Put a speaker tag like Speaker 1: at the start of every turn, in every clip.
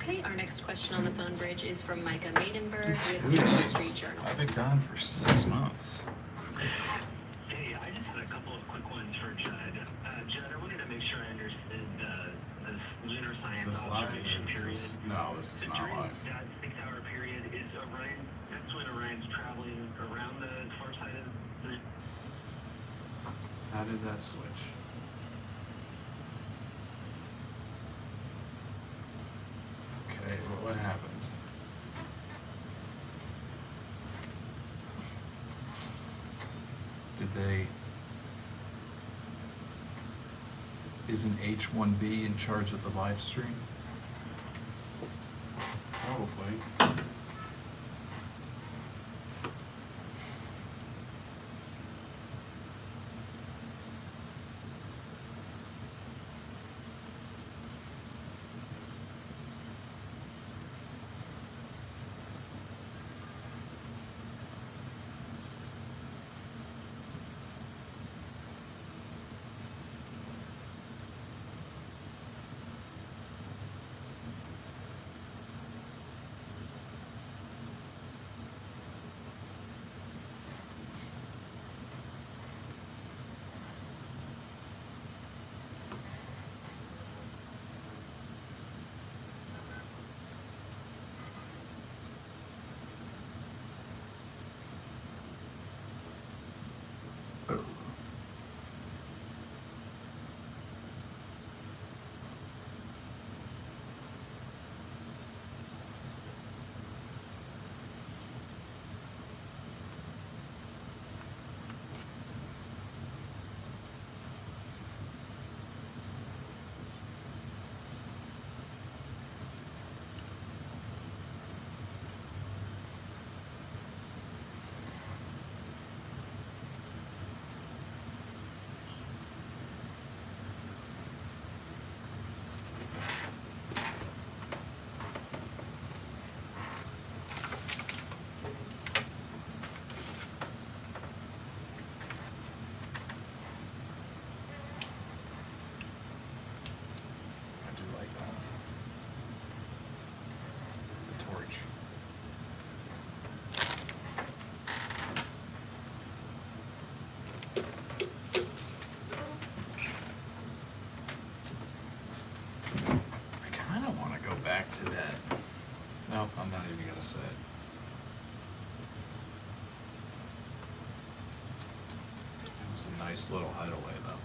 Speaker 1: Okay, our next question on the phone bridge is from Micah Maidenberg with the Wall Street Journal.
Speaker 2: I've been gone for 6 months.
Speaker 3: Hey, I just had a couple of quick ones for Judd. Judd, I wanted to make sure I understood this lunar science observation period.
Speaker 2: No, this is not
Speaker 3: During
Speaker 2: live.
Speaker 3: that 6-hour period, is Orion, that's when Orion's traveling around the far side of the...
Speaker 2: How did that switch? Okay, what happened? Did they... Isn't H1B in charge of the live stream? Probably. Back to that. Nope, I'm not even gonna say it. It was a nice little hideaway though.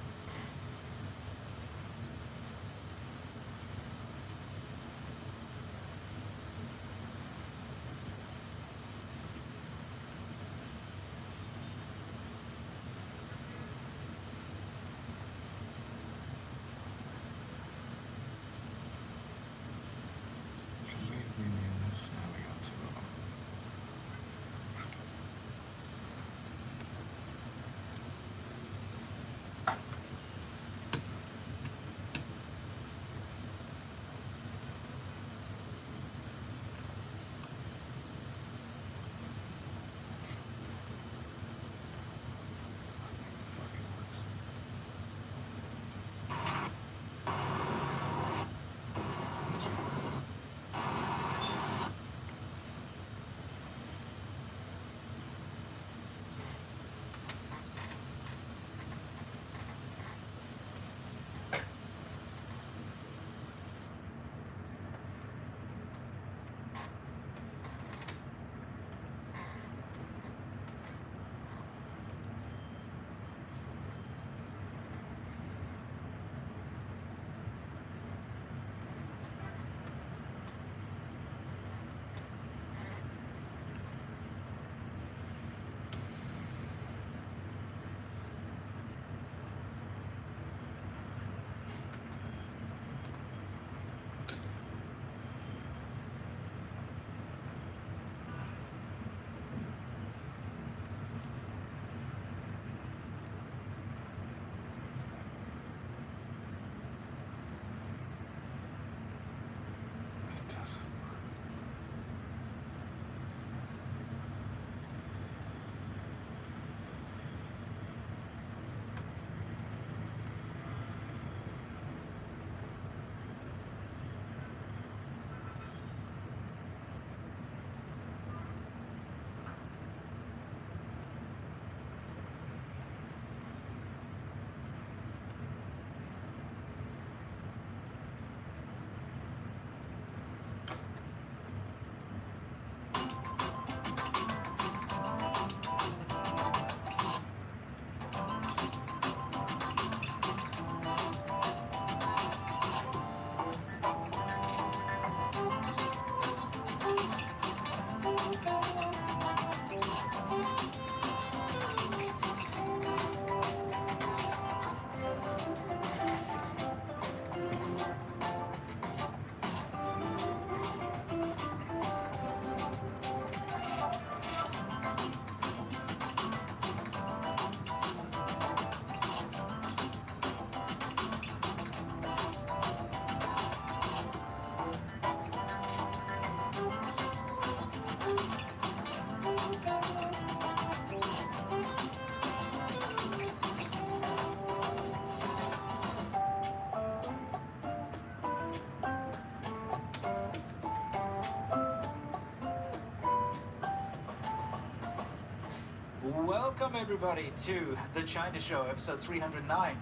Speaker 4: Welcome everybody to The China Show, episode 309,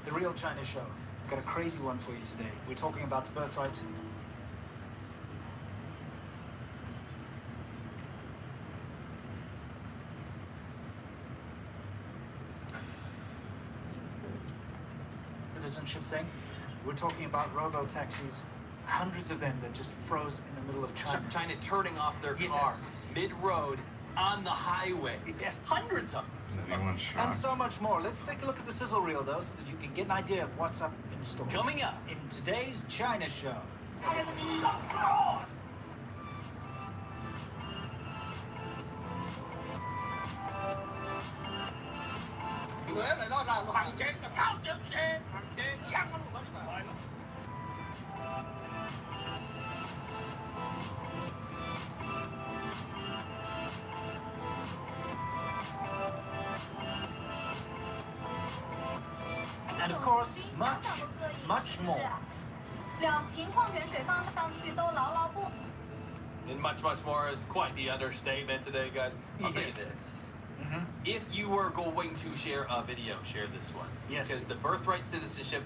Speaker 4: The Real China Show. I've got a crazy one for you today. We're talking about the birthrights. Citizenship thing. We're talking about robo-taxis, hundreds of them that just froze in the middle of China.
Speaker 2: China turning off their
Speaker 4: Yes.
Speaker 2: cars mid-road on the highway.
Speaker 4: Yes.
Speaker 2: Hundreds of
Speaker 5: Is anyone shocked?
Speaker 4: And so much more. Let's take a look at the sizzle reel, though, so that you can get an idea of what's up in store.
Speaker 2: coming up.
Speaker 4: In today's China Show.
Speaker 6: 有人来到那行情就靠着行情一样的路把你买来了。
Speaker 4: And of course, much, much more.
Speaker 7: 2瓶矿泉水放上去都牢牢不。
Speaker 2: And much more is quite the understatement today, guys. I'll tell you
Speaker 4: Yes.
Speaker 2: this. If you were going to share a video, share this one.
Speaker 4: Yes.
Speaker 2: Because the birthright citizenship,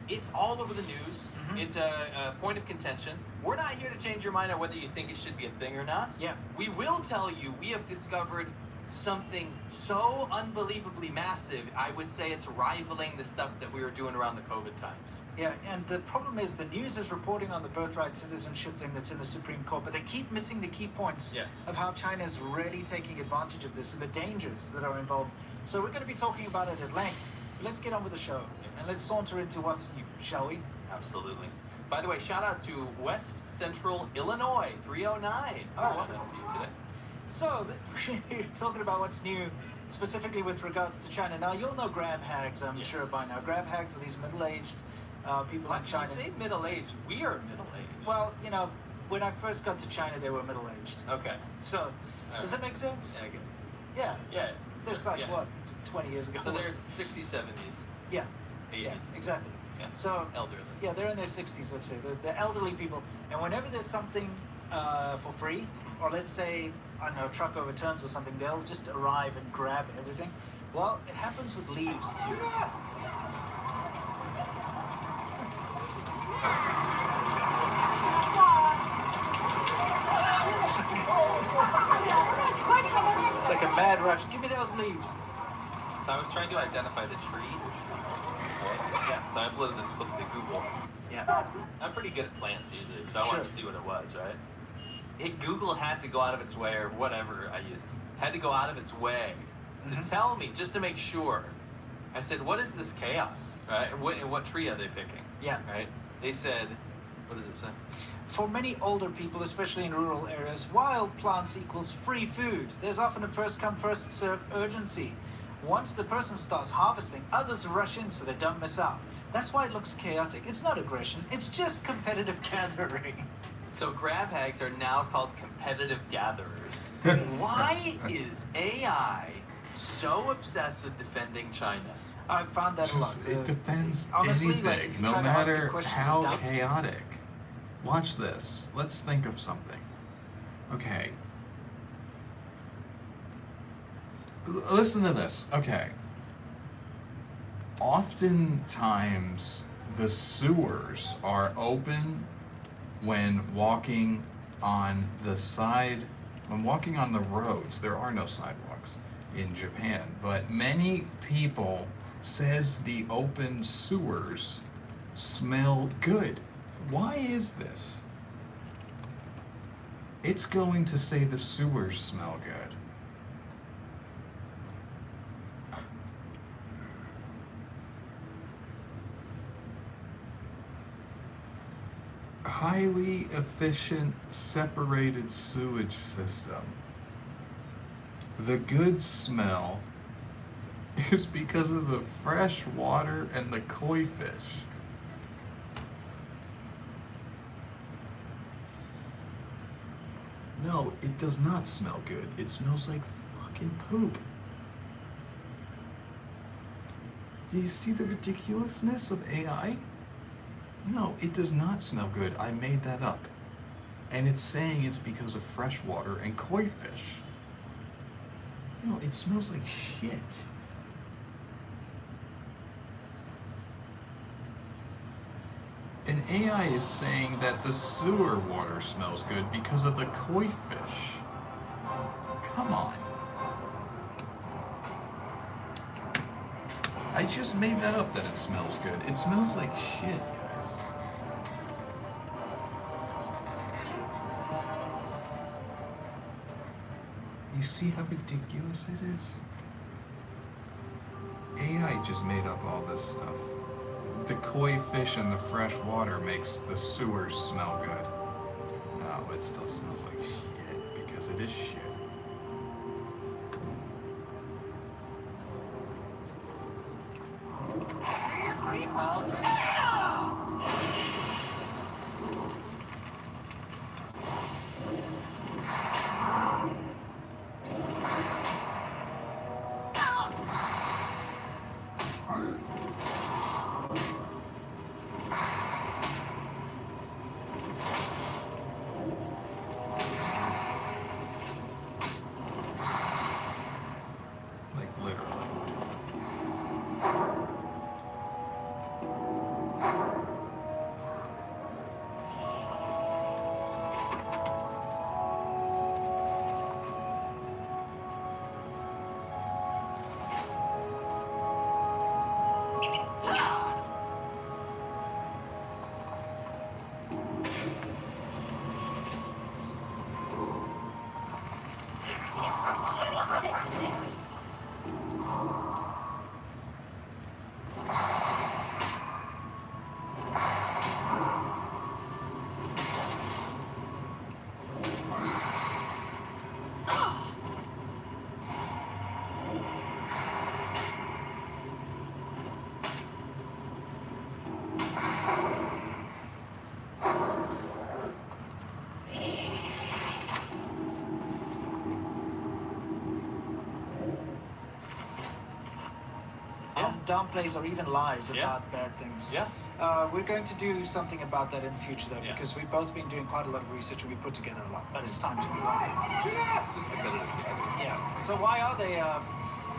Speaker 2: it's all over the news. It's a point of contention. We're not here to change your mind on whether you think it should be a thing or not.
Speaker 4: Yeah.
Speaker 2: We will tell you we have discovered something so unbelievably massive, I would say it's rivaling the stuff that we were doing around the COVID times.
Speaker 4: Yeah, and the problem is the news is reporting on the birthright citizenship thing that's in the Supreme Court, but they keep missing the key points
Speaker 2: Yes.
Speaker 4: of how China is really taking advantage of this and the dangers that are involved. So we're going to be talking about it at length. But let's get on with the show and let's saunter into what's new, shall we?
Speaker 2: Absolutely. By the way, shout out to West Central Illinois 309.
Speaker 4: Oh,
Speaker 2: Welcome
Speaker 4: wonderful.
Speaker 2: to you today.
Speaker 4: So, we're talking about what's new, specifically with regards to China. Now, you'll know grab hags, I'm
Speaker 2: Yes.
Speaker 4: sure by now. Grab hags are these middle-aged people
Speaker 2: When
Speaker 4: in China.
Speaker 2: you say middle-aged, we are middle-aged.
Speaker 4: Well, you know, when I first got to China, they were middle-aged.
Speaker 2: Okay.
Speaker 4: So, does that make sense?
Speaker 2: Yeah, I guess.
Speaker 4: Yeah.
Speaker 2: Yeah.
Speaker 4: There's like,
Speaker 2: yeah.
Speaker 4: what, 20 years ago?
Speaker 2: So they're 60s, 70s,
Speaker 4: Yeah,
Speaker 2: 80s.
Speaker 4: yeah, exactly.
Speaker 2: Yeah.
Speaker 4: So,
Speaker 2: Elderly.
Speaker 4: yeah, they're in their 60s, let's say. They're elderly people. And whenever there's something for free, or let's say, I don't know, a truck overturns or something, they'll just arrive and grab everything. Well, it happens with leaves too. It's like a mad rush. Give me those leaves.
Speaker 2: So I was trying to identify the tree.
Speaker 4: Yeah.
Speaker 2: So I uploaded this clip to Google.
Speaker 4: Yeah.
Speaker 2: I'm pretty good at plants usually, so I
Speaker 4: Sure.
Speaker 2: wanted to see what it was, right? Google had to go out of its way, or whatever I use, had to go out of its way to tell me, just to make sure. I said, what is this chaos, right? And what tree are they picking?
Speaker 4: Yeah.
Speaker 2: Right? They said, what does it say?
Speaker 4: For many older people, especially in rural areas, wild plants equals free food. There's often a first come, first serve urgency. Once the person starts harvesting, others rush in so they don't miss out. That's why it looks chaotic. It's not aggression, it's just competitive gathering.
Speaker 2: So grab hags are now called competitive gatherers. Why is AI so obsessed with defending China?
Speaker 4: I've found that a lot.
Speaker 5: Just, it defends
Speaker 4: honestly,
Speaker 5: anything,
Speaker 4: like, if you
Speaker 5: no
Speaker 4: try to ask it
Speaker 5: matter
Speaker 4: questions
Speaker 5: how
Speaker 4: about-
Speaker 5: chaotic. Watch this. Let's think of something. Okay. Listen to this. Okay. Oftentimes, the sewers are open when walking on the side, when walking on the roads. There are no sidewalks in Japan, but many people says the open sewers smell good. Why is this? It's going to say the sewers smell good. Highly efficient separated sewage system. The good smell is because of the fresh water and the koi fish. No, it does not smell good. It smells like fucking poop. Do you see the ridiculousness of AI? No, it does not smell good. I made that up. And it's saying it's because of fresh water and koi fish. No, it smells like shit. And AI is saying that the sewer water smells good because of the koi fish. Come on. I just made that up that it smells good. It smells like shit, guys. You see how ridiculous it is? AI just made up all this stuff. The koi fish in the fresh water makes the sewers smell good. No, it still smells like shit because it is shit. Like literally.
Speaker 4: Downplays or even lies
Speaker 2: Yeah.
Speaker 4: about bad things.
Speaker 2: Yeah.
Speaker 4: We're going to do something about that in the future, though,
Speaker 2: Yeah.
Speaker 4: because we've both been doing quite a lot of research and we put together a lot. But it's time to move on.
Speaker 2: Just competitive.
Speaker 4: Yeah. So why are they?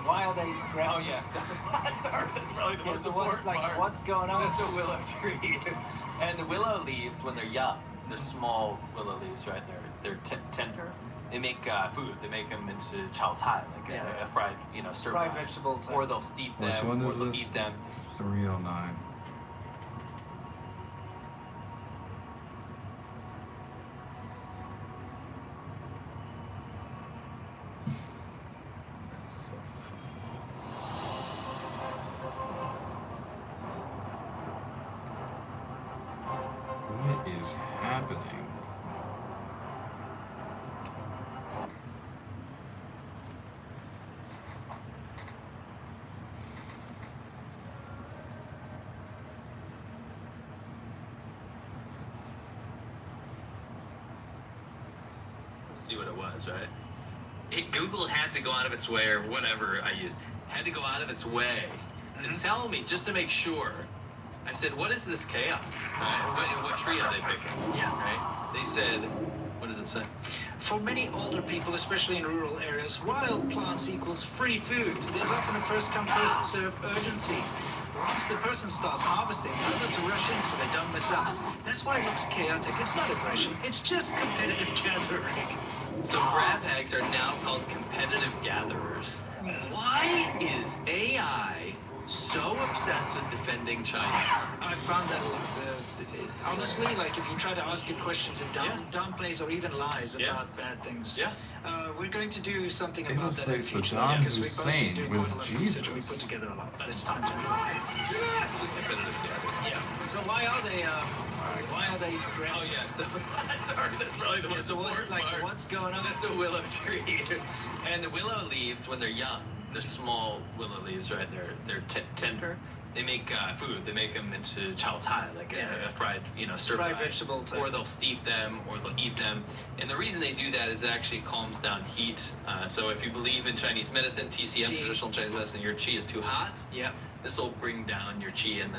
Speaker 4: Why are they?
Speaker 2: Oh yes. Sorry, that's probably the
Speaker 4: Yeah,
Speaker 2: most
Speaker 4: so what,
Speaker 2: important
Speaker 4: like,
Speaker 2: part.
Speaker 4: what's going on?
Speaker 2: That's a willow tree, and the willow leaves when they're young. They're small willow leaves, right? They're tender. They make food. They make them into chao cai, like a fried, stir
Speaker 4: Fried
Speaker 2: fry.
Speaker 4: vegetable type.
Speaker 2: Or they'll steep them,
Speaker 5: Which one
Speaker 2: or
Speaker 5: is
Speaker 2: they'll
Speaker 5: this?
Speaker 2: eat them.
Speaker 5: 309. What is happening?
Speaker 2: See what it was, right? Google had to go out of its way, or whatever I used, had to go out of its way to tell me, just to make sure. I said, what is this chaos? Right? What tree are they picking?
Speaker 4: Yeah.
Speaker 2: Right? They said, what does it say?
Speaker 4: For many older people, especially in rural areas, wild plants equals free food. There's often a first come, first serve urgency. Once the person starts harvesting, others rush in so they don't miss out. That's why it looks chaotic. It's not aggression, it's just competitive gathering.
Speaker 2: So grab bags are now called competitive gatherers. Why is AI so obsessed with defending China?
Speaker 4: I found that a lot. Honestly, like if you try to ask it questions, it downplays or even lies
Speaker 2: Yeah.
Speaker 4: about bad things.
Speaker 2: Yeah.
Speaker 4: We're going to do something
Speaker 5: It'll
Speaker 4: about that in the
Speaker 5: say
Speaker 4: future,
Speaker 5: Saddam
Speaker 4: because we've both been
Speaker 5: Hussein
Speaker 4: doing
Speaker 5: with
Speaker 4: quite a lot of research and we
Speaker 5: Jesus.
Speaker 4: put together a lot. But it's time to move on.
Speaker 2: Just competitive gathering.
Speaker 4: Yeah. So why are they? Why are they?
Speaker 2: Oh yes. Sorry, that's probably the most
Speaker 4: So what,
Speaker 2: important
Speaker 4: like,
Speaker 2: part.
Speaker 4: what's going on?
Speaker 2: That's a willow tree, and the willow leaves when they're young. They're small willow leaves, right? They're tender. They make food. They make them into chao cai, like a fried, stir
Speaker 4: Fried
Speaker 2: fry.
Speaker 4: vegetable type.
Speaker 2: Or they'll steep them, or they'll eat them. And the reason they do that is it actually calms down heat. So if you believe in Chinese medicine, TCM,
Speaker 4: Qi.
Speaker 2: traditional Chinese medicine, your qi is too hot.
Speaker 4: Yeah.
Speaker 2: This will bring down your qi in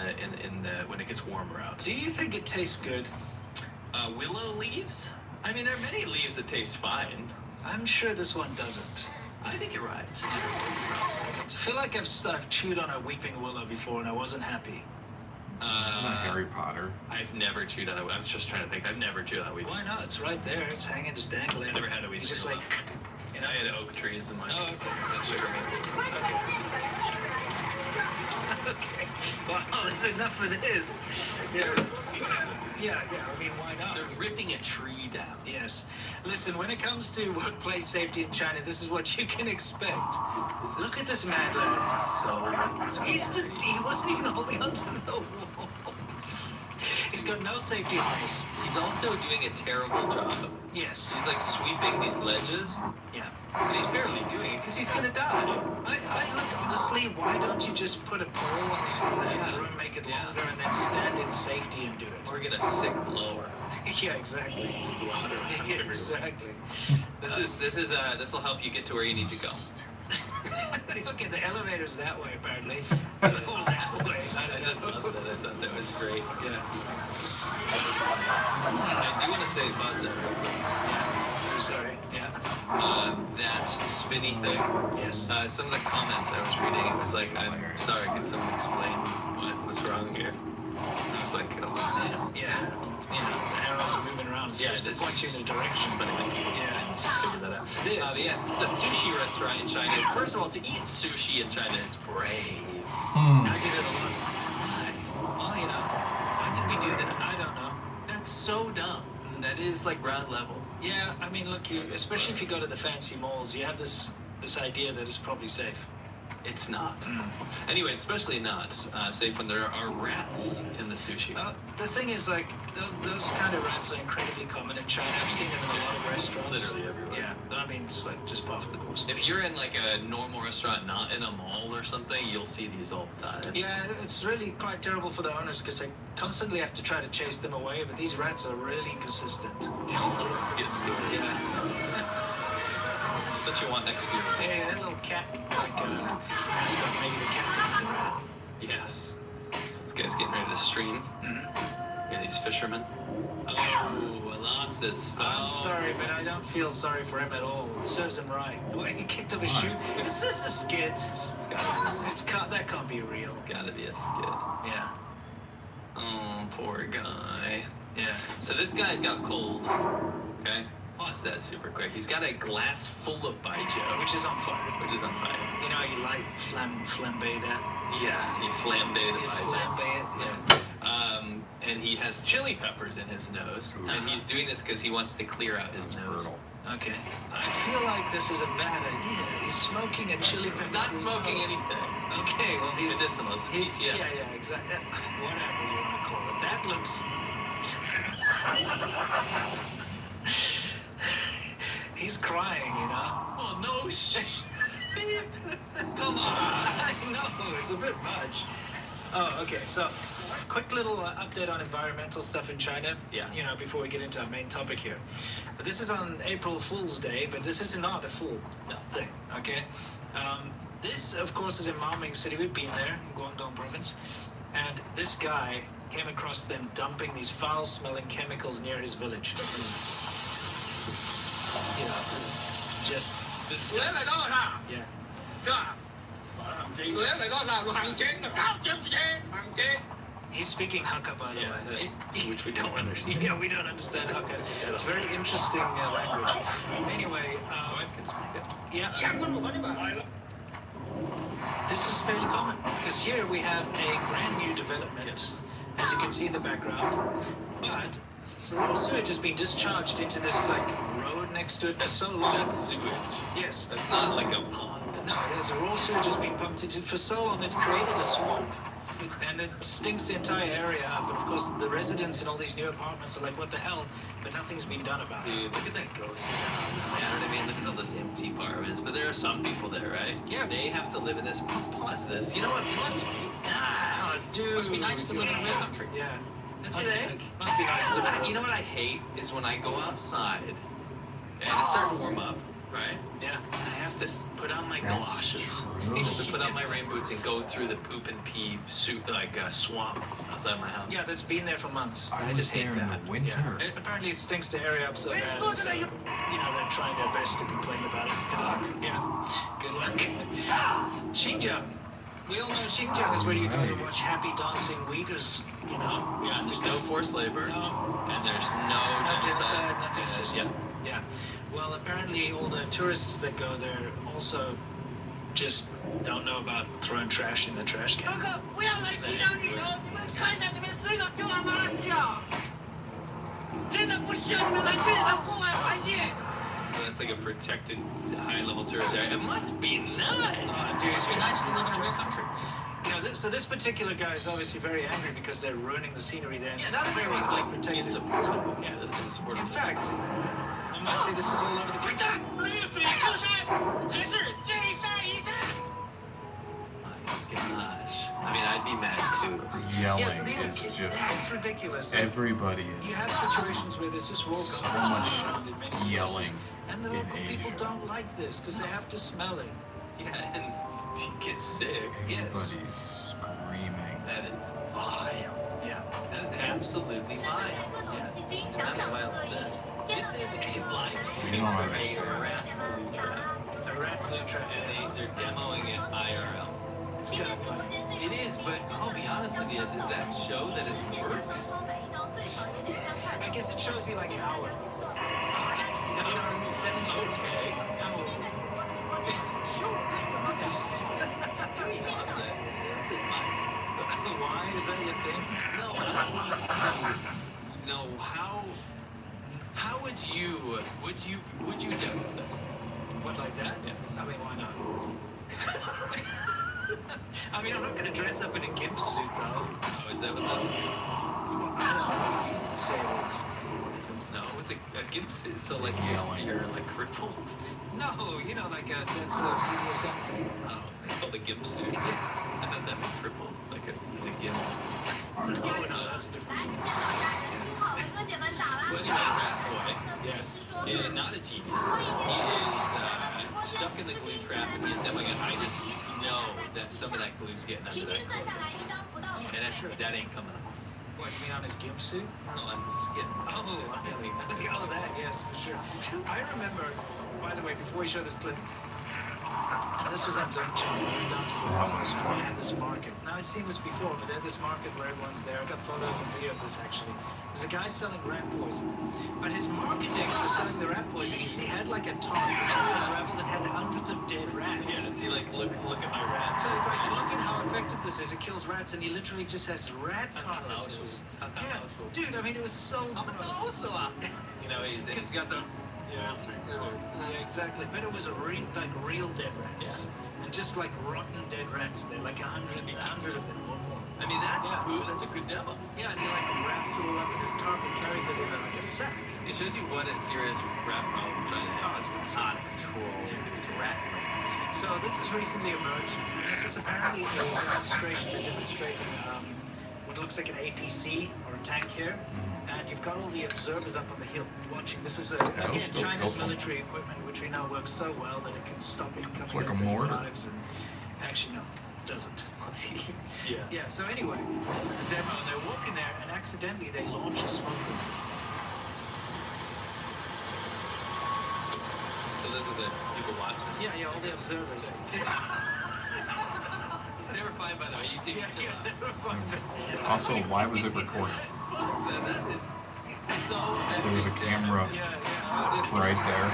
Speaker 2: the when it gets warmer out.
Speaker 4: Do you think it tastes good?
Speaker 2: Willow leaves? I mean, there are many leaves that taste fine.
Speaker 4: I'm sure this one doesn't.
Speaker 2: I think you're right.
Speaker 4: I feel like I've chewed on a weeping willow before and I wasn't happy.
Speaker 5: Isn't that Harry Potter?
Speaker 2: I've never chewed on a. I was just trying to think. I've never chewed on a weeping.
Speaker 4: Why not? It's right there. It's hanging, just dangling.
Speaker 2: I never had a weeping
Speaker 4: You just
Speaker 2: willow.
Speaker 4: like,
Speaker 2: You know, I had oak trees in my.
Speaker 4: Oh, okay.
Speaker 2: And sugar maples.
Speaker 4: okay. Well, there's enough of this. Yeah. I mean, why not?
Speaker 2: They're ripping a tree down.
Speaker 4: Yes. Listen, when it comes to workplace safety in China, this is what you can expect. Look at this mad lad.
Speaker 2: So.
Speaker 4: He wasn't even holding onto the wall. He's got no safety harness.
Speaker 2: He's also doing a terrible job.
Speaker 4: Yes.
Speaker 2: He's like sweeping these ledges,
Speaker 4: Yeah.
Speaker 2: and he's barely doing it because he's gonna die.
Speaker 4: I look, honestly, why don't you just put a pole on the
Speaker 2: Yeah.
Speaker 4: broom, make it
Speaker 2: Yeah.
Speaker 4: longer, and then stand in safety and do it?
Speaker 2: Or get a sick blower.
Speaker 4: Yeah, exactly.
Speaker 2: Water
Speaker 4: Yeah, exactly.
Speaker 2: This will help you get to where you need to go.
Speaker 4: Okay, the elevator's that way, apparently. Oh, that way.
Speaker 2: I just love that. I thought that was great.
Speaker 4: Yeah.
Speaker 2: I do want to say positive.
Speaker 4: I'm sorry. Yeah.
Speaker 2: That spinny thing.
Speaker 4: Yes.
Speaker 2: Some of the comments I was reading, it was like, I'm sorry, can someone explain what's wrong here? I was like, oh man.
Speaker 4: Yeah. You know, the arrows are moving around. It's
Speaker 2: Yeah,
Speaker 4: supposed to point you in a direction.
Speaker 2: But I think people
Speaker 4: Yeah.
Speaker 2: figure that out.
Speaker 4: This.
Speaker 2: Yes, it's a sushi restaurant in China. First of all, to eat sushi in China is brave.
Speaker 4: I did it a lot.
Speaker 2: Why?
Speaker 4: Well, you know,
Speaker 2: Why did we do that?
Speaker 4: I don't know.
Speaker 2: That's so dumb. That is like ground level.
Speaker 4: Yeah, I mean, look, especially if you go to the fancy malls, you have this idea that it's probably safe.
Speaker 2: It's not. Anyway, especially not safe when there are rats in the sushi.
Speaker 4: The thing is, like, those kind of rats are incredibly common in China. I've seen them in a lot of restaurants.
Speaker 2: Literally everywhere.
Speaker 4: Yeah, I mean, it's like just par for the course.
Speaker 2: If you're in like a normal restaurant, not in a mall or something, you'll see these all the time.
Speaker 4: Yeah, it's really quite terrible for the owners because they constantly have to try to chase them away, but these rats are really consistent.
Speaker 2: Get scared.
Speaker 4: Yeah.
Speaker 2: That's what you want next year.
Speaker 4: Hey, that little cat, like, mascot, maybe the cat could be the rat.
Speaker 2: Yes. This guy's getting ready to stream. Yeah, these fishermen. Oh, Alas.
Speaker 4: I'm sorry, but I don't feel sorry for him at all. It serves him right. The way he kicked up his shoe. Is this a skit?
Speaker 2: It's gotta
Speaker 4: That can't be real.
Speaker 2: be a skit.
Speaker 4: Yeah.
Speaker 2: Oh, poor guy.
Speaker 4: Yeah.
Speaker 2: So this guy's got a cold. Okay? Pause that super quick. He's got a glass full of baijiu,
Speaker 4: Which is on fire.
Speaker 2: which is on fire.
Speaker 4: You know how you light flambe that?
Speaker 2: Yeah, he flambé the
Speaker 4: You
Speaker 2: baijiu.
Speaker 4: flambe it?
Speaker 2: Yeah. And he has chili peppers in his nose, and he's doing this because he wants to clear out his nose.
Speaker 5: Brutal.
Speaker 4: Okay. I feel like this is a bad idea. He's smoking a chili pepper.
Speaker 2: He's not
Speaker 4: through his
Speaker 2: smoking
Speaker 4: nose.
Speaker 2: anything.
Speaker 4: Okay, well,
Speaker 2: He's medicinal. It's TCM.
Speaker 4: Yeah, exactly. Whatever you want to call it. That looks. He's crying, you know.
Speaker 2: Oh no! Shh. Come on.
Speaker 4: I know, it's a bit much. Oh, okay. So, quick little update on environmental stuff in China.
Speaker 2: Yeah.
Speaker 4: You know, before we get into our main topic here. This is on April Fool's Day, but this is not a fool thing. Okay. This, of course, is in Maoming City. We've been there in Guangdong Province, and this guy came across them dumping these foul-smelling chemicals near his village. You know, just
Speaker 6: 女人嚟多啦，
Speaker 4: yeah.
Speaker 6: 是吧？女人嚟多啦，行政就靠住啫，行政。
Speaker 4: He's speaking Hakka, by the way.
Speaker 2: Which we don't understand.
Speaker 4: Yeah, we don't understand Hakka. It's very interesting language. Anyway,
Speaker 2: My wife can speak it.
Speaker 4: yeah,
Speaker 6: 人嗰度嗰啲咪係咯。
Speaker 4: this is fairly common because here we have a brand new development, as you can see in the background. But raw sewage has been discharged into this like road next to it for so long.
Speaker 2: That's sewage.
Speaker 4: Yes,
Speaker 2: That's not like a pond.
Speaker 4: no, there's a raw sewage has been pumped into it for so long. It's created a swamp. And it stinks the entire area up. And of course, the residents in all these new apartments are like, what the hell? But nothing's been done about it.
Speaker 2: Dude, look at that ghost town. You know what I mean? Look at all those empty apartments. But there are some people there, right?
Speaker 4: Yeah.
Speaker 2: They have to live in this. Pause this. You know what? Must be nice. Must be nice to live in a real country.
Speaker 4: Yeah.
Speaker 2: Don't you think?
Speaker 4: Must be nice to live in a
Speaker 2: You know what I hate is when I go outside and it's starting to warm up right?
Speaker 4: Yeah.
Speaker 2: I have to put on my
Speaker 5: That's
Speaker 2: galoshes,
Speaker 5: true.
Speaker 2: I have to put on my rain boots and go through the poop and pee soup like swamp outside my house.
Speaker 4: Yeah, that's been there for months.
Speaker 5: I
Speaker 2: I
Speaker 5: was
Speaker 2: just hate
Speaker 5: there in
Speaker 2: that.
Speaker 5: the winter.
Speaker 4: Yeah. Apparently it stinks the area up so bad. So, you know, they're trying their best to complain about it. Good luck. Yeah. Good luck. Xinjiang. We all know Xinjiang is where you go to
Speaker 5: Right.
Speaker 4: watch happy dancing Uyghurs, you know.
Speaker 2: Yeah, there's no forced labor,
Speaker 4: No.
Speaker 2: and there's no
Speaker 4: Not
Speaker 2: genocide.
Speaker 4: genocide, nothing. It's just,
Speaker 2: Yeah.
Speaker 4: yeah. Well, apparently all the tourists that go there also just don't know about throwing trash in the trash can.
Speaker 6: 哥哥，不要来西藏旅游，你们看一下，你们随手丢了垃圾啊！真的不需要你们来这里的户外环境。
Speaker 2: So that's like a protected high-level tourist area. It must be nice.
Speaker 4: Dude,
Speaker 2: It must be nice to live in a real country.
Speaker 4: You know, so this particular guy is obviously very angry because they're ruining the scenery there. and
Speaker 2: Yeah,
Speaker 4: it's
Speaker 2: not
Speaker 4: very
Speaker 2: everyone's like
Speaker 4: protected.
Speaker 2: insupportable.
Speaker 4: Yeah.
Speaker 2: Insupportable.
Speaker 4: In fact, I might say this is all over the
Speaker 6: 回
Speaker 4: country.
Speaker 6: 家，没有水青山才是最善一山。
Speaker 2: My gosh. I mean, I'd be mad too.
Speaker 5: The yelling
Speaker 4: Yeah, so these are
Speaker 5: is
Speaker 4: it's
Speaker 5: just
Speaker 4: ridiculous.
Speaker 5: everybody
Speaker 4: You have situations where there's just raw
Speaker 5: So
Speaker 4: garbage
Speaker 5: much
Speaker 4: around in many places,
Speaker 5: yelling
Speaker 4: and the
Speaker 5: in
Speaker 4: local people
Speaker 5: Asia.
Speaker 4: don't like this because they have to smell it.
Speaker 2: Yeah, and you get sick.
Speaker 5: everybody's screaming.
Speaker 2: That is vile.
Speaker 4: Yeah.
Speaker 2: That is absolutely vile.
Speaker 7: 各种细菌
Speaker 2: Not
Speaker 7: 小
Speaker 2: as
Speaker 7: 小
Speaker 2: vile
Speaker 7: 的
Speaker 2: as
Speaker 7: 恶
Speaker 2: this.
Speaker 7: 意。
Speaker 2: This is a live stream
Speaker 5: don't
Speaker 2: of a
Speaker 5: understand.
Speaker 2: rat glue trap.
Speaker 4: A rat glue trap.
Speaker 2: And they're demoing it IRL.
Speaker 4: It's kind of funny.
Speaker 2: It is, but I'll be honest with you, does that show that it works?
Speaker 4: I guess it shows you like how it. You know what I mean? It's demonstrating
Speaker 2: Okay.
Speaker 4: how it.
Speaker 2: Listen, Mike.
Speaker 4: Why is that your thing?
Speaker 2: No, I want to know how would you demo this?
Speaker 4: What, like that?
Speaker 2: Yes.
Speaker 4: I mean, why not? I mean, I'm not going to dress up in a gimp suit, though.
Speaker 2: Oh, is that what that is?
Speaker 4: Well, I don't know if you can say it is.
Speaker 2: No, it's a gimp suit, so like you're like crippled.
Speaker 4: No, you know, like that's people something.
Speaker 2: Oh, it's called a gimp suit. I thought that meant crippled, like it's a gimp.
Speaker 4: Oh no, that's different.
Speaker 7: 好，哥姐们打啦
Speaker 2: But anyway, Rat Boy,
Speaker 4: Yeah.
Speaker 2: not a genius. He is stuck in the glue trap, and he's demoing it. I just know that some of that glue's getting
Speaker 7: 平
Speaker 2: under
Speaker 7: 均
Speaker 2: that
Speaker 7: 算
Speaker 2: glue,
Speaker 7: 下来一张不到2
Speaker 2: and that ain't coming up.
Speaker 4: What, you mean on his gimp suit?
Speaker 2: No, on the skin.
Speaker 4: Oh,
Speaker 2: It's getting-
Speaker 4: oh, that, yes, for sure. I remember, by the way, before we show this clip, and this was on Junction, down to the
Speaker 5: That was
Speaker 4: they had this market. Now, I'd seen this before, but they had this market where everyone's there. I got photos and video of this, actually. There's a guy selling rat poison. But his marketing for selling the rat poison is he had like a tarp gravel that had hundreds of dead rats.
Speaker 2: Yeah, see, like, look at my rat.
Speaker 4: So he's like, look at how effective this is. It kills rats, and he literally just has rat carcasses. Yeah, dude, I mean, it was so gross.
Speaker 2: You know, he's got the.
Speaker 4: Yeah, yeah, exactly. But it was a real dead rats. And just like rotten dead rats. They're like 100 of them or more.
Speaker 2: I mean, that's a good demo.
Speaker 4: Yeah, and he like wraps it all up in his tarp and carries it in like a sack.
Speaker 2: It shows you what a serious rat problem we're trying to have.
Speaker 4: Oh,
Speaker 2: It's out of control. It's rat rape.
Speaker 4: So this has recently emerged. This is apparently a demonstration. They're demonstrating what looks like an APC or a tank here. And you've got all the observers up on the hill watching. This is, again,
Speaker 5: still
Speaker 4: China's
Speaker 5: helpful.
Speaker 4: military equipment, which we know works so well that it can stop incoming
Speaker 5: It's like a mortar.
Speaker 4: F-35s. And actually, no, it doesn't.
Speaker 2: Yeah.
Speaker 4: Yeah, so anyway, this is a demo, and they're walking there, and accidentally they launch a smoke bomb.
Speaker 2: So those are the people watching.
Speaker 4: Yeah, all the observers.
Speaker 2: They were fine, by the way. You take your chill out.
Speaker 4: they were fine.
Speaker 5: Also, why was it recorded?
Speaker 2: That is so.
Speaker 5: There was a camera right there.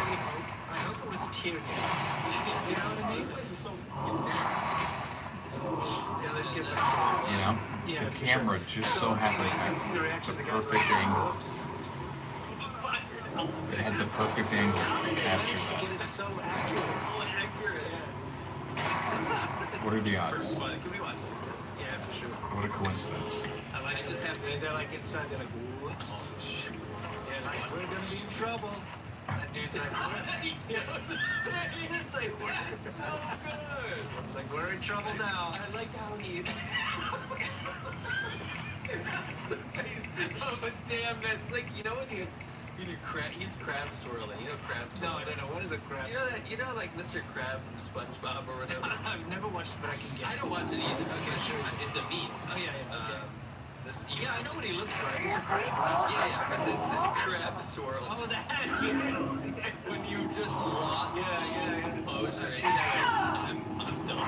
Speaker 4: I hope it was tear gas. You know what I mean? This place is so Yeah, let's get back to it.
Speaker 5: You know,
Speaker 4: Yeah,
Speaker 5: the
Speaker 4: for
Speaker 5: camera
Speaker 4: sure.
Speaker 5: just so happened to
Speaker 4: I
Speaker 5: have
Speaker 4: see the reaction.
Speaker 5: the
Speaker 4: The guy's
Speaker 5: perfect
Speaker 4: like,
Speaker 5: angle.
Speaker 4: Whoops.
Speaker 5: It had the perfect angle to
Speaker 4: They
Speaker 5: capture
Speaker 4: managed to
Speaker 5: that.
Speaker 4: get it so accurate.
Speaker 5: What are the odds?
Speaker 2: Can we watch it?
Speaker 4: Yeah, for sure.
Speaker 5: What a coincidence.
Speaker 4: I like
Speaker 2: I just have this-
Speaker 4: They're like inside. They're like, whoops. Yeah, like we're gonna be in trouble. That dude's like, what? He's like, what?
Speaker 2: It's so good.
Speaker 4: It's like we're in trouble now.
Speaker 2: I like how he. That's the face of a damn. That's like, you know when you He's crab swirling. You know crab
Speaker 4: No,
Speaker 2: swirling?
Speaker 4: I don't know. What is a crab?
Speaker 2: You know like Mr. Crab from SpongeBob or whatever?
Speaker 4: I've never watched it, but I can guess.
Speaker 2: I don't watch it either. Okay, sure. It's a meme.
Speaker 4: Oh, yeah, yeah. Okay.
Speaker 2: Yeah,
Speaker 4: I know what he looks like. He's a crab.
Speaker 2: Yeah, but this crab swirl.
Speaker 4: Oh, that, yes.
Speaker 2: When you just lost
Speaker 4: Yeah.
Speaker 2: composure.
Speaker 4: I see that.
Speaker 2: I'm done.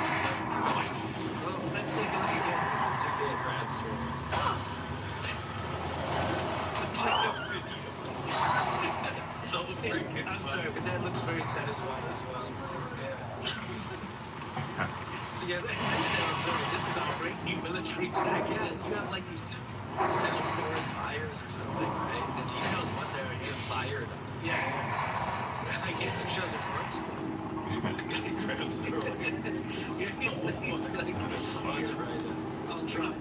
Speaker 4: Well, let's take a look again. This is too
Speaker 2: This
Speaker 4: good.
Speaker 2: crab swirl. It's so freaking
Speaker 4: I'm sorry, but that looks very satisfying as well. Yeah. This is our great new military tech.
Speaker 2: Yeah, you have like these foreign fires or something, right? And
Speaker 4: Who knows what they're
Speaker 2: you
Speaker 4: here?
Speaker 2: fired.
Speaker 4: Yeah. I guess it shows it works.
Speaker 2: This guy crab swirl.
Speaker 4: He's like, I'll try.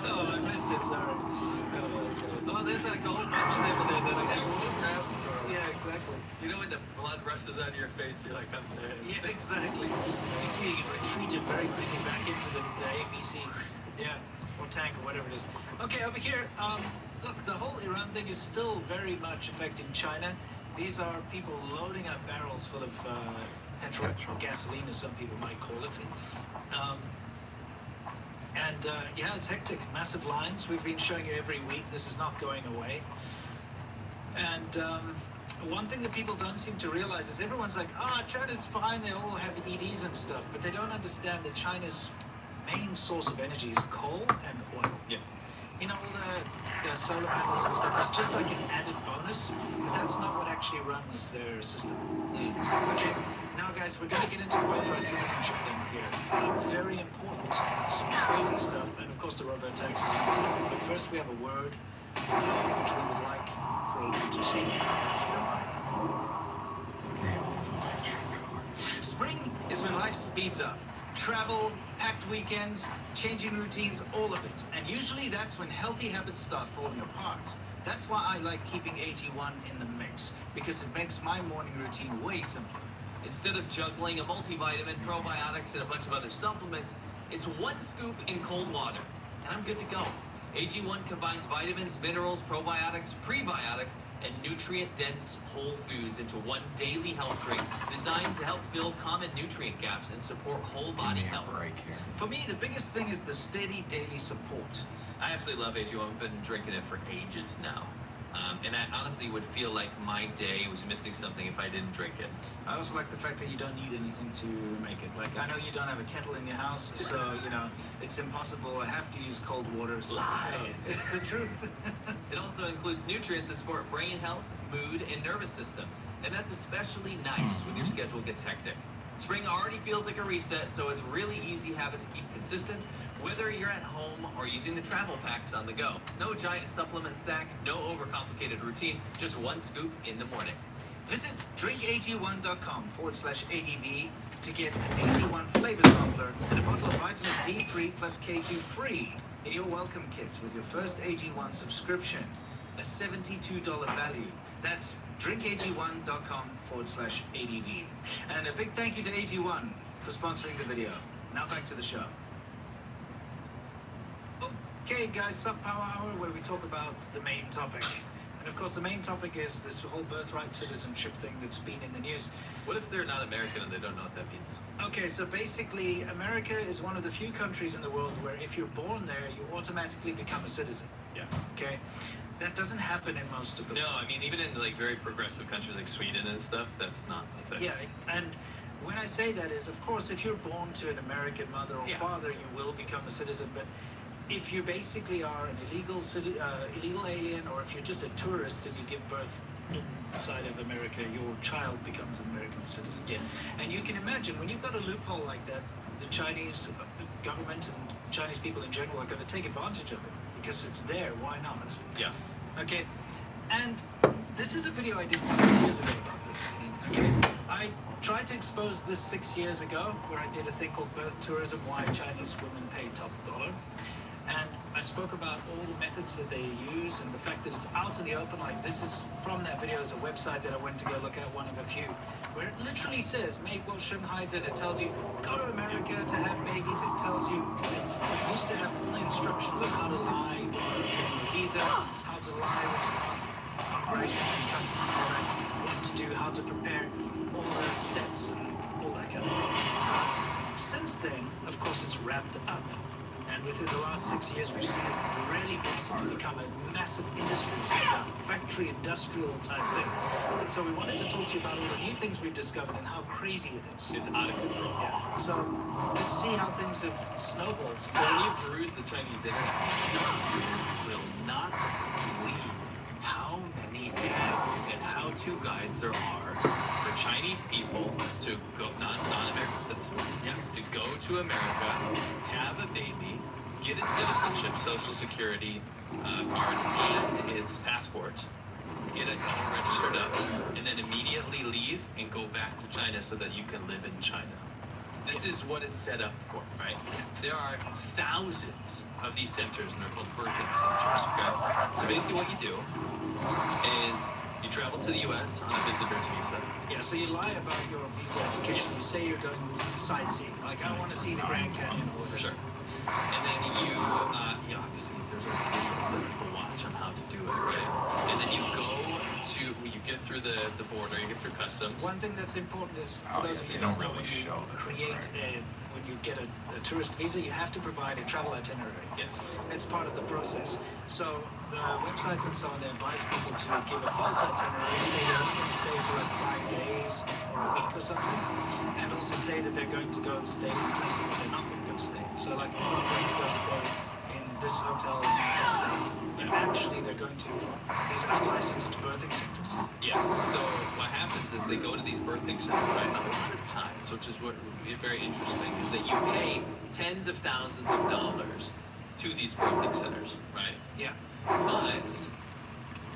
Speaker 4: Oh, I missed it. Sorry. Oh, there's like a whole bunch of them in there that I got.
Speaker 2: Crab swirl.
Speaker 4: Yeah, exactly.
Speaker 2: You know when the blood rushes out of your face, you're like, I'm dead.
Speaker 4: Yeah, exactly. You see, you retreated very quickly back into the ABC, or tank or whatever it is. Okay, over here, look, the whole Iran thing is still very much affecting China. These are people loading up barrels full of petrol, or gasoline, as some people might call it. It's hectic. Massive lines. We've been showing you every week. This is not going away. And one thing that people don't seem to realize is everyone's like, China's fine, they all have EVs and stuff, but they don't understand that China's main source of energy is coal and oil.
Speaker 2: Yeah.
Speaker 4: You know, all the solar panels and stuff is just like an added bonus, but that's not what actually runs their system. Okay, now guys, we're going to get into the birthright citizenship thing here. Very important, some crazy stuff, and of course the robo-taxis. But first we have a word which we would like for you to see. Spring is when life speeds up. Travel, packed weekends, changing routines, all of it. And usually that's when healthy habits start falling apart. That's why I like keeping AG1 in the mix, because it makes my morning routine way simpler.
Speaker 2: Instead of juggling a multivitamin, probiotics, and a bunch of other supplements, it's one scoop in cold water, and I'm good to go. AG1 combines vitamins, minerals, probiotics, prebiotics, and nutrient-dense whole foods into one daily health drink designed to help fill common nutrient gaps and support whole body health.
Speaker 4: For me, the biggest thing is the steady daily support.
Speaker 2: I absolutely love AG1. I've been drinking it for ages now. And I honestly would feel like my day was missing something if I didn't drink it.
Speaker 4: I also like the fact that you don't need anything to make it. Like, I know you don't have a kettle in your house, so, it's impossible. I have to use cold water. So,
Speaker 2: Lies.
Speaker 4: It's the truth.
Speaker 2: It also includes nutrients to support brain health, mood, and nervous system. And that's especially nice when your schedule gets hectic. Spring already feels like a reset, so it's a really easy habit to keep consistent, whether you're at home or using the travel packs on the go. No giant supplement stack, no overcomplicated routine, just one scoop in the morning.
Speaker 4: Visit drinkag1.com/ADV to get an AG1 flavor sampler and a bottle of vitamin D3 plus K2 free in your welcome kit with your first AG1 subscription. A $72 value. That's drinkag1.com/ADV. And a big thank you to AG1 for sponsoring the video. Now back to the show. Okay, guys, Soft Power Hour, where we talk about the main topic. And of course, the main topic is this whole birthright citizenship thing that's been in the news.
Speaker 2: What if they're not American and they don't know what that means?
Speaker 4: Okay, so basically, America is one of the few countries in the world where if you're born there, you automatically become a citizen.
Speaker 2: Yeah.
Speaker 4: Okay? That doesn't happen in most of the
Speaker 2: No,
Speaker 4: world.
Speaker 2: I mean, even in like very progressive countries like Sweden and stuff, that's not a thing.
Speaker 4: Yeah, and when I say that is, of course, if you're born to an American mother or
Speaker 2: Yeah.
Speaker 4: father, you will become a citizen. But if you basically are an illegal alien, or if you're just a tourist and you give birth inside of America, your child becomes an American citizen.
Speaker 2: Yes.
Speaker 4: And you can imagine when you've got a loophole like that, the Chinese government and Chinese people in general are going to take advantage of it because it's there. Why not?
Speaker 2: Yeah.
Speaker 4: Okay, and this is a video I did 6 years ago about this. Okay, I tried to expose this 6 years ago, where I did a thing called Birth Tourism, why Chinese women pay top dollar. And I spoke about all the methods that they use and the fact that it's out in the open. Like, this is from that video, is a website that I went to go look at, one of a few, where it literally says, make what Shanghai's in. It tells you, go to America to have babies. It tells you, it used to have all the instructions on how to lie, to get a visa, how to lie when you ask immigration and customs how to prepare all the steps and all that kind of thing. But since then, of course, it's ramped up. And within the last 6 years, we've seen it really blossom and become a massive industry. It's like a factory industrial type thing. And so we wanted to talk to you about all the new things we've discovered and how crazy it is.
Speaker 2: It's out of control.
Speaker 4: Yeah. So let's see how things have snowballed.
Speaker 2: So when you peruse the Chinese internet, you will not believe how many ads and how-to guides there are for Chinese people to go, non-American citizens, to go to America, have a baby, get its citizenship, social security card, and its passport, get it all registered up, and then immediately leave and go back to China so that you can live in China. This is what it's set up for, right? There are thousands of these centers, and they're called birthing centers, okay? So basically what you do is you travel to the U.S. on a visitor's visa.
Speaker 4: Yeah, so you lie about your visa application. You say you're going sightseeing. Like, I want to see the Grand Canyon or whatever.
Speaker 2: Sure. And then you obviously there's always videos that people watch on how to do it, right? And then you go to, you get through the border, you get through customs.
Speaker 4: One thing that's important is, for those of you who don't know, when you get a tourist visa, you have to provide a travel itinerary.
Speaker 2: Yes.
Speaker 4: It's part of the process. So the websites and so on, they advise people to give a false itinerary, say they're only going to stay for like 5 days or a week or something, and also say that they're going to go and stay in places that they're not going to go stay. So like, oh, I'm going to go stay in this hotel in this state. But actually, they're going to these unlicensed birthing centers.
Speaker 2: Yes. So what happens is they go to these birthing centers, right? A lot of times, which is what is very interesting, is that you pay tens of thousands of dollars to these birthing centers, right?
Speaker 4: Yeah.
Speaker 2: But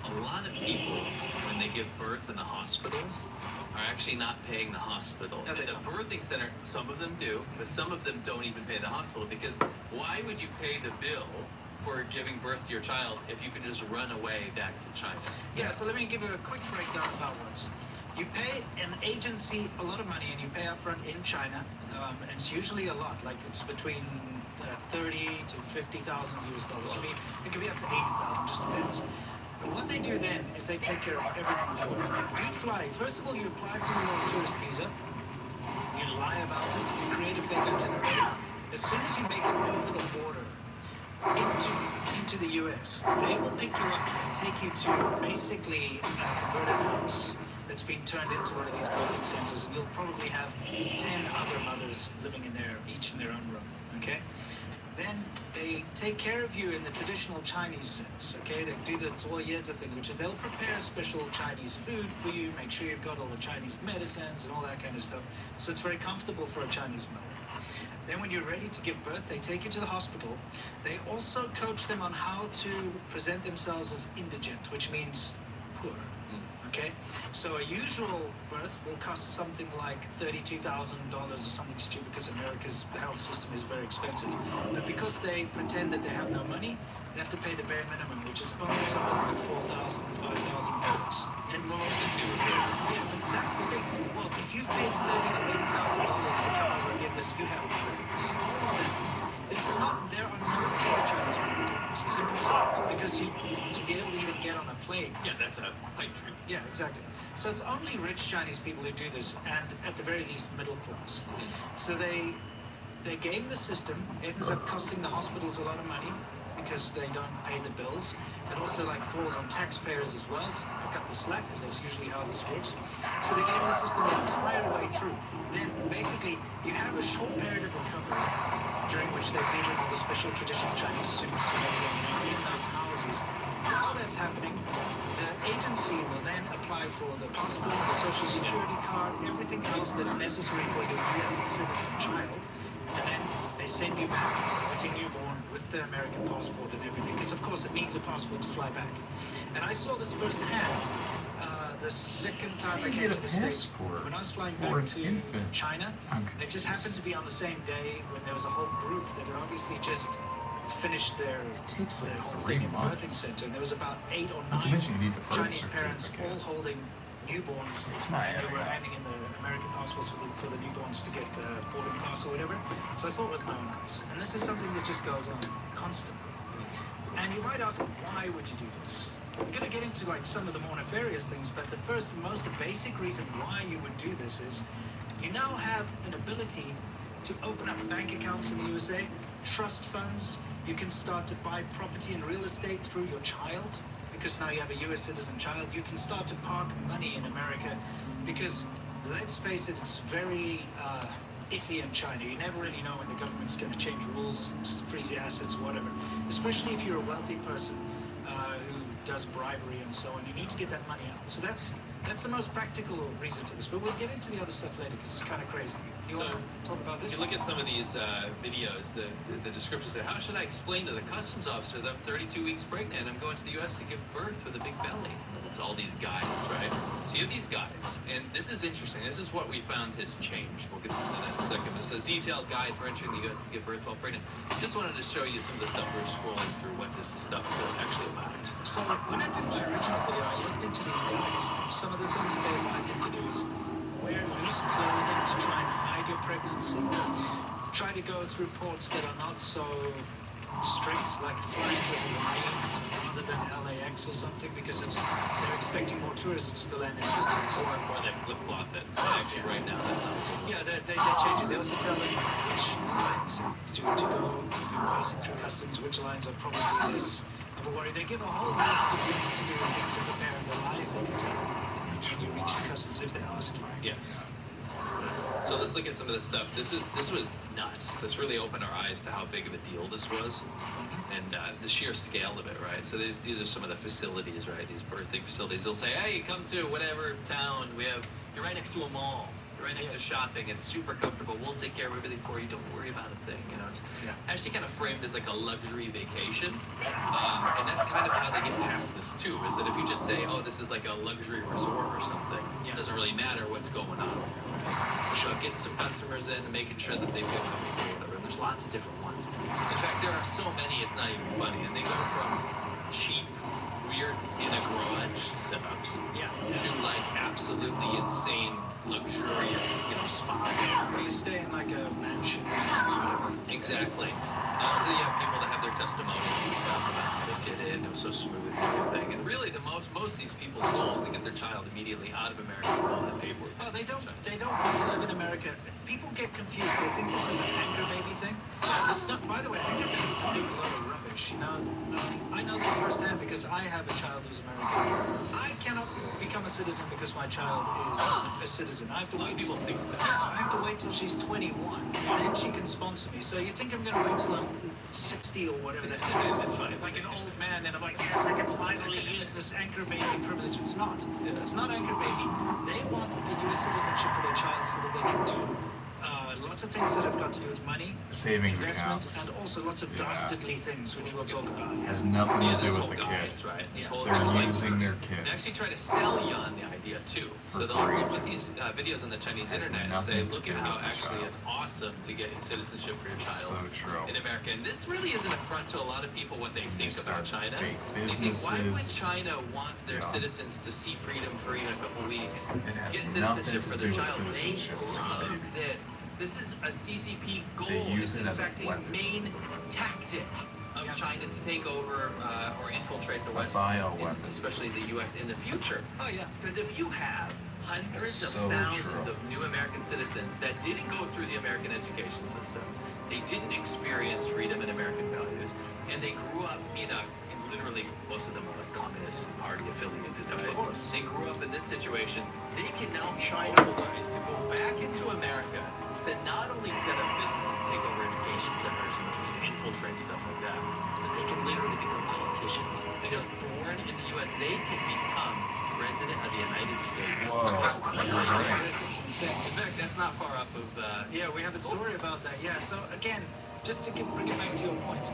Speaker 2: a lot of people, when they give birth in the hospitals, are actually not paying the hospital.
Speaker 4: No, they
Speaker 2: and the
Speaker 4: don't.
Speaker 2: birthing center, some of them do, but some of them don't even pay the hospital, because why would you pay the bill for giving birth to your child if you could just run away back to China?
Speaker 4: Yeah, so let me give you a quick breakdown of how it works. You pay an agency a lot of money, and you pay upfront in China, and it's usually a lot. Like, it's between 30 to 50,000 US dollars. It could be up to 80,000, just depends. But what they do then is they take care of everything for you. You fly. First of all, you apply for your tourist visa. You lie about it. You create a fake itinerary. As soon as you make it over the border into the US, they will pick you up and take you to basically a converted house that's been turned into one of these birthing centers, and you'll probably have 10 other mothers living in there, each in their own room. Okay? Then they take care of you in the traditional Chinese sense, okay? They do the zuoyezi thing, which is they'll prepare special Chinese food for you, make sure you've got all the Chinese medicines and all that kind of stuff. So it's very comfortable for a Chinese mother. Then when you're ready to give birth, they take you to the hospital. They also coach them on how to present themselves as indigent, which means poor. Okay, so a usual birth will cost something like $32,000 or something stupid, because America's health system is very expensive. But because they pretend that they have no money, they have to pay the bare minimum, which is only something like $4,000, $5,000.
Speaker 2: And most of you are
Speaker 4: Yeah, but that's the thing. Well, if you've paid $30,000 to $80,000 to come over and get this, you have it. This is not. There are no poor Chinese people doing this. It's impossible, because to be able to even get on a plane.
Speaker 2: Yeah, that's a pipe dream.
Speaker 4: Yeah, exactly. So it's only rich Chinese people who do this, and at the very least, middle class. So they game the system. It ends up costing the hospitals a lot of money because they don't pay the bills. It also falls on taxpayers as well to pick up the slack, because that's usually how this works. So they game the system the entire way through. Then basically you have a short period of recovery during which they feed in all the special traditional Chinese suits and everything in those houses. While that's happening, the agency will then apply for the passport, the social security card, everything else that's necessary for your U.S. citizen child, and then they send you back with your newborn with the American passport and everything, because of course it needs a passport to fly back. And I saw this firsthand the second time I came to the States. When I was flying back to China, it just happened to be on the same day when there was a whole group that had obviously just finished their whole thing in birthing center, and there was about 8 or 9 Chinese parents all holding newborns, and they were handing in the American passports for the newborns to get the boarding pass or whatever. So I saw it with my own eyes, and this is something that just goes on constantly. And you might ask, why would you do this? we're going to get into like some of the more nefarious things, but the first, most basic reason why you would do this is you now have an ability to open up bank accounts in the USA, trust funds. You can start to buy property and real estate through your child, because now you have a US citizen child. You can start to park money in America, because let's face it, it's very iffy in China. You never really know when the government's going to change rules, freeze your assets, whatever. Especially if you're a wealthy person who does bribery and so on. You need to get that money out. So that's the most practical reason for this. But we'll get into the other stuff later because it's kind of crazy. You
Speaker 8: So,
Speaker 4: want to talk about this?
Speaker 8: You look at some of these videos, the descriptions say, how should I explain to the customs officer that I'm 32 weeks pregnant and I'm going to the U.S. to give birth with a big belly? It's all these guides, right? So you have these guides, and this is interesting. This is what we found has changed. We'll get to that in a second. It says, detailed guide for entering the U.S. to give birth while pregnant. Just wanted to show you some of the stuff we're scrolling through, what this stuff is actually about.
Speaker 4: So when I did my original video, I looked into these guys. Some of the things they advise them to do is wear loose clothing to try and hide your pregnancy. Try to go through ports that are not so strict, like flying to Hawaii rather than LAX or something, because they're expecting more tourists to land in LAX.
Speaker 8: Or they flip-flop it. So actually, right now, that's not cool.
Speaker 4: Yeah, they change it. They also tell them which lines to go when passing through customs, which lines are probably less of a worry. They give a whole list of things to do in case of preparing the lies they can tell when you reach the customs if they ask you.
Speaker 8: Yes. So let's look at some of this stuff. This was nuts. This really opened our eyes to how big of a deal this was, and the sheer scale of it, right? So these are some of the facilities, right? These birthing facilities. They'll say, hey, come to whatever town. You're right next to a mall. You're right next to shopping. It's super comfortable. We'll take care of everything for you. Don't worry about a thing. You know, it's actually kind of framed as like a luxury vacation, and that's kind of how they get past this too. Is that if you just say, oh, this is like a luxury resort or something, it doesn't really matter what's going on. So getting some customers in and making sure that they feel comfortable or whatever. There's lots of different ones. In fact, there are so many, it's not even funny. And they go from cheap, weird in a garage setups to like absolutely insane, luxurious, spa.
Speaker 4: Where you stay in like a mansion.
Speaker 8: Exactly. So you have people that have their testimonials and stuff about how they did it. It was so smooth and everything. And really, most of these people's goal is to get their child immediately out of America and all that paperwork.
Speaker 4: Oh, they don't want to live in America. People get confused. They think this is an anchor baby thing. It's not. By the way, anchor baby is a big load of rubbish. I know this firsthand because I have a child who's American. I cannot become a citizen because my child is a citizen. I have to wait.
Speaker 8: People think that.
Speaker 4: I have to wait till she's 21, and then she can sponsor me. So you think I'm going to wait till I'm 60 or whatever that is? Like an old man, then I'm like, yes, I can finally use this anchor baby privilege. It's not. It's not anchor baby. They want a U.S. citizenship for their child so that they can do lots of things that have got to do with money,
Speaker 5: Savings
Speaker 4: investment,
Speaker 5: accounts.
Speaker 4: and also lots of dastardly things, which we'll talk about.
Speaker 5: Has nothing to do
Speaker 8: this
Speaker 5: with the
Speaker 8: whole
Speaker 5: kid.
Speaker 8: guides, right? This
Speaker 4: Yeah.
Speaker 8: whole
Speaker 5: They're
Speaker 8: it's like
Speaker 5: using
Speaker 8: perks.
Speaker 5: their
Speaker 8: They
Speaker 5: kids.
Speaker 8: actually try to sell you on the idea too.
Speaker 5: For
Speaker 8: So they'll
Speaker 5: free.
Speaker 8: put these videos on the Chinese
Speaker 5: Has
Speaker 8: internet and say,
Speaker 5: nothing to
Speaker 8: look at
Speaker 5: do
Speaker 8: how
Speaker 5: with the
Speaker 8: actually
Speaker 5: child.
Speaker 8: it's awesome to get citizenship for your child
Speaker 5: So true.
Speaker 8: in America. And this really is an affront to a lot of people what they think about
Speaker 5: start
Speaker 8: China.
Speaker 5: fake
Speaker 8: They think, why would
Speaker 5: businesses.
Speaker 8: China want their
Speaker 5: Yeah.
Speaker 8: citizens to see freedom free in a couple weeks?
Speaker 5: It has
Speaker 8: Get
Speaker 5: nothing
Speaker 8: citizenship
Speaker 5: to
Speaker 8: for
Speaker 5: do
Speaker 8: their
Speaker 5: with
Speaker 8: child. They
Speaker 5: citizenship for
Speaker 8: love
Speaker 5: them.
Speaker 8: this. This is a CCP goal.
Speaker 5: They use
Speaker 8: It's
Speaker 5: it
Speaker 8: in
Speaker 5: as a
Speaker 8: fact a
Speaker 5: weapon.
Speaker 8: main tactic of
Speaker 4: Yeah.
Speaker 8: China to take over or infiltrate the West,
Speaker 5: bioweapon.
Speaker 8: especially the U.S. in the future.
Speaker 4: Oh yeah.
Speaker 8: Because if you have hundreds
Speaker 5: That's
Speaker 8: of
Speaker 5: so
Speaker 8: thousands
Speaker 5: true.
Speaker 8: of new American citizens that didn't go through the American education system, they didn't experience freedom and American values, and they grew up in literally most of them are like Communist Party affiliated.
Speaker 4: Of
Speaker 8: right?
Speaker 4: course.
Speaker 8: They grew up in this situation. They can now China wise to go back into America to not only set up businesses to take over education centers and infiltrate stuff like that, but they can literally become politicians. They got born in the U.S. They can become president of the United States.
Speaker 5: Whoa.
Speaker 4: It's insane.
Speaker 8: In fact, that's not far off of.
Speaker 4: Yeah, we have a story about that. Yeah, so again, just to bring it back to your point,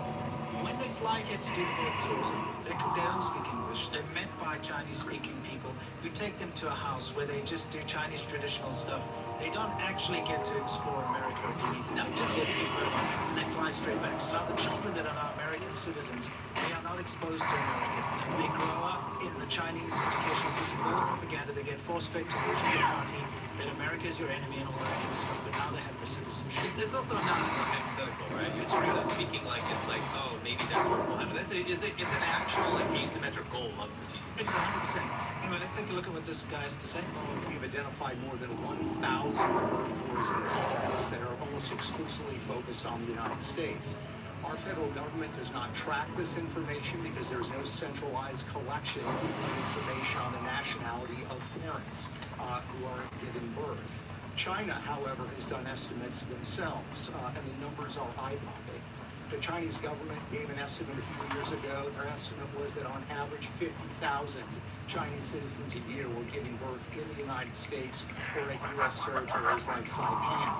Speaker 4: when they fly here to do the birth tours, they don't speak English. They're met by Chinese-speaking people who take them to a house where they just do Chinese traditional stuff. They don't actually get to explore America or do anything. They just get to be birthed and they fly straight back. So now the children that are now American citizens, they are now not exposed to America. They grow up in the Chinese educational system, all the propaganda. They get force-fed to believe the party that America is your enemy and all that kind of stuff. But now they have the citizenship.
Speaker 8: It's also not hypothetical, right? It's kind of speaking like it's like, oh, maybe that's what will happen. It's an actual like asymmetric goal of the season.
Speaker 4: It's 100%. Anyway, let's take a look at what this guy has to say.
Speaker 9: We've identified more than 1,000 Earth tourism companies that are almost exclusively focused on the United States. Our federal government does not track this information because there's no centralized collection of information on the nationality of parents who are giving birth. China, however, has done estimates themselves, and the numbers are eye-popping. The Chinese government gave an estimate a few years ago. Their estimate was that on average 50,000 Chinese citizens a year were giving birth in the United States or at U.S. territories like Saipan.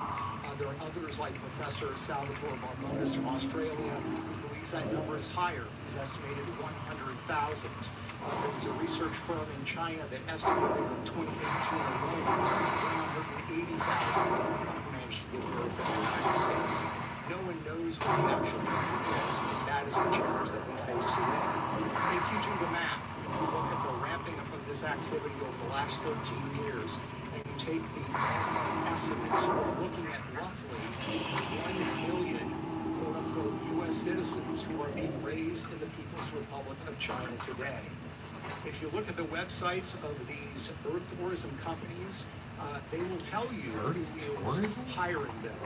Speaker 9: There are others like Professor Salvatore Barbonas from Australia who believes that number is higher. He's estimated 100,000. There was a research firm in China that estimated in 2018 alone 180,000 managed to give birth in the United States. No one knows what the actual number is, and that is the challenge that we face today. If you do the math, if you look at the ramping up of this activity over the last 13 years, and you take the estimates, you're looking at roughly 1 million quote-unquote U.S. citizens who are being raised in the People's Republic of China today. If you look at the websites of these Earth tourism companies, they will tell you who is hiring them.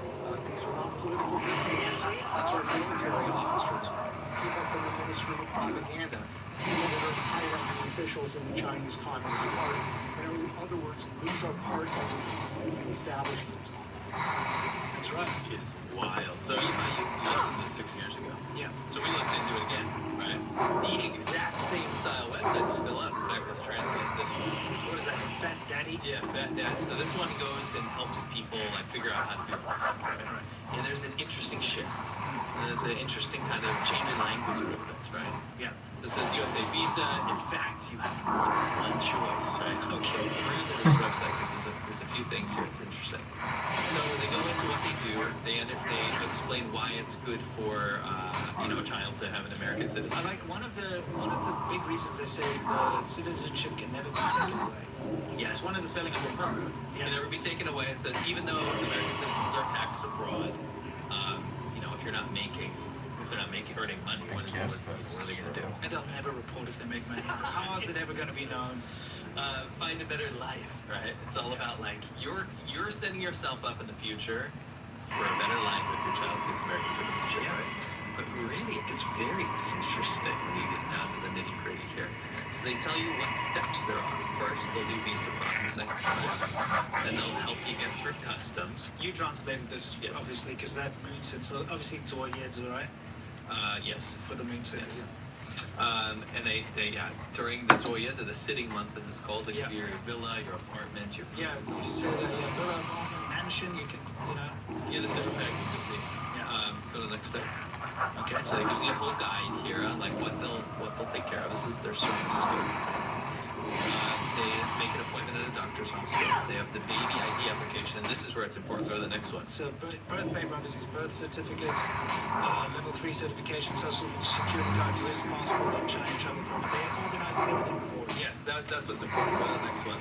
Speaker 9: These are not political dissidents. These are military officers, people from the Ministry of Propaganda, people that are high-ranking officials in the Chinese Communist Party. In other words, these are part of the CCP establishment.
Speaker 8: That's right. It's wild. So you looked into this 6 years ago.
Speaker 4: Yeah.
Speaker 8: So we looked into it again, right? The exact same style website's still up. In fact, let's translate this one.
Speaker 4: What is that, Fat Daddy?
Speaker 8: Yeah, Fat Dad. So this one goes and helps people like figure out how to do this. Right? And there's an interesting shift. There's an interesting kind of change in language with this, right?
Speaker 4: Yeah.
Speaker 8: So it says USA Visa. In fact, you have more than one choice, right? Okay, we're using this website because there's a few things here. It's interesting. So they go into what they do. They explain why it's good for a child to have an American citizen.
Speaker 4: I like one of the big reasons they say is the citizenship can never be taken away.
Speaker 8: Yes.
Speaker 4: It's one of the selling points.
Speaker 8: It can never be taken away. It says even though American citizens are taxed abroad, if you're not making, earning money, what are they going to do?
Speaker 4: And they'll never report if they make money. How is it ever going to be known?
Speaker 8: Find a better life, right? It's all about like you're setting yourself up in the future for a better life if your child gets American citizenship, right? But really, it gets very interesting when you get down to the nitty gritty here. So they tell you what steps there are. First, they'll do visa processing. Then they'll help you get through customs.
Speaker 4: You translated this,
Speaker 8: Yes.
Speaker 4: obviously, because that means it's obviously 2 years, right?
Speaker 8: Yes.
Speaker 4: For the main city.
Speaker 8: Yes. And they during the Zoyas, or the sitting month as it's called, they give you your villa, your apartment, your food.
Speaker 4: Yeah, if you say that villa, apartment, mansion, you can,
Speaker 8: Yeah, this is a package, you see. Go to the next step.
Speaker 4: Okay.
Speaker 8: So it gives you a whole guide here on like what they'll take care of. This is their service scope. They make an appointment at a doctor's hospital. They have the baby ID application. This is where it's important. Go to the next one.
Speaker 4: So birth paper, obviously, is birth certificate, level 3 certification, social security card, US passport, and China travel permit. They organize everything for you.
Speaker 8: Yes, that's what's important. Go to the next one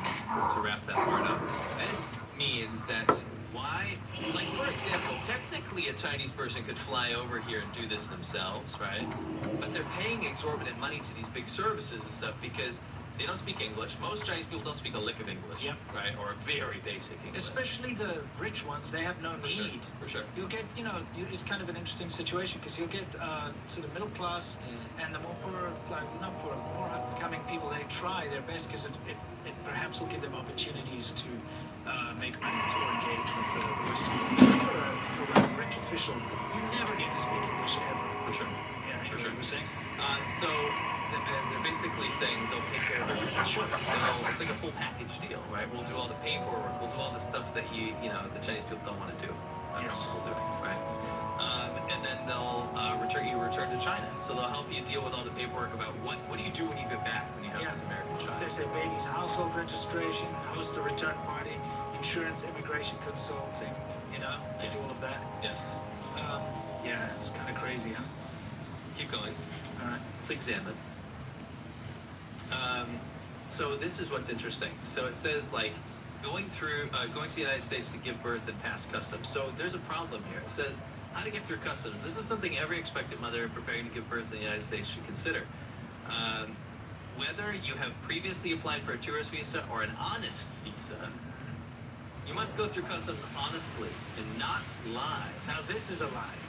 Speaker 8: to wrap that part up. This means that like for example, technically a Chinese person could fly over here and do this themselves, right? But they're paying exorbitant money to these big services and stuff because they don't speak English. Most Chinese people don't speak a lick of English, right? Or very basic English.
Speaker 4: Especially the rich ones, they have no need.
Speaker 8: For sure.
Speaker 4: You'll get, it's kind of an interesting situation because you'll get to the middle class and the more poor, not poor, more upcoming people, they try their best because it perhaps will give them opportunities to make money to engage with the rest of the world. If you're a rich official, you never need to speak English ever.
Speaker 8: For sure.
Speaker 4: Yeah,
Speaker 8: For sure.
Speaker 4: We're saying.
Speaker 8: So they're basically saying they'll take care of everything.
Speaker 4: Sure.
Speaker 8: It's like a full package deal, right? We'll do all the paperwork. We'll do all the stuff that the Chinese people don't want to do.
Speaker 4: Yes.
Speaker 8: We'll do it, right? And then they'll return to China. So they'll help you deal with all the paperwork about what do you do when you get back when you have this American child.
Speaker 4: They say baby's household registration, host a return party, insurance, immigration consulting. They do all of that.
Speaker 8: Yes.
Speaker 4: Yeah, it's kind of crazy, huh?
Speaker 8: Keep going.
Speaker 4: All right.
Speaker 8: Let's examine. So this is what's interesting. So it says like going to the United States to give birth and pass customs. So there's a problem here. It says how to get through customs. This is something every expectant mother preparing to give birth in the United States should consider. Whether you have previously applied for a tourist visa or an honest visa, you must go through customs honestly and not lie.
Speaker 4: Now this is a lie.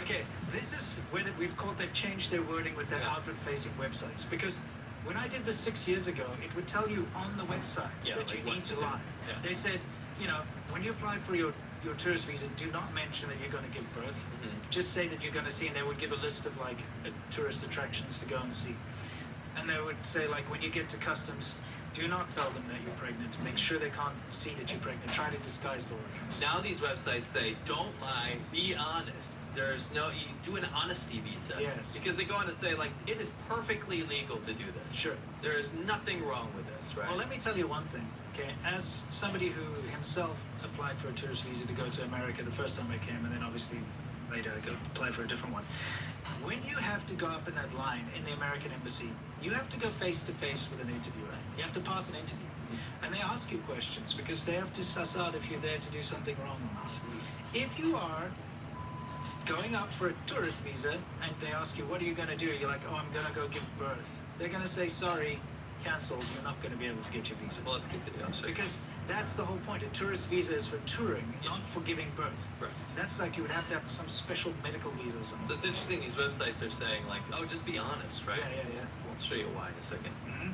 Speaker 4: Okay, this is where we've called they've changed their wording with their outward-facing websites. Because when I did this 6 years ago, it would tell you on the website that
Speaker 8: like
Speaker 4: you
Speaker 8: what
Speaker 4: need
Speaker 8: to
Speaker 4: to
Speaker 8: do.
Speaker 4: lie.
Speaker 8: Yeah.
Speaker 4: They said, you know, when you apply for your tourist visa, do not mention that you're going to give birth. Just say that you're going to see, and they would give a list of like tourist attractions to go and see. And they would say like, when you get to customs, do not tell them that you're pregnant. Make sure they can't see that you're pregnant. Try to disguise the word.
Speaker 8: Now these websites say, don't lie, be honest. There's no, you do an honesty visa.
Speaker 4: Yes.
Speaker 8: Because they go on to say, like, it is perfectly legal to do this.
Speaker 4: Sure.
Speaker 8: There is nothing wrong with this, right?
Speaker 4: Well, let me tell you one thing, okay? As somebody who himself applied for a tourist visa to go to America the first time I came, and then obviously later I applied for a different one. When you have to go up in that line in the American embassy, you have to go face to face with an interviewer. You have to pass an interview. And they ask you questions because they have to suss out if you're there to do something wrong or not. If you are going up for a tourist visa and they ask you, what are you going to do? You're like, oh, I'm going to go give birth. They're going to say, sorry, cancelled. You're not going to be able to get your visa.
Speaker 8: Well, let's continue. I'll show you.
Speaker 4: Because that's the whole point. A tourist visa is for touring, not for giving birth.
Speaker 8: Right.
Speaker 4: That's like you would have to have some special medical visa or something.
Speaker 8: So it's interesting, these websites are saying, like, oh, just be honest, right?
Speaker 4: Yeah.
Speaker 8: We'll show you why in a second.
Speaker 4: Mhm.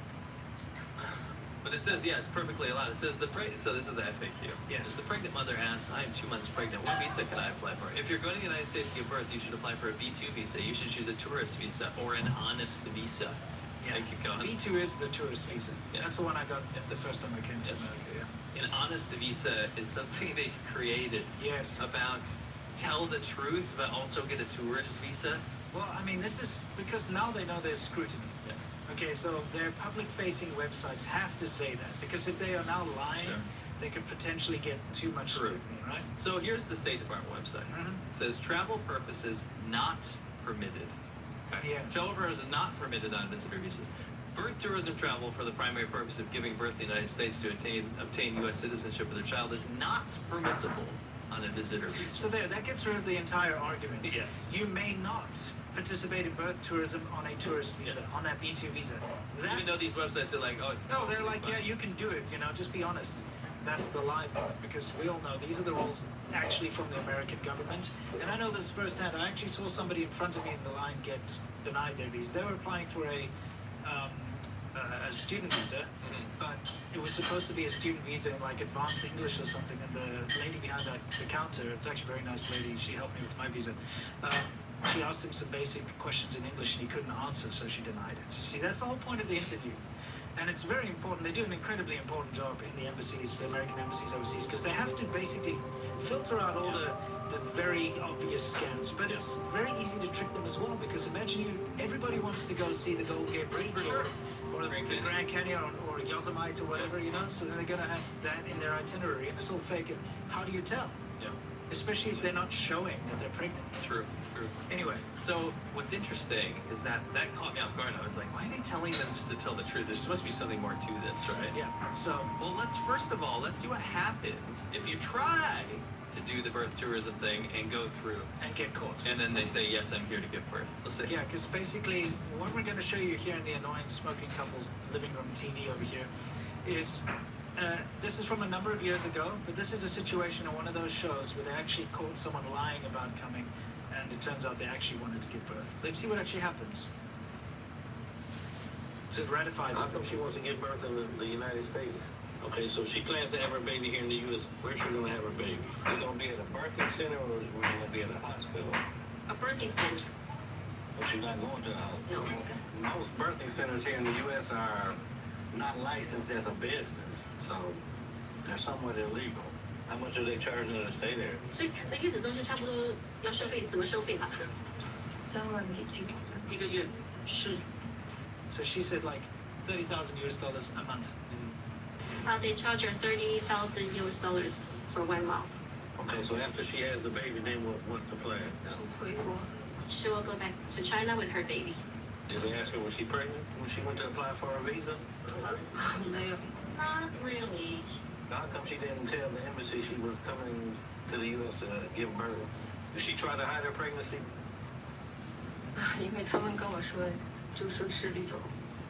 Speaker 8: But it says, yeah, it's perfectly allowed. It says so this is the FAQ.
Speaker 4: Yes.
Speaker 8: It says, the pregnant mother asks, I am 2 months pregnant. What visa can I apply for? If you're going to the United States to give birth, you should apply for a B2 visa. You should choose a tourist visa or an honest visa.
Speaker 4: Yeah.
Speaker 8: Keep going.
Speaker 4: B2 is the tourist visa.
Speaker 8: Yeah.
Speaker 4: That's the one I got
Speaker 8: Yes.
Speaker 4: the first time I came to
Speaker 8: Yes.
Speaker 4: America, yeah.
Speaker 8: An honest visa is something they've created
Speaker 4: Yes.
Speaker 8: about tell the truth, but also get a tourist visa.
Speaker 4: Well, I mean, this is because now they know there's scrutiny.
Speaker 8: Yes.
Speaker 4: Okay, so their public-facing websites have to say that because if they are now lying,
Speaker 8: Sure.
Speaker 4: they could potentially get too much
Speaker 8: True.
Speaker 4: scrutiny, right?
Speaker 8: So here's the State Department website.
Speaker 4: Mhm.
Speaker 8: It says travel purposes not permitted. Okay.
Speaker 4: Yes.
Speaker 8: Travel purposes not permitted on visitor visas. Birth tourism travel for the primary purpose of giving birth in the United States to obtain U.S. citizenship of their child is not permissible on a visitor visa.
Speaker 4: So that gets rid of the entire argument.
Speaker 8: Yes.
Speaker 4: You may not participate in birth tourism on a tourist visa,
Speaker 8: Yes.
Speaker 4: on that B2 visa.
Speaker 8: Even though these websites are like, oh, it's
Speaker 4: No, they're
Speaker 8: totally
Speaker 4: like,
Speaker 8: fine.
Speaker 4: yeah, you can do it, you know, just be honest. That's the lie part, because we all know these are the rules actually from the American government. And I know this firsthand. I actually saw somebody in front of me in the line get denied their visa. They were applying for a student visa, but it was supposed to be a student visa in like advanced English or something. And the lady behind the counter, it's actually a very nice lady, she helped me with my visa. She asked him some basic questions in English and he couldn't answer, so she denied it. You see, that's the whole point of the interview. And it's very important. They do an incredibly important job in the embassies, the American embassies overseas, because they have to basically filter out all the very obvious scams. But it's very easy to trick them as well, because imagine everybody wants to go see the Golden Gate Bridge
Speaker 8: For sure.
Speaker 4: or the
Speaker 8: Grand Canyon.
Speaker 4: Grand Canyon or Yosemite or whatever, you know, so they're going to have that in their itinerary, and it's all fake. And how do you tell?
Speaker 8: Yeah.
Speaker 4: Especially if they're not showing that they're pregnant.
Speaker 8: True.
Speaker 4: Anyway,
Speaker 8: So what's interesting is that caught me off guard. I was like, why are they telling them just to tell the truth? There's supposed to be something more to this, right?
Speaker 4: yeah, so
Speaker 8: Well, first of all, let's see what happens if you try to do the birth tourism thing and go through.
Speaker 4: and get caught.
Speaker 8: And then they say, yes, I'm here to give birth. Let's see.
Speaker 4: Yeah, because basically what we're going to show you here in the annoying smoking couple's living room TV over here is, this is from a number of years ago, but this is a situation in one of those shows where they actually caught someone lying about coming, and it turns out they actually wanted to give birth. Let's see what actually happens. So it ratifies
Speaker 10: How
Speaker 4: it.
Speaker 10: come she wants to give birth in the United States? Okay, so she plans to have her baby here in the U.S. Where's she gonna have her baby? She's gonna be at a birthing center, or we're gonna be at a hospital?
Speaker 1: A birthing center.
Speaker 10: But she's not going to a hospital.
Speaker 1: No.
Speaker 10: Most birthing centers here in the U.S. are not licensed as a business, so they're somewhat illegal. How much are they charging her to stay there?
Speaker 1: 所以在月子中心差不多要收费，怎么收费法？$30,000一个月。是。
Speaker 4: So she said like $30,000 a month.
Speaker 1: They charge her $30,000 for 1 month.
Speaker 10: Okay, so after she has the baby, then what's the plan?
Speaker 1: 回国。She will go back to China with her baby.
Speaker 10: Did they ask her was she pregnant when she went to apply for her visa?
Speaker 1: Not really.
Speaker 10: How come she didn't tell the embassy she was coming to the U.S. to give birth? Did she try to hide her pregnancy?
Speaker 1: 因为他们跟我说，就说是绿种。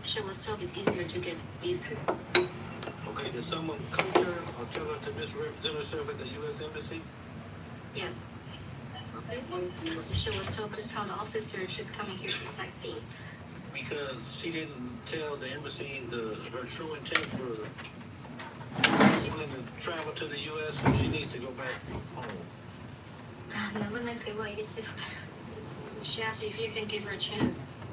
Speaker 1: She was told it's easier to get visa.
Speaker 10: Okay, did someone coach her or tell her to misrepresent herself at the U.S. embassy?
Speaker 1: Yes. She was told to tell the officer she's coming here to sightsee.
Speaker 10: Because she didn't tell the embassy her true intent for willing to travel to the U.S. and she needs to go back home.
Speaker 1: 能不能给我一个机会? She asked if you can give her a chance.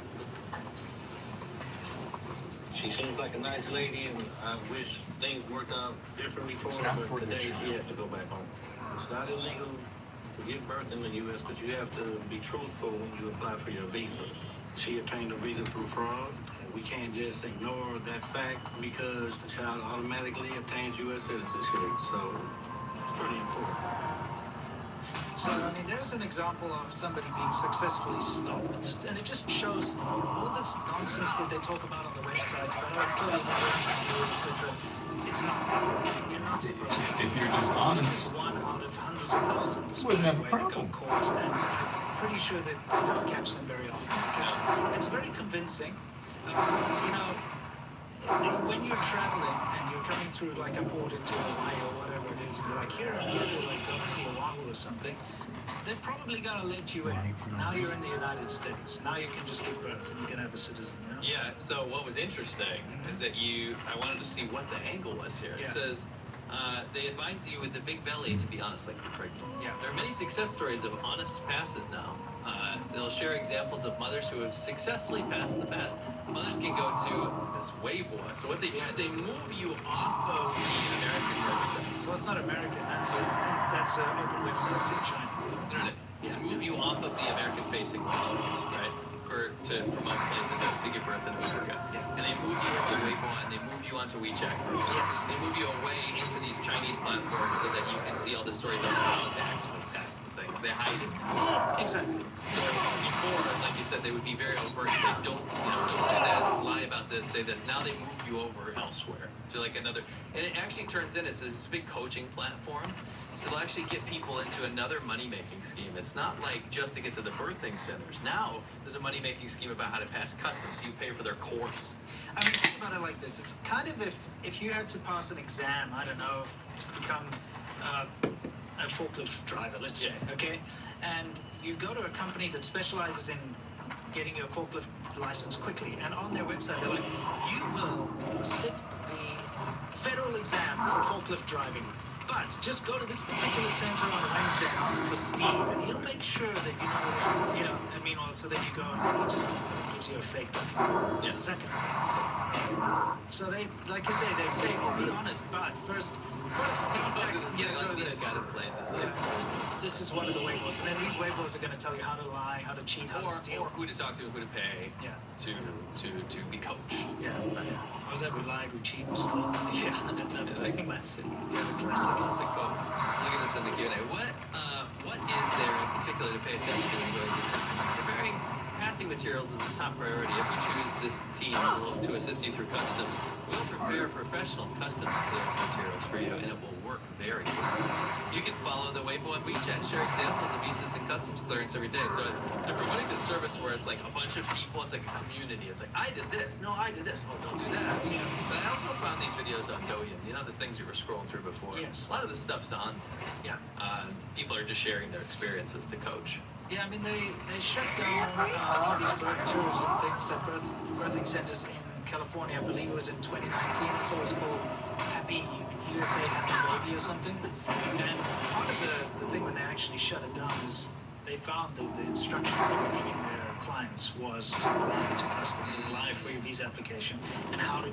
Speaker 10: She seems like a nice lady, and I wish things worked out differently for her, but today she has to go back home. It's not illegal to give birth in the U.S., but you have to be truthful when you apply for your visa. She obtained a visa through fraud. We can't just ignore that fact because the child automatically obtains U.S. citizenship, so it's pretty important.
Speaker 4: So, I mean, there's an example of somebody being successfully stopped, and it just shows all this nonsense that they talk about on the websites, about it's totally illegal, etc. It's not. You're not supposed to.
Speaker 5: If you're just honest,
Speaker 4: this is one out of hundreds of thousands
Speaker 5: wouldn't have a
Speaker 4: where they
Speaker 5: problem.
Speaker 4: go caught, and I'm pretty sure that they don't catch them very often because it's very convincing. When you're traveling and you're coming through like a port into Hawaii or whatever it is, and you're like, here, I'm here to like go to see Oahu or something, they're probably gonna let you in. Now you're in the United States. Now you can just give birth and you can have a citizen. You know?
Speaker 2: Yeah, so what was interesting is that I wanted to see what the angle was here. It says, they advise you with the big belly to be honest, like you're pregnant.
Speaker 4: Yeah.
Speaker 2: There are many success stories of honest passes now. They'll share examples of mothers who have successfully passed the pass. Mothers can go to this Weibo. So what they do is they move you off of the American website.
Speaker 4: So it's not American. That's open websites in China.
Speaker 2: No. They move you off of the American-facing websites, right? To promote places to give birth in America. And they move you into Weibo and they move you onto WeChat groups.
Speaker 4: Yes.
Speaker 2: They move you away into these Chinese platforms so that you can see all the stories on how to actually test the things. They hide it.
Speaker 4: Exactly.
Speaker 2: So before, like you said, they would be very overt and say, don't do this, lie about this, say this. Now they move you over elsewhere to like another, and it actually turns in, it's this big coaching platform. So they'll actually get people into another money-making scheme. It's not like just to get to the birthing centers. Now there's a money-making scheme about how to pass customs. So you pay for their course.
Speaker 4: I mean, think about it like this. It's kind of if you had to pass an exam, I don't know, to become a forklift driver, let's say, okay? And you go to a company that specializes in getting your forklift license quickly, and on their website they're like, you will sit the federal exam for forklift driving. But just go to this particular center on a Wednesday and ask for Steve, and he'll make sure that I mean, so that you go and he just gives you a fake document.
Speaker 2: Yeah.
Speaker 4: Second. So they, like you say, they say, oh, be honest, but first contact, go to this. This is one of the Weibos, and then these Weibos are going to tell you how to lie, how to cheat, how to steal.
Speaker 2: Or who to talk to, who to pay to be coached.
Speaker 4: Yeah. Was that we lied, we cheat, we stole? Yeah, that's like classic. Yeah, the classic.
Speaker 2: Classic quote. Look at this in the Q&A. What is there in particular to pay attention to during your testing? Preparing passing materials is the top priority. If you choose this team to assist you through customs, we'll prepare professional customs clearance materials for you, and it will work very well. You can follow the Weibo and WeChat and share examples of visas and customs clearance every day. So they're promoting this service where it's like a bunch of people, it's like a community. It's like, I did this. No, I did this. Oh, don't do that. Yeah. But I also found these videos on Douyin, the things you were scrolling through before.
Speaker 4: Yes.
Speaker 2: A lot of this stuff's on there.
Speaker 4: Yeah.
Speaker 2: People are just sharing their experiences to coach.
Speaker 4: Yeah, I mean, they shut down all these birth tours and things at birthing centers in California. I believe it was in 2019. So it's called Happy USA, Happy Baby or something. And part of the thing when they actually shut it down is they found that the instructions they were giving their clients was to lie to customs and lie for your visa application and how to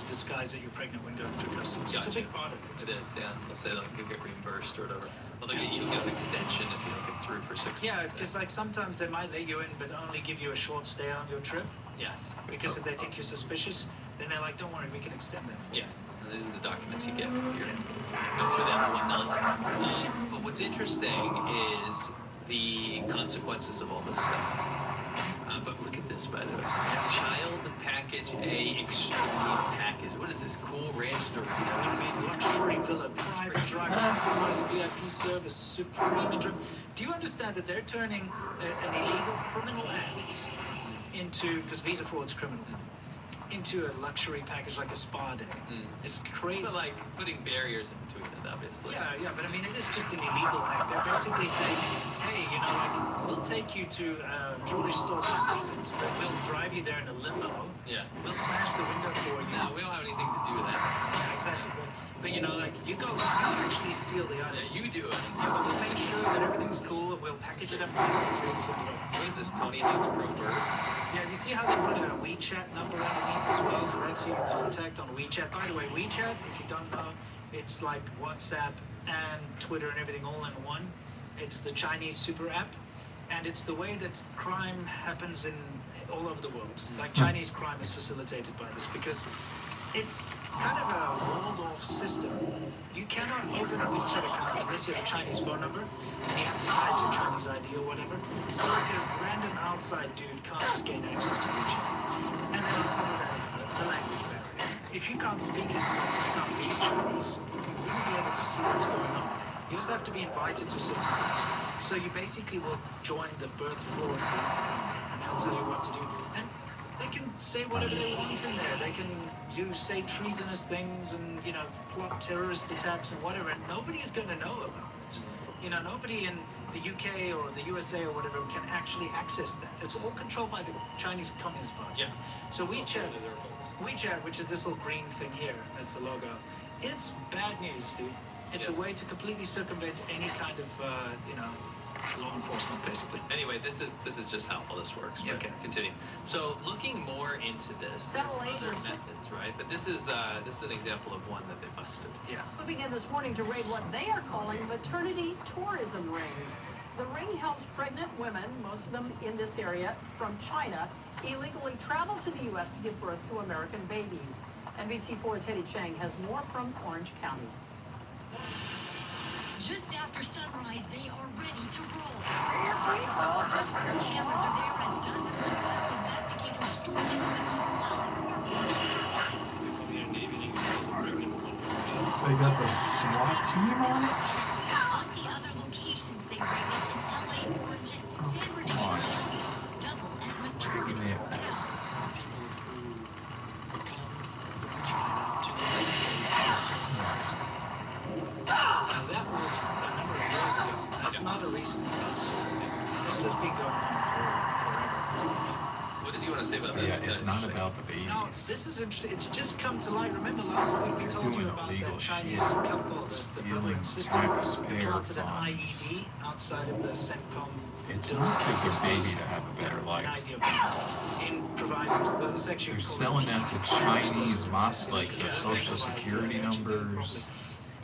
Speaker 4: disguise that you're pregnant when going through customs. It's a big part of it.
Speaker 2: It is, yeah. Let's say like you get reimbursed or whatever. Well, you get an extension if you don't get through for 6 months.
Speaker 4: Yeah, it's like sometimes they might let you in but only give you a short stay on your trip.
Speaker 2: Yes.
Speaker 4: Because if they think you're suspicious, then they're like, don't worry, we can extend that for you.
Speaker 2: Yes. And these are the documents you get if you go through that one nonsense. But what's interesting is
Speaker 8: the consequences of all this stuff. But look at this, by the way. Child package A extreme package. What is this? Cool Ranch Doritos?
Speaker 4: Luxury villa, private drive, customized VIP service, supreme enjoyment. Do you understand that they're turning an illegal criminal act into, because visa fraud's criminal, into a luxury package like a spa day? It's crazy.
Speaker 8: But like putting barriers in between it, obviously.
Speaker 4: Yeah, but I mean, it is just an illegal act. They're basically saying, hey, you know, like, we'll take you to a jewelry store in Robert, but we'll drive you there in a limo.
Speaker 8: Yeah.
Speaker 4: We'll smash the window for you.
Speaker 8: No, we don't have anything to do with that.
Speaker 4: Yeah, exactly. But you know, like, you go, you actually steal the items.
Speaker 8: Yeah, you do it.
Speaker 4: Yeah, but we'll make sure that everything's cool, and we'll package it up nicely for you and send it over.
Speaker 8: What is this, Tony Hawk's Pro Bird?
Speaker 4: Yeah, you see how they put a WeChat number underneath as well, so that's your contact on WeChat. By the way, WeChat, if you don't know, it's like WhatsApp and Twitter and everything all in one. It's the Chinese super app, and it's the way that crime happens in all over the world. Like, Chinese crime is facilitated by this because it's kind of a walled-off system. You cannot open a WeChat account unless you have a Chinese phone number, and you have to tie it to your Chinese ID or whatever. So like a random outside dude can't just gain access to WeChat. And then on top of that, it's the language barrier. If you can't speak it, you can't read Chinese, you won't be able to see what's going on. You also have to be invited to certain groups. So you basically will join the birth fraud group, and they'll tell you what to do. And they can say whatever they want in there. They can say treasonous things and, you know, plot terrorist attacks and whatever, and nobody is going to know about it. You know, nobody in the UK or the USA or whatever can actually access that. It's all controlled by the Chinese Communist Party.
Speaker 8: Yeah.
Speaker 4: So WeChat, which is this little green thing here, that's the logo, it's bad news, dude. It's a way to completely circumvent any kind of, you know, law enforcement, basically.
Speaker 8: Anyway, this is just how all this works.
Speaker 4: Yeah,
Speaker 8: But
Speaker 4: okay.
Speaker 8: Continue. So looking more into this, there's
Speaker 7: Federal
Speaker 8: other
Speaker 7: agents.
Speaker 8: methods, right? But this is an example of one that they busted.
Speaker 4: Yeah.
Speaker 11: Moving in this morning to raid what they are calling maternity tourism rings. The ring helps pregnant women, most of them in this area from China, illegally travel to the U.S. to give birth to American babies. NBC4's Hetty Chang has more from Orange County.
Speaker 12: Just after sunrise, they are ready to roll. Cameras are there as dozens of federal investigators storm into the dwelling.
Speaker 5: They got the SWAT team on it?
Speaker 12: 20 other locations they raided in LA, Orange, and San Bernardino County, double as maternity hotels.
Speaker 4: Now that was a number of years ago. That's not a recent bust. This has been going on forever.
Speaker 8: What did you want to say about this?
Speaker 5: Yeah, it's not about the babies.
Speaker 4: No, this is interesting. It's just come to light. Remember last week we told you
Speaker 5: doing
Speaker 4: about
Speaker 5: illegal
Speaker 4: that Chinese
Speaker 5: shit.
Speaker 4: couple, the brother and sister,
Speaker 5: Stealing
Speaker 4: who planted an
Speaker 5: taxpayers'
Speaker 4: IED outside of the CENTCOM.
Speaker 5: It's not for the baby to have a better
Speaker 4: An
Speaker 5: life.
Speaker 4: idea of improvised. Well, it's actually
Speaker 5: They're
Speaker 4: called
Speaker 5: selling that to Chinese like the
Speaker 4: Yeah,
Speaker 5: social
Speaker 4: they
Speaker 5: security
Speaker 4: actually did it
Speaker 5: numbers,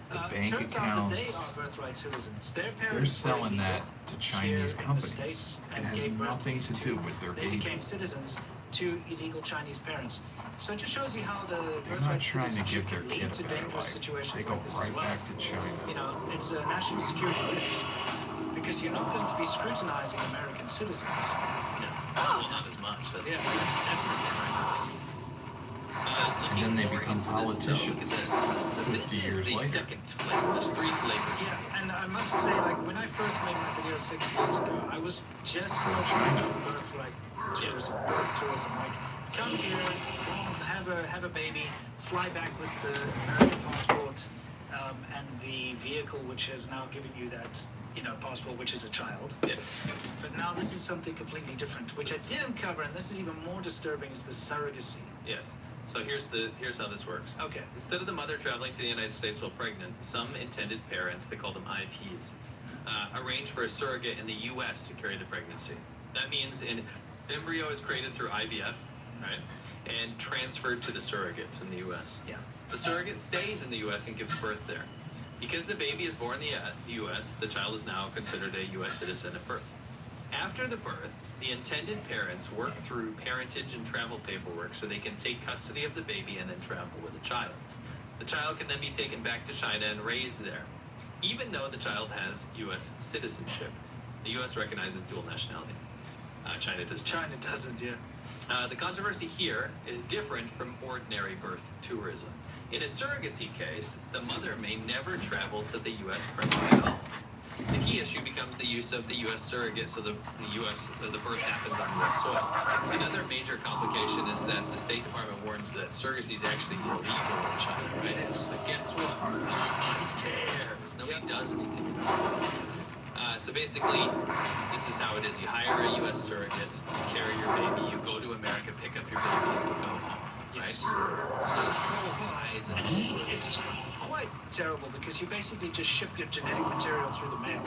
Speaker 5: the
Speaker 4: properly.
Speaker 5: bank
Speaker 4: Turns out that they
Speaker 5: accounts.
Speaker 4: are birthright citizens. Their
Speaker 5: They're
Speaker 4: parents were
Speaker 5: selling that
Speaker 4: illegal
Speaker 5: to
Speaker 4: here
Speaker 5: Chinese
Speaker 4: in the
Speaker 5: companies.
Speaker 4: States
Speaker 5: It
Speaker 4: and
Speaker 5: has
Speaker 4: gave birth
Speaker 5: nothing
Speaker 4: these
Speaker 5: to
Speaker 4: two.
Speaker 5: do with their
Speaker 4: They
Speaker 5: baby.
Speaker 4: became citizens to illegal Chinese parents. So it just shows you how the
Speaker 5: They're
Speaker 4: birthright
Speaker 5: not trying to
Speaker 4: citizenship
Speaker 5: give their
Speaker 4: can
Speaker 5: kid
Speaker 4: lead
Speaker 5: a
Speaker 4: to
Speaker 5: better
Speaker 4: dangerous
Speaker 5: life.
Speaker 4: situations
Speaker 5: They go
Speaker 4: like this as
Speaker 5: right
Speaker 4: well.
Speaker 5: back to China.
Speaker 4: You know, it's a national security risk because you're not going to be scrutinizing American citizens.
Speaker 8: Well, not as much. That's
Speaker 4: Yeah,
Speaker 5: And then they become politicians
Speaker 8: So
Speaker 5: 50
Speaker 8: this
Speaker 5: years
Speaker 8: is the
Speaker 5: later.
Speaker 8: second flavor. There's three flavors.
Speaker 4: Yeah, and I must say, like, when I first made my video 6 years ago, I was just focusing on birthright tourism, birth tourism. Like, come here, boom, have a baby, fly back with the American passport, and the vehicle which has now given you that, you know, passport, which is a child.
Speaker 8: Yes.
Speaker 4: But now this is something completely different, which I didn't cover, and this is even more disturbing, is the surrogacy.
Speaker 8: Yes. So here's how this works.
Speaker 4: Okay.
Speaker 8: Instead of the mother traveling to the United States while pregnant, some intended parents, they call them IPs, arrange for a surrogate in the U.S. to carry the pregnancy. That means an embryo is created through IVF, right, and transferred to the surrogate in the U.S.
Speaker 4: Yeah.
Speaker 8: The surrogate stays in the U.S. and gives birth there. Because the baby is born in the U.S., the child is now considered a U.S. citizen at birth. After the birth, the intended parents work through parentage and travel paperwork so they can take custody of the baby and then travel with the child. The child can then be taken back to China and raised there. Even though the child has U.S. citizenship, The U.S. recognizes dual nationality. China does not.
Speaker 4: China doesn't, yeah.
Speaker 8: The controversy here is different from ordinary birth tourism. In a surrogacy case, the mother may never travel to the U.S. pregnant at all. The key issue becomes the use of the U.S. surrogate, so the birth happens on U.S. soil. Another major complication is that the State Department warns that surrogacy is actually illegal in China, right? But guess what? Nobody cares. Nobody does anything about it. So basically, this is how it is. You hire a U.S. surrogate, you carry your baby, you go to America, pick up your baby, and you go home, right?
Speaker 4: It's quite terrible because you basically just ship your genetic material through the mail.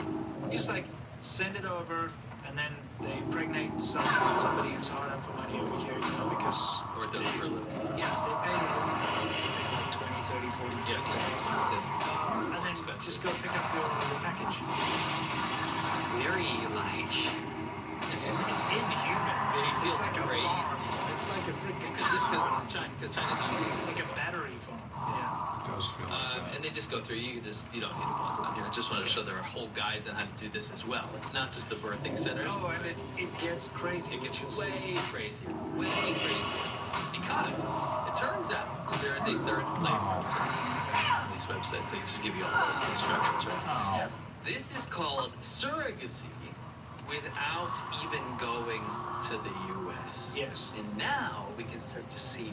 Speaker 4: You just like send it over, and then they impregnate somebody who's hard up for money over here, you know, because
Speaker 8: Or does it for a living.
Speaker 4: yeah, they pay like 20, 30, 40, 50 and then just go pick up your package.
Speaker 8: It's very like
Speaker 4: It's inhuman.
Speaker 8: it feels
Speaker 4: It's like
Speaker 8: crazy.
Speaker 4: a farm. It's like a freaking
Speaker 8: Because China's
Speaker 4: It's like a battery farm. Yeah.
Speaker 5: It does feel like that.
Speaker 8: and they just go through. You don't need to pause it on here. I just wanted to show there are whole guides on how to do this as well. It's not just the birthing center.
Speaker 4: No, and it gets crazy.
Speaker 8: It gets way crazier, because it turns out there is a third flavor. These websites, they just give you all the instructions, right? This is called surrogacy without even going to the U.S.
Speaker 4: Yes.
Speaker 8: And now we can start to see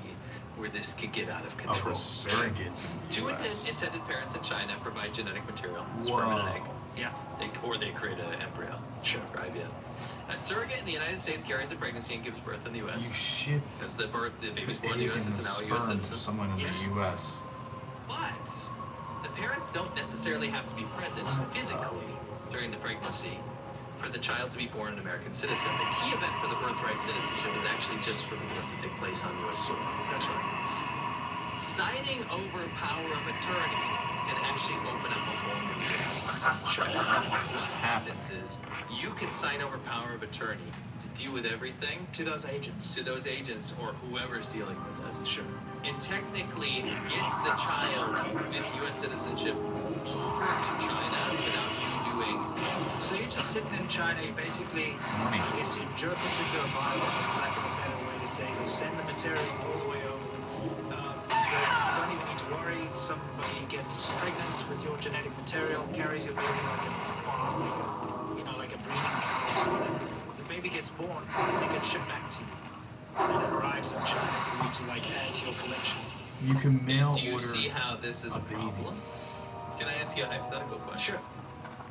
Speaker 8: where this could get out of
Speaker 5: Oh,
Speaker 8: control.
Speaker 5: the surrogates in the
Speaker 8: Two
Speaker 5: US.
Speaker 8: intended parents in China provide genetic material, sperm and an egg.
Speaker 4: Yeah.
Speaker 8: Or they create an embryo.
Speaker 4: Sure.
Speaker 8: For IVF. A surrogate in the United States carries a pregnancy and gives birth in the U.S.
Speaker 5: You ship
Speaker 8: As the baby's
Speaker 5: the
Speaker 8: born in the
Speaker 5: egg
Speaker 8: U.S.
Speaker 5: and
Speaker 8: is
Speaker 5: the
Speaker 8: now a U.S.
Speaker 5: sperm to
Speaker 8: citizen.
Speaker 5: someone in
Speaker 4: Yes.
Speaker 5: the U.S.
Speaker 8: But the parents don't necessarily have to be present physically during the pregnancy for the child to be born an American citizen. The key event for the birthright citizenship is actually just for the birth to take place on U.S. soil.
Speaker 4: That's right.
Speaker 8: Signing over power of attorney can actually open up a whole new world. Sure. What happens is you can sign over power of attorney to deal with everything
Speaker 4: To those agents.
Speaker 8: or whoever's dealing with this. Sure. And technically gets the child with U.S. citizenship over to China without you doing.
Speaker 4: So you're just sitting in China, you basically,
Speaker 5: Money.
Speaker 4: I guess you jerk it into a vial, for lack of a better way to say it. You send the material all the way over. You don't even need to worry. Somebody gets pregnant with your genetic material, carries your baby like a farm, like a breeding cow or something. The baby gets born, and they get shipped back to you. And it arrives in China for you to add to your collection.
Speaker 5: You can mail
Speaker 8: Do you
Speaker 5: order.
Speaker 8: see how this is a
Speaker 5: baby.
Speaker 8: problem? Can I ask you a hypothetical question?
Speaker 4: Sure.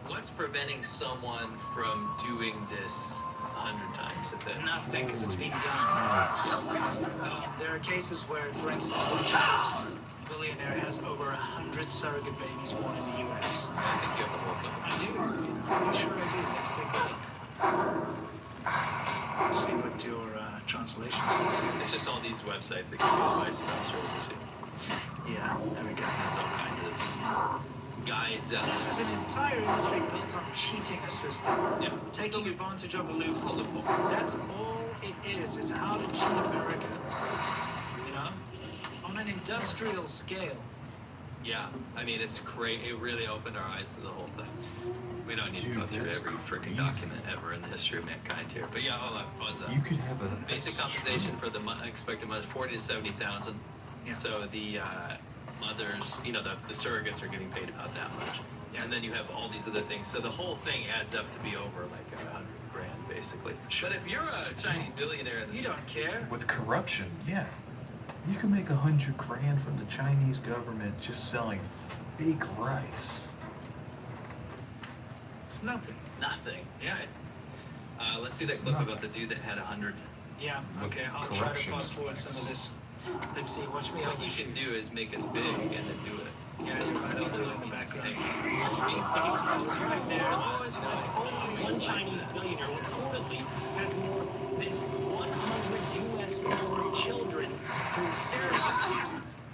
Speaker 8: What's preventing someone from doing this 100 times if they
Speaker 4: Nothing, because it's being done.
Speaker 5: Yes.
Speaker 4: There are cases where, for instance, one Chinese billionaire has over 100 surrogate babies born in the U.S.
Speaker 8: I think you have the whole
Speaker 4: I do. I'm sure I do. Let's take a look. Let's see what your translation says here.
Speaker 8: It's just all these websites that give you advice about surrogacy.
Speaker 4: Yeah, there we go.
Speaker 8: There's all kinds of guides out
Speaker 4: This is
Speaker 8: there.
Speaker 4: an entire industry built on cheating a system,
Speaker 8: Yeah.
Speaker 4: taking advantage of a loophole.
Speaker 8: It's a loophole.
Speaker 4: That's all it is. It's how to cheat America. On an industrial scale.
Speaker 8: Yeah, I mean, it's great. It really opened our eyes to the whole thing. We don't need to
Speaker 5: Dude,
Speaker 8: go through
Speaker 5: that's
Speaker 8: every freaking
Speaker 5: crazy.
Speaker 8: document ever in the history of mankind here. But yeah, hold on, pause that.
Speaker 5: You could have a
Speaker 8: Basic compensation for the expected mother, 40 to 70,000.
Speaker 4: Yeah.
Speaker 8: So the mothers, the surrogates are getting paid about that much.
Speaker 4: Yeah.
Speaker 8: And then you have all these other things. So the whole thing adds up to be over like $100,000 basically. But if you're a Chinese billionaire in the
Speaker 4: You don't care.
Speaker 5: with corruption. Yeah, you can make $100,000 from the Chinese government just selling fake rice.
Speaker 4: It's nothing.
Speaker 8: nothing.
Speaker 4: Yeah.
Speaker 8: Right? Let's see that clip about the dude that had 100.
Speaker 4: Yeah, okay, I'll try to
Speaker 5: Corruption.
Speaker 4: fast forward some of this. Let's see, watch me
Speaker 8: What you can do is make us big and then do it.
Speaker 4: Yeah, you're right, I'll do it in the background.
Speaker 6: It's right there. One Chinese billionaire reportedly has more than 100 U.S.-born children through surrogacy.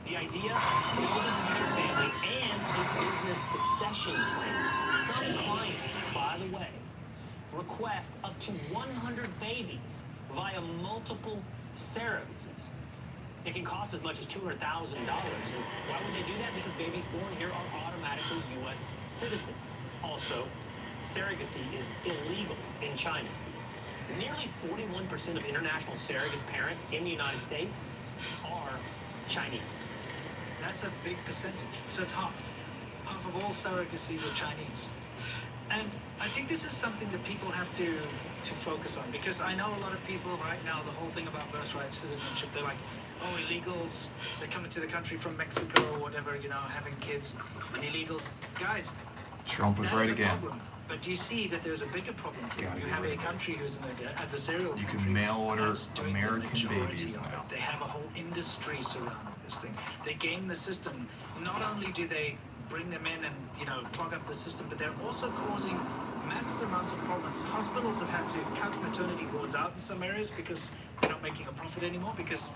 Speaker 6: The idea, build a future family and a business succession plan. Some clients, by the way, request up to 100 babies via multiple surrogacies. It can cost as much as $200,000. And why would they do that? Because babies born here are automatically U.S. citizens. Also, surrogacy is illegal in China. Nearly 41% of international surrogate parents in the United States are Chinese.
Speaker 4: That's a big percentage. So it's half. Half of all surrogacies are Chinese. And I think this is something that people have to focus on, because I know a lot of people right now, the whole thing about birthright citizenship, they're like, oh, illegals, they're coming to the country from Mexico or whatever, you know, having kids, and illegals. Guys,
Speaker 5: Trump was right again.
Speaker 4: Problem. But do you see that there's a bigger problem here? You have a country who's an adversarial
Speaker 5: You
Speaker 4: country.
Speaker 5: can mail order
Speaker 4: doing
Speaker 5: American babies now.
Speaker 4: They have a whole industry surrounding this thing. They game the system. Not only do they bring them in and, you know, clog up the system, but they're also causing massive amounts of problems. Hospitals have had to cut maternity wards out in some areas because they're not making a profit anymore, because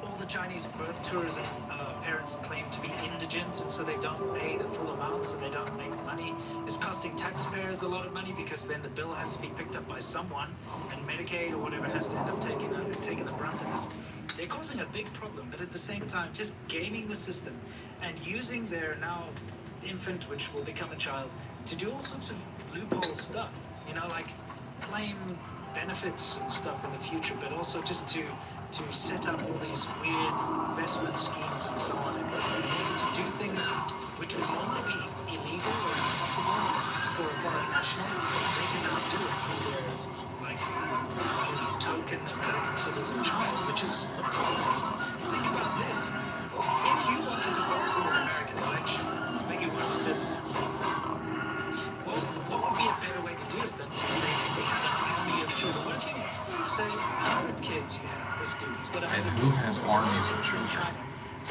Speaker 4: all the Chinese birth tourism parents claim to be indigent, and so they don't pay the full amount, so they don't make money. It's costing taxpayers a lot of money, because then the bill has to be picked up by someone, and Medicaid or whatever has to end up taking the brunt of this. They're causing a big problem, but at the same time, just gaming the system and using their now infant, which will become a child, to do all sorts of loophole stuff, you know, like claim benefits and stuff in the future, but also just to set up all these weird investment schemes and so on, and also to do things which would normally be illegal or impossible for a foreign national. They can now do it through their, like, I don't know, token American citizen child, which is a problem. Think about this. If you wanted to vote in an American election, but you weren't a citizen, what would be a better way to do it than to basically have an army of children? What if you say 100 kids you have? This dude, he's got 100
Speaker 5: And who
Speaker 4: kids.
Speaker 5: has armies of children?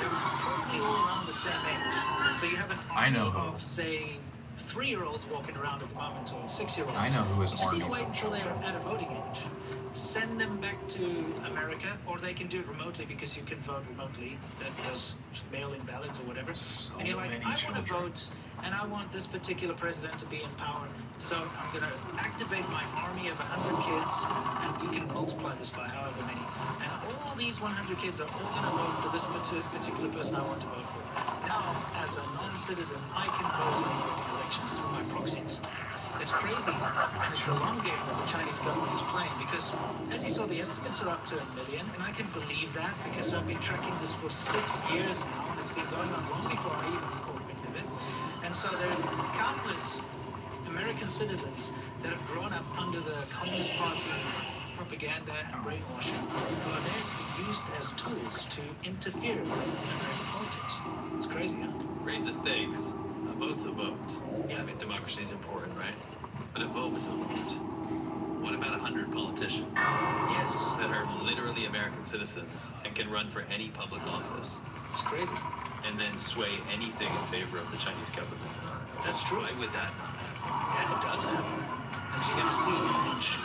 Speaker 4: They're probably all around the same age. So you have an army of, say, 3-year-olds walking around at the moment, or 6-year-olds.
Speaker 5: I know who has
Speaker 4: Just need to
Speaker 5: armies
Speaker 4: wait
Speaker 5: of
Speaker 4: until they're
Speaker 5: children.
Speaker 4: at a voting age. Send them back to America, or they can do it remotely, because you can vote remotely. Those mail-in ballots or whatever. And you're like, I want to vote, and I want this particular president to be in power, so I'm going to activate my army of 100 kids, and you can multiply this by however many. And all these 100 kids are all going to vote for this particular person I want to vote for. Now, as a non-citizen, I can vote in American elections through my proxies. It's crazy, and it's a long game that the Chinese government is playing, because, as you saw, the estimates are up to 1 million, and I can believe that, because I've been tracking this for 6 years now, and it's been going on long before I even caught wind of it. And so there are countless American citizens that have grown up under the Communist Party propaganda and brainwashing, who are there to be used as tools to interfere with American politics. It's crazy, huh?
Speaker 8: Raise the stakes. A vote's a vote. Yeah, I mean, democracy is important, right? But a vote is a vote. What about 100 politicians?
Speaker 4: Yes.
Speaker 8: That are literally American citizens and can run for any public office.
Speaker 4: It's crazy.
Speaker 8: And then sway anything in favor of the Chinese government.
Speaker 4: That's true.
Speaker 8: Why would that not happen?
Speaker 4: And it does happen. As you're going to see.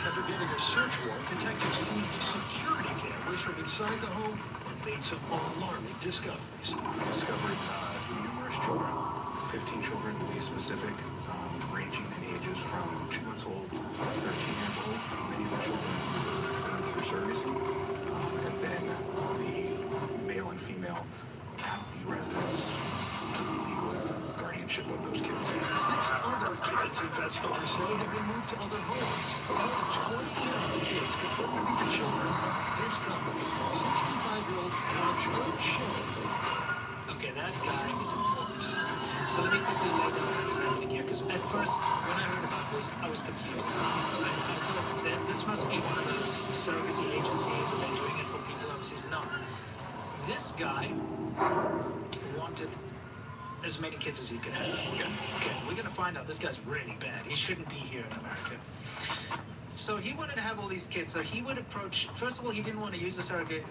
Speaker 6: After getting a search warrant, detectives seized security cameras from inside the home and made some alarming discoveries.
Speaker 9: Discovered numerous children, 15 children to be specific, ranging in ages from 2 months old to 13 years old. Many of the children were through surrogacy, and then the male and female at the residence took legal guardianship of those kids.
Speaker 6: 6 other kids, investigators say, have been moved to other homes. About 20 of the kids could only be the children of this couple, 65-year-old George O'Shea.
Speaker 4: Okay, that guy is important. So let me quickly lay down what's happening here, because at first, when I heard about this, I was confused. I thought that this must be one of those surrogacy agencies, and they're doing it for people overseas. No. This guy wanted as many kids as he could have. Okay, we're going to find out this guy's really bad. He shouldn't be here in America. So he wanted to have all these kids. So he would approach, first of all, he didn't want to use a surrogate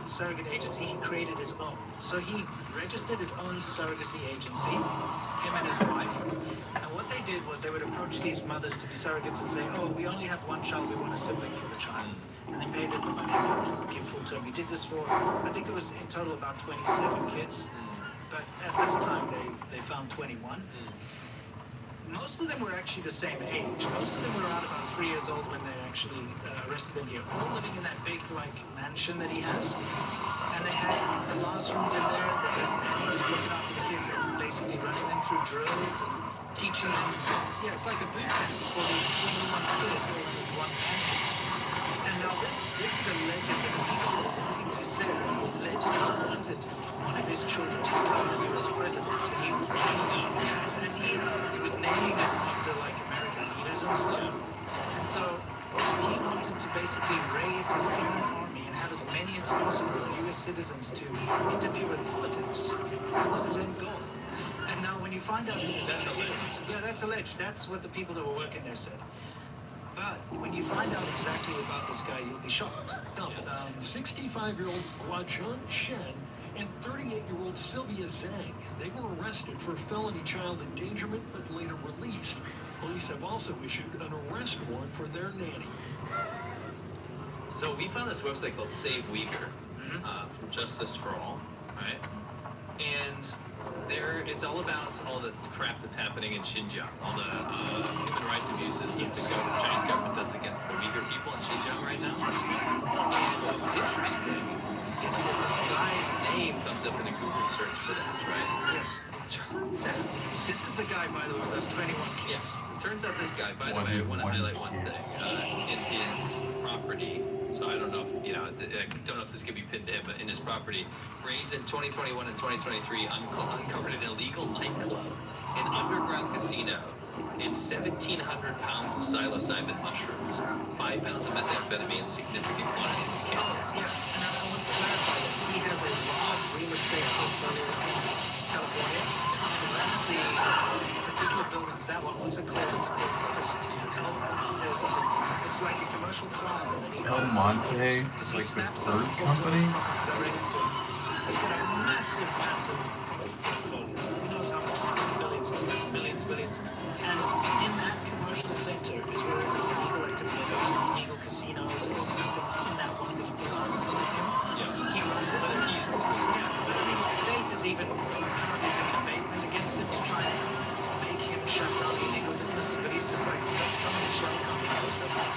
Speaker 4: agency. He created his own. So he registered his own surrogacy agency, him and his wife. And what they did was they would approach these mothers to be surrogates and say, oh, we only have one child. We want a sibling for the child. And they paid them the money to give full term. He did this for, I think it was in total about 27 kids. But at this time, they found 21. Most of them were actually the same age. Most of them were around about 3 years old when they actually arrested them here. All living in that big, like, mansion that he has. And they had the classrooms in there. They had nannies looking after the kids. kids and basically running them through drills and teaching them. Yeah, it's like a boot camp for these 21 kids all in this one mansion. And now this is a legend that the people who are working there said allegedly wanted one of his children to become the US president. And he was naming them after like American leaders and stuff. And so he wanted to basically raise his own army and have as many as possible US citizens to interfere with politics. That was his end goal. And now when you find out who that's alleged. Yeah, that's alleged. That's what the people that were working there said. But when you find out exactly about this guy, you'll be shocked.
Speaker 6: 65-year-old Guazhan Shen and 38-year-old Sylvia Zhang. They were arrested for felony child endangerment, but later released. Police have also issued an arrest warrant for their nanny.
Speaker 8: So we found this website called Save Uyghur, from Justice for All, right? And it's all about all the crap that's happening in Xinjiang, all the human rights abuses that the Chinese government does against the Uyghur people in Xinjiang right now. And what was interesting is that this guy's name comes up in a Google search for that, right?
Speaker 4: Yes.
Speaker 8: Turns out,
Speaker 4: this is the guy, by the way, that's 21 kids.
Speaker 8: Yes. Turns out this guy, by the way, I want to highlight one thing. In his property, so I don't know if, I don't know if this could be pinned to him, but in his property, raids in 2021 and 2023 uncovered an illegal nightclub, an underground casino, and 1,700 pounds of psilocybin mushrooms, 5 pounds of methamphetamine, significant quantities of cannabis.
Speaker 4: Yeah, and I want to clarify that he has a large real estate portfolio in California, and one of the particular buildings, that one, what's it called? It's called El Monte or something. It's like a commercial plaza that he
Speaker 5: El Monte, like the third company?
Speaker 4: It's got a massive portfolio. Who knows how much? Billions. And in that commercial sector is where it's illegal activity, illegal casinos, and all sorts of things in that one that belongs to him.
Speaker 8: Yeah.
Speaker 4: He runs it, but but I mean, the state is even currently taking abatement against him to try and make him shut down illegal businesses, but he's just like, let somebody shut companies or something.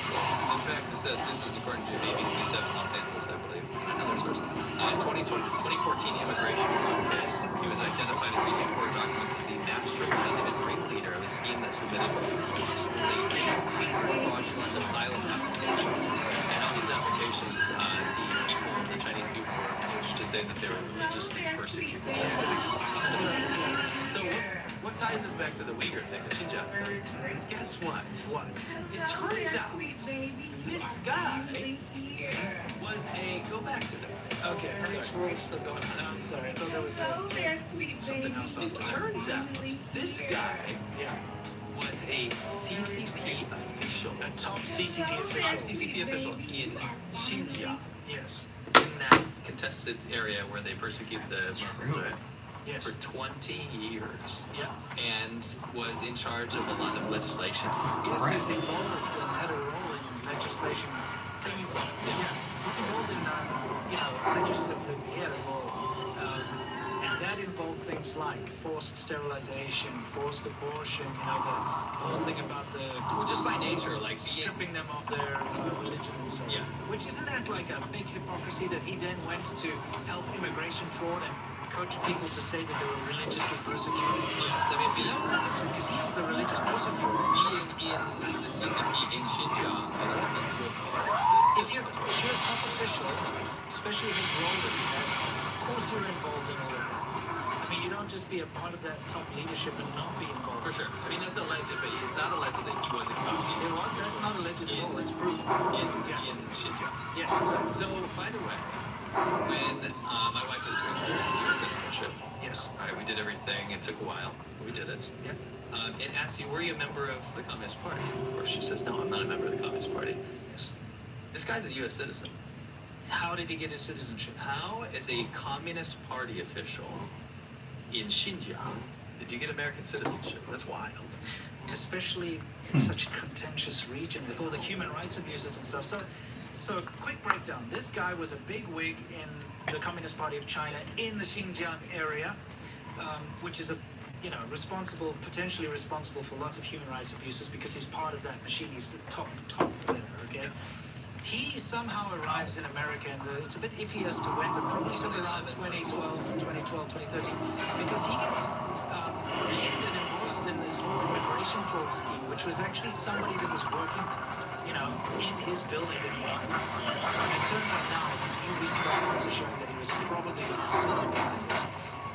Speaker 8: In fact, it says this is according to ABC 7 Los Angeles, I believe, another source. In 2014 immigration fraud case, he was identified in recent court documents as the master plan and ringleader of a scheme that submitted approximately 8 fraudulent asylum applications. And on these applications, the Chinese people were approached to say that they were religiously persecuted. So what ties us back to the Uyghur thing, the Xinjiang? Guess what?
Speaker 4: What?
Speaker 8: It turns out this guy was go back to this.
Speaker 4: Okay, we're still going on. I'm sorry, I thought there was something else.
Speaker 8: It turns out this guy was a CCP official.
Speaker 4: A top CCP official.
Speaker 8: In Xinjiang.
Speaker 4: Yes.
Speaker 8: In that contested area where they persecute the Muslims, right?
Speaker 4: Yes.
Speaker 8: For 20 years.
Speaker 4: Yeah.
Speaker 8: And was in charge of a lot of legislation.
Speaker 4: Yes, he was involved and had a role in legislation. So he's involved in, legislative, he had a role. And that involved things like forced sterilization, forced abortion, the whole thing about
Speaker 8: just by nature, like
Speaker 4: stripping them of their religion and so on.
Speaker 8: Yes.
Speaker 4: Which isn't that like a big hypocrisy that he then went to help immigration fraud and coach people to say that they were religiously persecuted?
Speaker 8: Yes, I mean,
Speaker 4: he's the religious persecutor.
Speaker 8: Being in the CCP in Xinjiang,
Speaker 4: if you're a top official, especially his role that he had, of course you're involved in all of that. I mean, you don't just be a part of that top leadership and not be involved.
Speaker 8: For sure. I mean, that's alleged, but it's not alleged that he was involved.
Speaker 4: You know what? That's not alleged at all. It's proven.
Speaker 8: In Xinjiang.
Speaker 4: Yes, exactly.
Speaker 8: So, by the way, when my wife was doing her U.S. citizenship,
Speaker 4: yes,
Speaker 8: we did everything. It took a while. We did it.
Speaker 4: Yeah.
Speaker 8: It asks you, were you a member of the Communist Party? Of course, she says, no, I'm not a member of the Communist Party.
Speaker 4: Yes.
Speaker 8: This guy's a U.S. citizen.
Speaker 4: How did he get his citizenship?
Speaker 8: How, as a Communist Party official in Xinjiang, did you get American citizenship? That's wild.
Speaker 4: Especially in such a contentious region with all the human rights abuses and stuff. So quick breakdown. This guy was a big wig in the Communist Party of China in the Xinjiang area, which is potentially responsible for lots of human rights abuses because he's part of that machine. He's the top there, okay? He somehow arrives in America, and it's a bit iffy as to when, but probably somewhere around 2012, 2013, because he gets linked and embroiled in this whole immigration fraud scheme, which was actually somebody that was working, in his building that he owned. And it turns out now, few recent documents are showing that he was probably responsible for this,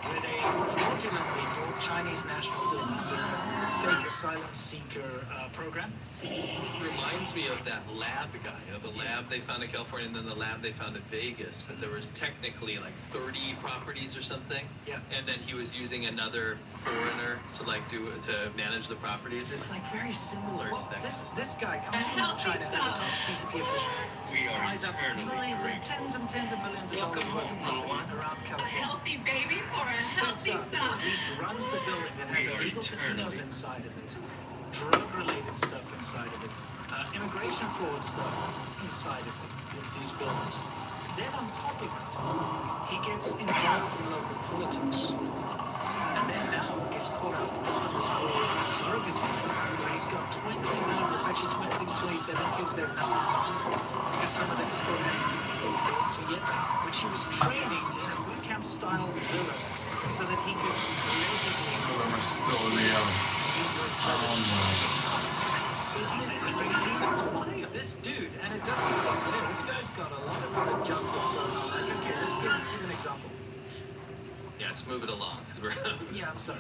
Speaker 4: where they fraudulently brought Chinese nationals in under a fake asylum seeker program.
Speaker 8: This reminds me of that lab guy, the lab they found in California and then the lab they found in Vegas, but there was technically like 30 properties or something.
Speaker 4: Yeah.
Speaker 8: And then he was using another foreigner to manage the properties. It's like very similar to that.
Speaker 4: This guy comes from China as a top CCP official.
Speaker 10: We are
Speaker 4: Buys up millions and tens of millions of dollars worth of property around California.
Speaker 1: Healthy baby for a
Speaker 4: Sets
Speaker 1: healthy
Speaker 4: up,
Speaker 1: son.
Speaker 4: at least runs the building that has illegal casinos inside of it, drug-related stuff inside of it, immigration fraud stuff inside of it with these buildings. Then on top of it, he gets involved in local politics. And then now gets caught up in this whole surrogacy thing, where he's got 20 million, it's actually 27 kids there now, because some of them still haven't given birth to yet, which he was training in a boot camp style villa so that he could allegedly.
Speaker 5: Some of them are still in the oven.
Speaker 4: Isn't it crazy? That's wild. This dude, and it doesn't stop there. This guy's got a lot of other junk that's going on. Like, okay, let's give an example.
Speaker 8: Yeah, let's move it along.
Speaker 4: Yeah, I'm sorry.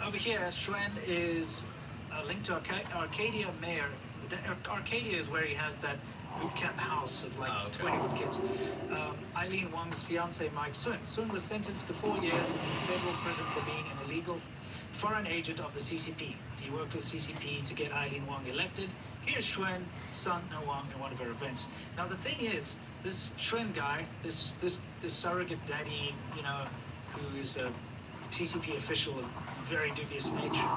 Speaker 4: Over here, Schwen is linked to Arcadia Mayor. Arcadia is where he has that boot camp house of like 21 kids. Eileen Wang's fiance, Mike Sun. Sun was sentenced to 4 years in federal prison for being an illegal foreign agent of the CCP. He worked with CCP to get Eileen Wang elected. Here's Schwen, Sun, and Wang in one of her events. Now the thing is, this Schwen guy, this surrogate daddy, who is a CCP official of very dubious nature,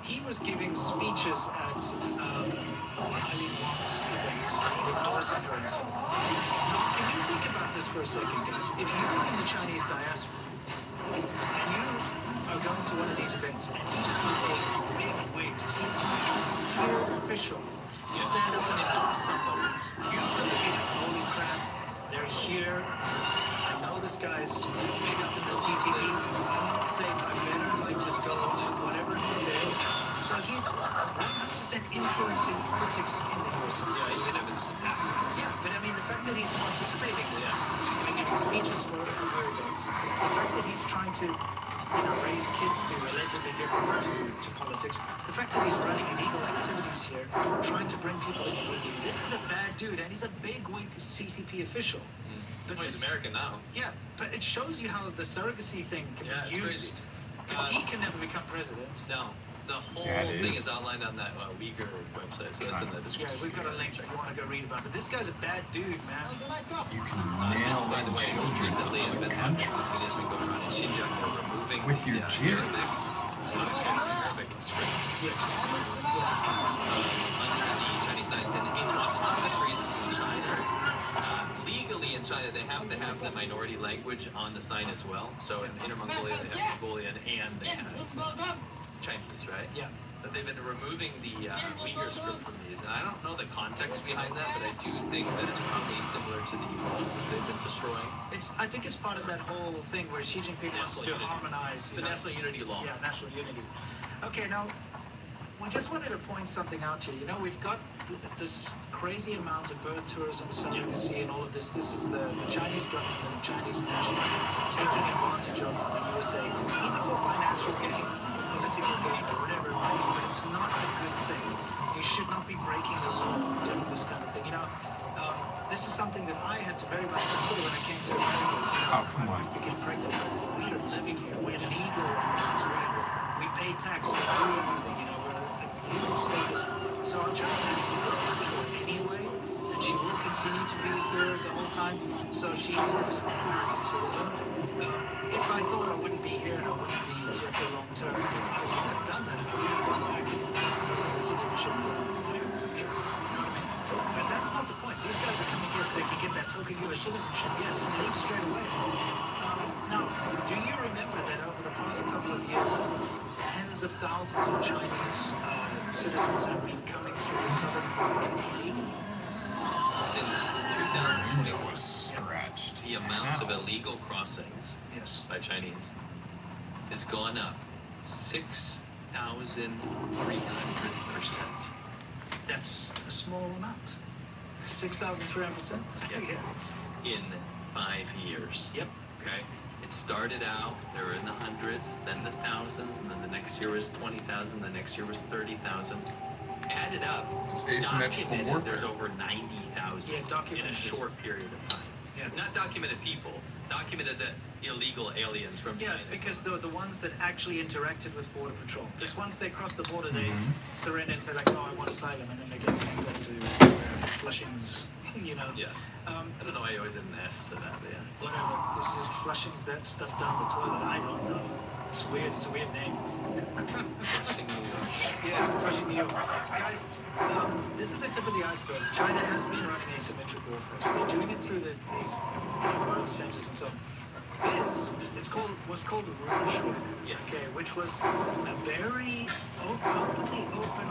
Speaker 4: he was giving speeches at Eileen Wang's events, endorsing her and so on. Now, can you think about this for a second, guys? If you're in the Chinese diaspora and you are going to one of these events and you see a big wig CCP official stand up and endorse somebody, you really be like, holy crap, they're here. I know this guy's big up in the CCP. I'm not safe. I better just go along with whatever he says. So he's 100% influencing politics in the US.
Speaker 8: Yeah, even if it's
Speaker 4: Yeah, but I mean the fact that he's participating in it, giving speeches for other events, the fact that he's trying to raise kids to allegedly get them to politics, the fact that he's running illegal activities here, trying to bring people in with him. This is a bad dude, and he's a big-wig CCP official. But
Speaker 8: he's American now.
Speaker 4: Yeah, but it shows you how the surrogacy thing can be used. Because he can never become president.
Speaker 8: No. The whole thing is outlined on that Uyghur website, so that's in the description.
Speaker 4: Yeah, we've got a link if you want to go read about it. But this guy's a bad dude, man.
Speaker 5: You can nail
Speaker 8: by the way, recently has been happening this been going on in Xinjiang. They're removing
Speaker 5: with your jib.
Speaker 8: Arabic script. Under the Chinese signs in autonomous regions in China. Legally in China, they have to have the minority language on the sign as well. So in Inner Mongolia, they have Mongolian and they have Chinese, right?
Speaker 4: Yeah.
Speaker 8: But they've been removing the Uyghur script from these, and I don't know the context behind that, but I do think that it's probably similar to the US as they've been destroying.
Speaker 4: I think it's part of that whole thing where Xi Jinping wants to harmonize.
Speaker 8: It's a national unity law.
Speaker 4: Yeah, national unity. Okay, now we just wanted to point something out here. We've got this crazy amount of birth tourism, surrogacy, and all of this. This is the Chinese government and Chinese nationals taking advantage of the USA, either for financial gain, political gain, or whatever it might be. But it's not a good thing. You should not be breaking the law doing this kind of thing. This is something that I had to very much consider when I came to America. My wife became pregnant. We are living here. We're legal. We pay tax. We do everything. We're a legal status. So our child has to go here anyway, and she will continue to be here the whole time. So she is an American citizen. If I thought I wouldn't be here and I wouldn't be here for long term, I would have done that. I would have gone back to citizenship for But that's not the point. These guys are coming here so they can get that token US citizenship. Yes, and leave straight away. Now, do you remember that over the past couple of years, tens of thousands of Chinese citizens have been coming through the southern border illegally?
Speaker 8: since
Speaker 5: Window
Speaker 8: 2021,
Speaker 5: was scratched.
Speaker 8: the amounts of
Speaker 5: Ow.
Speaker 8: illegal crossings
Speaker 4: Yes.
Speaker 8: by Chinese has gone up 6,300%.
Speaker 4: That's a small amount. 6,300%?
Speaker 8: In 5 years.
Speaker 4: Yep.
Speaker 8: Okay. It started out, they were in the hundreds, then the thousands, and then the next year was 20,000, the next year was 30,000. Added up,
Speaker 5: It's asymmetrical
Speaker 8: documented,
Speaker 5: warfare.
Speaker 8: there's over 90,000
Speaker 4: Yeah,
Speaker 8: in a
Speaker 4: documented.
Speaker 8: short period of time.
Speaker 4: Yeah.
Speaker 8: Not documented people, documented the illegal aliens from
Speaker 4: Yeah,
Speaker 8: China.
Speaker 4: because the ones that actually interacted with Border Patrol. Because
Speaker 8: Yes.
Speaker 4: once they cross the border, they surrender and say like, "Oh, I want asylum," and then they get sent off to Flushings. You know.
Speaker 8: Yeah. I don't know why you always add an S to that, but yeah.
Speaker 4: Whatever. This is Flushings. That stuff down the toilet. I don't know. It's weird. It's a weird name.
Speaker 8: Flushing, New York.
Speaker 4: Yeah, it's Flushing, New York. Guys, this is the tip of the iceberg. China has been running asymmetric warfare. So they're doing it through these birth centers and so on. This, was called Rouge,
Speaker 8: Yes.
Speaker 4: okay, which was a very outwardly open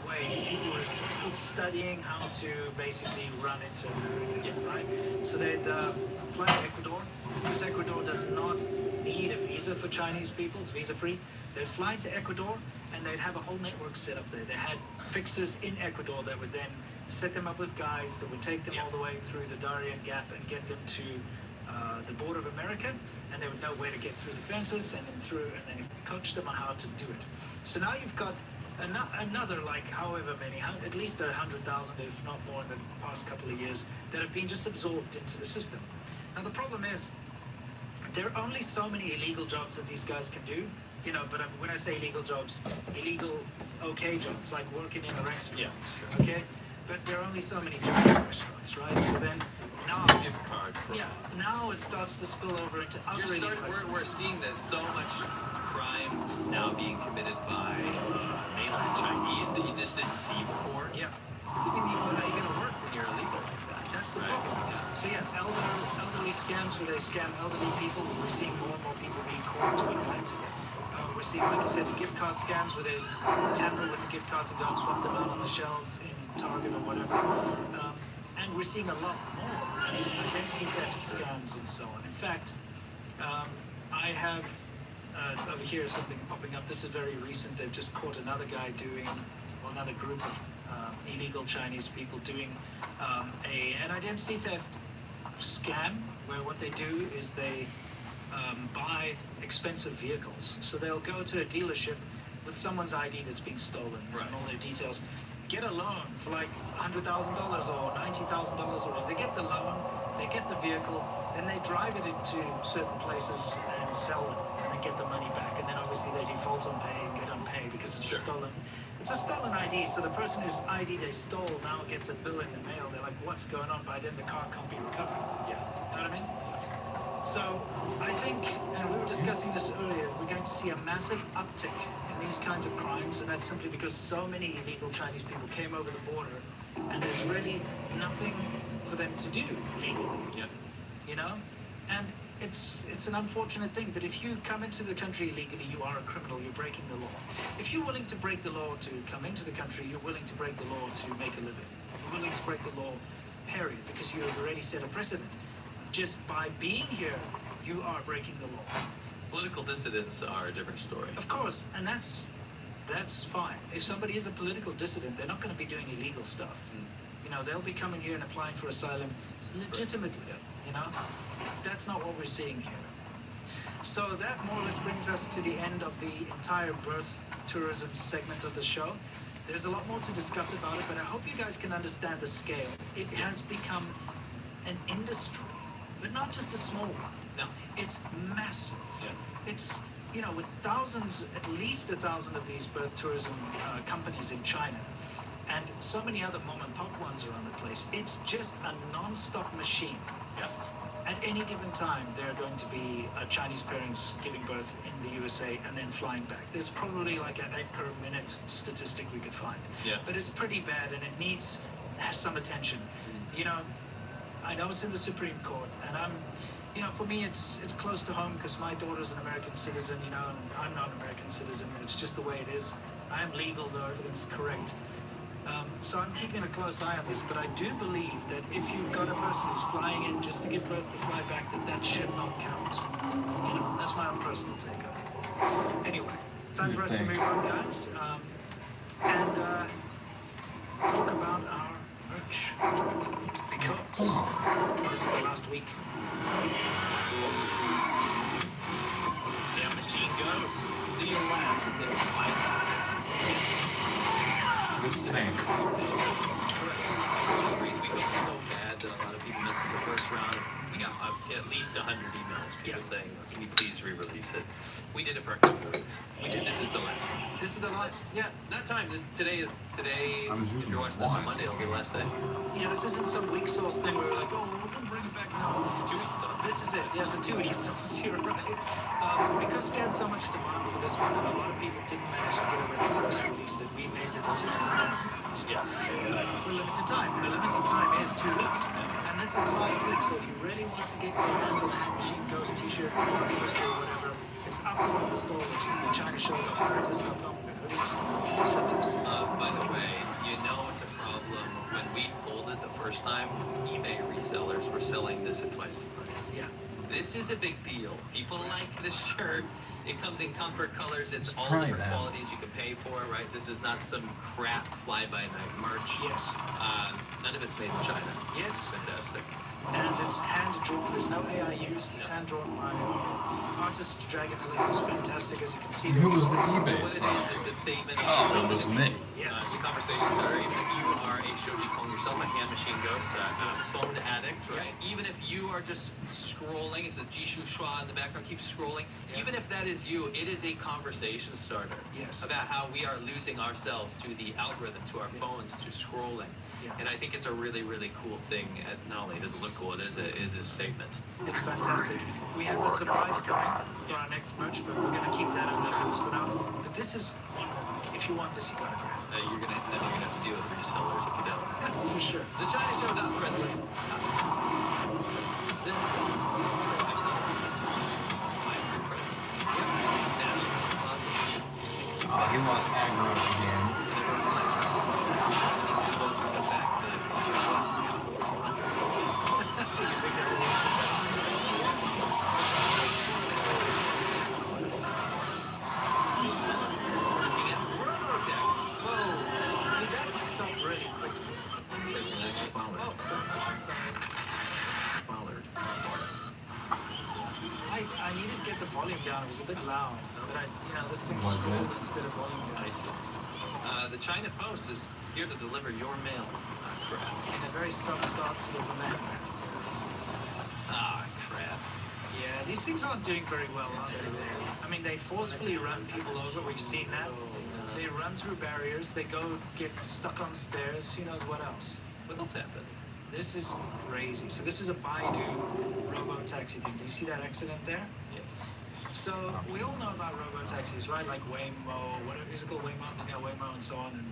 Speaker 4: way. It was called studying how to basically run into America, right? So they'd fly to Ecuador, because Ecuador does not need a visa for Chinese people, it's visa-free. They'd fly to Ecuador, and they'd have a whole network set up there. They had fixers in Ecuador that would then set them up with guides that would take them all the way through the Darien Gap and get them to the border of America, and they would know where to get through the fences and then through, and then coach them on how to do it. So now you've got another, like, however many, at least 100,000, if not more, in the past couple of years that have been just absorbed into the system. Now the problem is, there are only so many illegal jobs that these guys can do, you know. But when I say illegal jobs, illegal okay jobs, like working in a restaurant, okay. But there are only so many Chinese restaurants, right? So then now,
Speaker 8: Gift card.
Speaker 4: now it starts to spill over into other illegal activities.
Speaker 8: We're seeing that so much crimes now being committed by mainland Chinese that you just didn't see before.
Speaker 4: Yeah.
Speaker 8: Because I mean, how are you going to work when you're illegal like that?
Speaker 4: That's the problem. So yeah, elderly scams where they scam elderly people. We're seeing more and more people being caught doing that. We're seeing, like I said, gift card scams where they tamper with the gift cards and go and swap them out on the shelves in Target or whatever. And we're seeing a lot more identity theft scams and so on. In fact, I have over here something popping up. This is very recent. They've just caught another guy doing, or another group of illegal Chinese people doing an identity theft scam, where what they do is they buy expensive vehicles. So they'll go to a dealership with someone's ID that's been stolen and all their details, get a loan for like $100,000 or $90,000 or whatever. They get the loan, they get the vehicle, then they drive it into certain places and sell it, and then get the money back. And then obviously they default on paying, they don't pay because it's stolen. It's a stolen ID, so the person whose ID they stole now gets a bill in the mail. They're like, what's going on? By then the car can't be recovered. Yeah. You know what I mean? So I think, and we were discussing this earlier, we're going to see a massive uptick in these kinds of crimes, and that's simply because so many illegal Chinese people came over the border, and there's really nothing for them to do legally.
Speaker 8: Yeah.
Speaker 4: You know? And it's an unfortunate thing, but if you come into the country illegally, you are a criminal, you're breaking the law. If you're willing to break the law to come into the country, you're willing to break the law to make a living. You're willing to break the law, period, because you have already set a precedent. Just by being here, you are breaking the law.
Speaker 8: Political dissidents are a different story.
Speaker 4: Of course, and that's fine. If somebody is a political dissident, they're not going to be doing illegal stuff. You know, they'll be coming here and applying for asylum legitimately, you know? That's not what we're seeing here. So that more or less brings us to the end of the entire birth tourism segment of the show. There's a lot more to discuss about it, but I hope you guys can understand the scale. It has become an industry, but not just a small one.
Speaker 8: No.
Speaker 4: It's massive.
Speaker 8: Yeah.
Speaker 4: It's, you know, with thousands, at least 1,000 of these birth tourism companies in China, and so many other mom and pop ones around the place. It's just a non-stop machine.
Speaker 8: Yeah.
Speaker 4: At any given time, there are going to be Chinese parents giving birth in the USA and then flying back. There's probably like an 8 per minute statistic we could find.
Speaker 8: Yeah.
Speaker 4: But it's pretty bad, and it needs some attention. You know, I know it's in the Supreme Court, and you know, for me, it's close to home because my daughter's an American citizen, you know, and I'm not an American citizen. It's just the way it is. I am legal, though everything's correct. So I'm keeping a close eye on this, but I do believe that if you've got a person who's flying in just to give birth to fly back, that should not count. You know, that's my own personal take on it. Anyway, time for us to move on, guys, and talk about our merch, because this is the last week.
Speaker 8: Yeah, machine goes. The last
Speaker 5: This tank.
Speaker 8: We felt so bad that a lot of people missed the first round. We got at least 100 emails, people saying, "Can you please re-release it?" We did it for a couple of weeks. We did. This is the last.
Speaker 4: This is the last. Yeah.
Speaker 8: Not time. Today.
Speaker 5: I was
Speaker 8: If
Speaker 5: using
Speaker 8: you're watching this on Monday, it'll be the last day.
Speaker 4: Yeah, this isn't some weak sauce thing where we're like, oh, we're gonna bring it back now.
Speaker 8: It's a 2 week sauce.
Speaker 4: This is it. Yeah, it's a 2-week sauce. You're right. Because we had so much demand for this one, and a lot of people didn't manage to get it when we first released it, we made the decision.
Speaker 8: Yes.
Speaker 4: For limited time. The limited time is 2 weeks. And this is the last week, so if you really want to get your hands on a Hand Machine Ghost t-shirt, poster, or whatever, it's up on the store, which is the ChinaShow.com. It's fantastic.
Speaker 8: By the way, you know it's a problem. When we pulled it the first time, eBay resellers were selling this at twice the price.
Speaker 4: Yeah.
Speaker 8: This is a big deal. People like this shirt. It comes in comfort colors. It's all
Speaker 5: try
Speaker 8: different
Speaker 5: that.
Speaker 8: qualities you can pay for, right? This is not some crap fly-by-night merch.
Speaker 4: Yes.
Speaker 8: None of it's made in China.
Speaker 4: Yes.
Speaker 8: Fantastic.
Speaker 4: And it's hand-drawn. There's no AI used. It's hand-drawn by artist Dragon Elite. It's fantastic, as you can see.
Speaker 5: Who was the
Speaker 8: What
Speaker 5: eBay
Speaker 8: it is,
Speaker 5: seller?
Speaker 8: it's a statement.
Speaker 5: Oh, it was me.
Speaker 8: It's a conversation starter. Even if you are a shoji calling yourself a Hand Machine Ghost, a phone addict, right? Even if you are just scrolling, it says Jishu Shua in the background, keep scrolling. Even if that is you, it is a conversation starter.
Speaker 4: Yes.
Speaker 8: About how we are losing ourselves to the algorithm, to our phones, to scrolling. And I think it's a really, really cool thing. Not only does it look cool, it is a statement.
Speaker 4: It's fantastic. We have a surprise coming for our next merch, but we're going to keep that under wraps for now. But this is one. If you want this, you got to grab it.
Speaker 8: You're gonna have to deal with resellers if you don't.
Speaker 4: For sure.
Speaker 8: The ChinaShow.threadless. This is it.
Speaker 5: Oh, he lost aggro again.
Speaker 4: I needed to get the volume down. It was a bit loud. But this thing's
Speaker 5: Was it?
Speaker 4: scrolled instead of volume down.
Speaker 8: I see. The China Post is here to deliver your mail. Crap.
Speaker 4: In a very stop-start sort of a manner.
Speaker 8: Crap.
Speaker 4: Yeah, these things aren't doing very well, are they? I mean, they forcefully run people over. We've seen that. They run through barriers. They go get stuck on stairs. Who knows what else?
Speaker 8: What else happened?
Speaker 4: This is crazy. So this is a Baidu robo-taxi thing. Do you see that accident there?
Speaker 8: Yes.
Speaker 4: So we all know about robo-taxis, right? Like Waymo, what is it called? Waymo, Waymo and so on. And,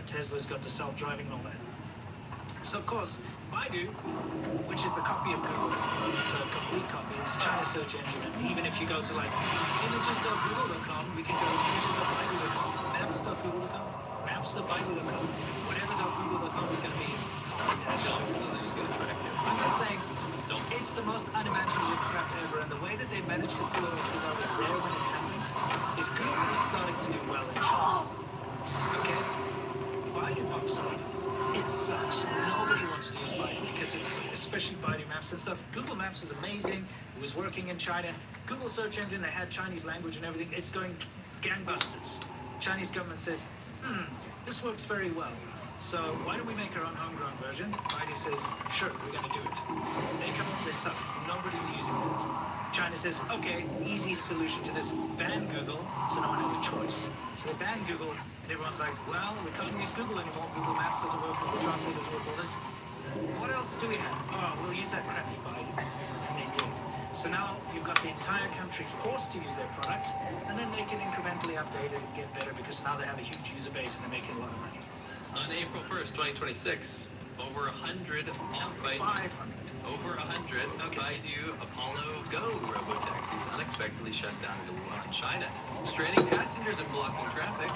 Speaker 4: Tesla's got the self-driving and all that. So, of course, Baidu, which is the copy of Google, so a complete copy, it's China's search engine. And even if you go to, like, images.google.com, we can go to images.baidu.com, maps.google.com, maps.baidu.com, whatever.google.com is going to be.
Speaker 8: They're just gonna track it.
Speaker 4: I'm just saying, it's the most unimaginable crap ever, and the way that they managed to pull it off, because I was there when it happened, is Google is starting to do well in China. Okay? Baidu pops up. It sucks. Nobody wants to use Baidu because it's, especially Baidu Maps and stuff. Google Maps was amazing. It was working in China. Google search engine, they had Chinese language and everything. It's going gangbusters. Chinese government says, this works very well. So why don't we make our own homegrown version? Baidu says, sure, we're going to do it. They come up with this suck. Nobody's using it. China says, okay, easy solution to this, ban Google, so no one has a choice. So they ban Google, and everyone's like, well, we can't use Google anymore. Google Maps doesn't work, Google Translate doesn't work, all this. What else do we have? Oh, we'll use that crappy Baidu. And they did. So now you've got the entire country forced to use their product, and then they can incrementally update it and get better because now they have a huge user base and they're making a lot of money.
Speaker 8: On April 1st, 2026, over 100 Baidu.
Speaker 4: 500.
Speaker 8: Over 100 Baidu Apollo Go robotaxis unexpectedly shut down in Wuhan, China, stranding passengers and blocking traffic.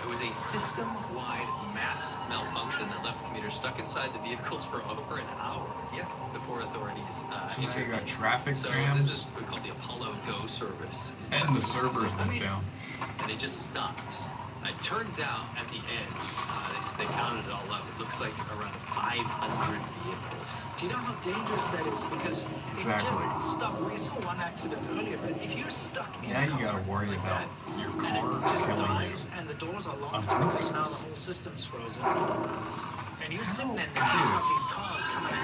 Speaker 8: It was a system-wide mass malfunction that left commuters stuck inside the vehicles for over an hour.
Speaker 6: Yeah.
Speaker 8: Before authorities
Speaker 5: So they got traffic
Speaker 8: so
Speaker 5: jams.
Speaker 8: this is called the Apollo Go service.
Speaker 5: And the servers went down.
Speaker 8: And they just stopped. It turns out at the end, they counted it all up. It looks like around 500 vehicles.
Speaker 4: Do you know how dangerous that is? Because it just stopped. We saw one accident earlier, but if you're stuck in
Speaker 5: Now you gotta worry about your car
Speaker 4: just
Speaker 5: killing
Speaker 4: dies
Speaker 5: you.
Speaker 4: and the doors are
Speaker 5: On
Speaker 4: locked
Speaker 5: purpose.
Speaker 4: because now the whole system's frozen. And you're sitting in there, you've got these cars coming in.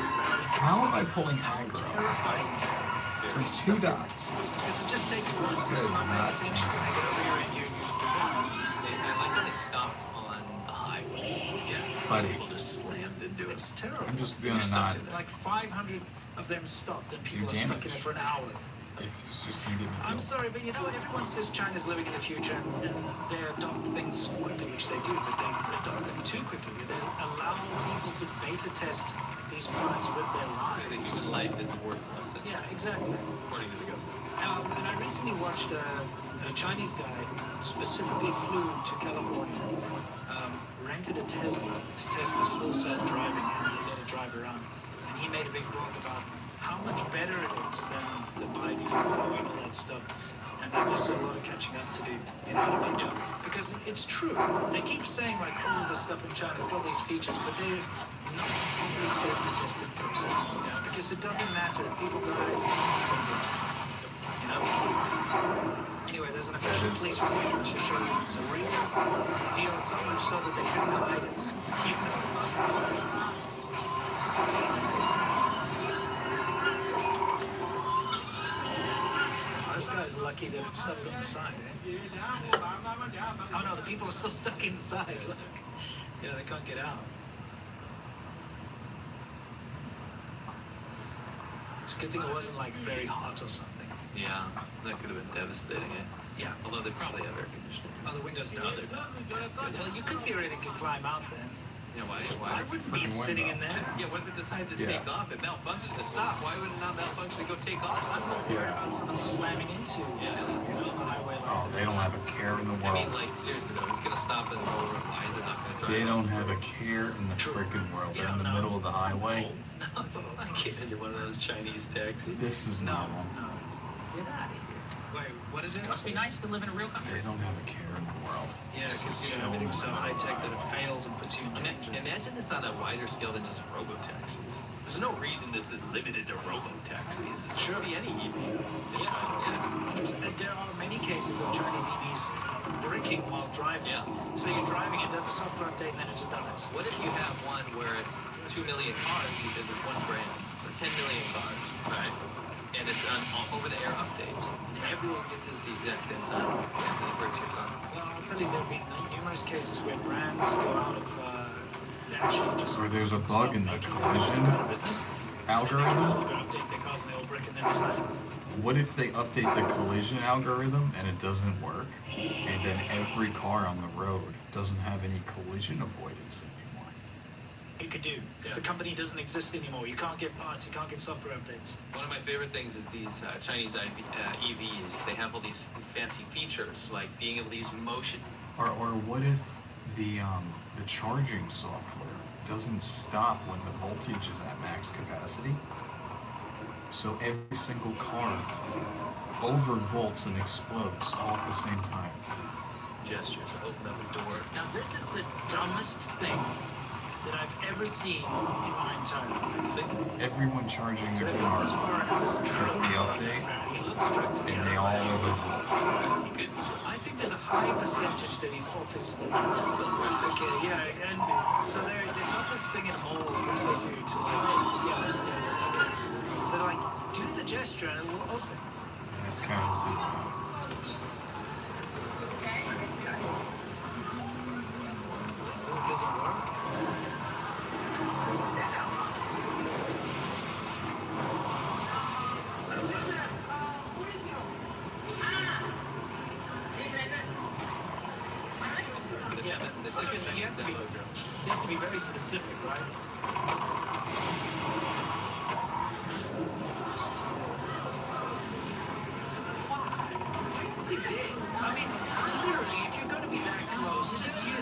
Speaker 5: How am I pulling aggro?
Speaker 4: Terrifying stuff.
Speaker 5: From 2 dots.
Speaker 4: Because it just takes one
Speaker 5: This
Speaker 4: person
Speaker 5: guy's
Speaker 4: not paying
Speaker 5: not
Speaker 4: attention when they get over here and you're
Speaker 8: I like how they stopped on the highway. Yeah.
Speaker 5: Buddy.
Speaker 8: People just slammed into it.
Speaker 4: It's terrible.
Speaker 5: I'm just gonna not.
Speaker 4: Like 500 of them stopped and people are
Speaker 5: damage.
Speaker 4: stuck in it for an hour.
Speaker 5: It's just gonna get me
Speaker 4: I'm
Speaker 5: killed.
Speaker 4: sorry, but you know, everyone says China's living in the future and they adopt things quickly, which they do, but they adopt them too quickly. They allow people to beta test these products with their lives.
Speaker 8: Because human life is worthless.
Speaker 4: Yeah, exactly.
Speaker 8: According to the government.
Speaker 4: And I recently watched a Chinese guy specifically flew to California, rented a Tesla to test this full self-driving and let it drive around. And he made a big blog about how much better it is than the Baidu and all that stuff. And that there's still a lot of catching up to do. You know what I mean? Yeah. Because it's true. They keep saying like all the stuff in China's got these features, but they're not properly safety tested first. You know, because it doesn't matter if people die. You know. Anyway, there's an official police report which shows it's a real deal, so much so that they couldn't hide it. This guy's lucky that it stopped on the side, eh? Oh no, the people are still stuck inside, look. Yeah, they can't get out. It's a good thing it wasn't like very hot or something.
Speaker 8: Yeah, that could have been devastating.
Speaker 4: Yeah.
Speaker 8: Although they probably have air conditioning.
Speaker 4: Oh, the windows down.
Speaker 8: No, they're not.
Speaker 4: Well, you could theoretically climb out then.
Speaker 8: Yeah, why?
Speaker 4: I wouldn't be sitting in there.
Speaker 8: Yeah, what if it decides to take off? It malfunctions to stop. Why would it not malfunction to go take off?
Speaker 4: I'm not worried about someone slamming into the highway.
Speaker 5: Oh, they don't have a care in the
Speaker 8: I mean,
Speaker 5: world.
Speaker 8: like, seriously though, it's gonna stop in the middle of the road. Why is it not gonna drive?
Speaker 5: They don't have a care in the freaking world. They're in the middle of the highway.
Speaker 8: I get into one of those Chinese taxis.
Speaker 5: This is normal.
Speaker 8: Get out of here.
Speaker 4: Wait, what is it? Must be nice to live in a real country.
Speaker 5: They don't have a care in the world.
Speaker 4: Yeah, because you know, everything's so high tech that it fails and puts you in danger.
Speaker 8: Imagine this on a wider scale than just robo-taxis. There's no reason this is limited to robo-taxis. It should be any EV.
Speaker 4: Yeah. And there are many cases of Chinese EVs braking while driving.
Speaker 8: Yeah.
Speaker 4: So you're driving, it does a software update, and then it just dies.
Speaker 8: What if you have one where it's 2 million cars because it's one brand, or 10 million cars, right? And it's on over-the-air updates. Everyone gets it at the exact same time after they purchase your car.
Speaker 4: Well, I'll tell you, there have been numerous cases where brands go out of actually just.
Speaker 5: Or there's a bug in the collision algorithm.
Speaker 4: Update their cars and they all brick, and then it's nothing.
Speaker 5: What if they update the collision algorithm and it doesn't work? And then every car on the road doesn't have any collision avoidance anymore.
Speaker 4: You could do, because the company doesn't exist anymore. You can't get parts, you can't get software updates.
Speaker 8: One of my favorite things is these Chinese EVs. They have all these fancy features, like being able to use motion.
Speaker 5: Or what if the charging software doesn't stop when the voltage is at max capacity? So every single car overvolts and explodes all at the same time.
Speaker 8: Gestures open up a door.
Speaker 4: Now this is the dumbest thing that I've ever seen in my entire life.
Speaker 5: Everyone charging their car press the update, and they all overvolt.
Speaker 4: I think there's a high percentage that he's off his nut. Okay, yeah, and so they've got this thing in a mall, which they do to so they're like, do the gesture and it will open.
Speaker 5: Mass casualty.
Speaker 4: It doesn't work. Yeah, because you have to be very specific, right? I mean, literally, if you're going to be that close, just use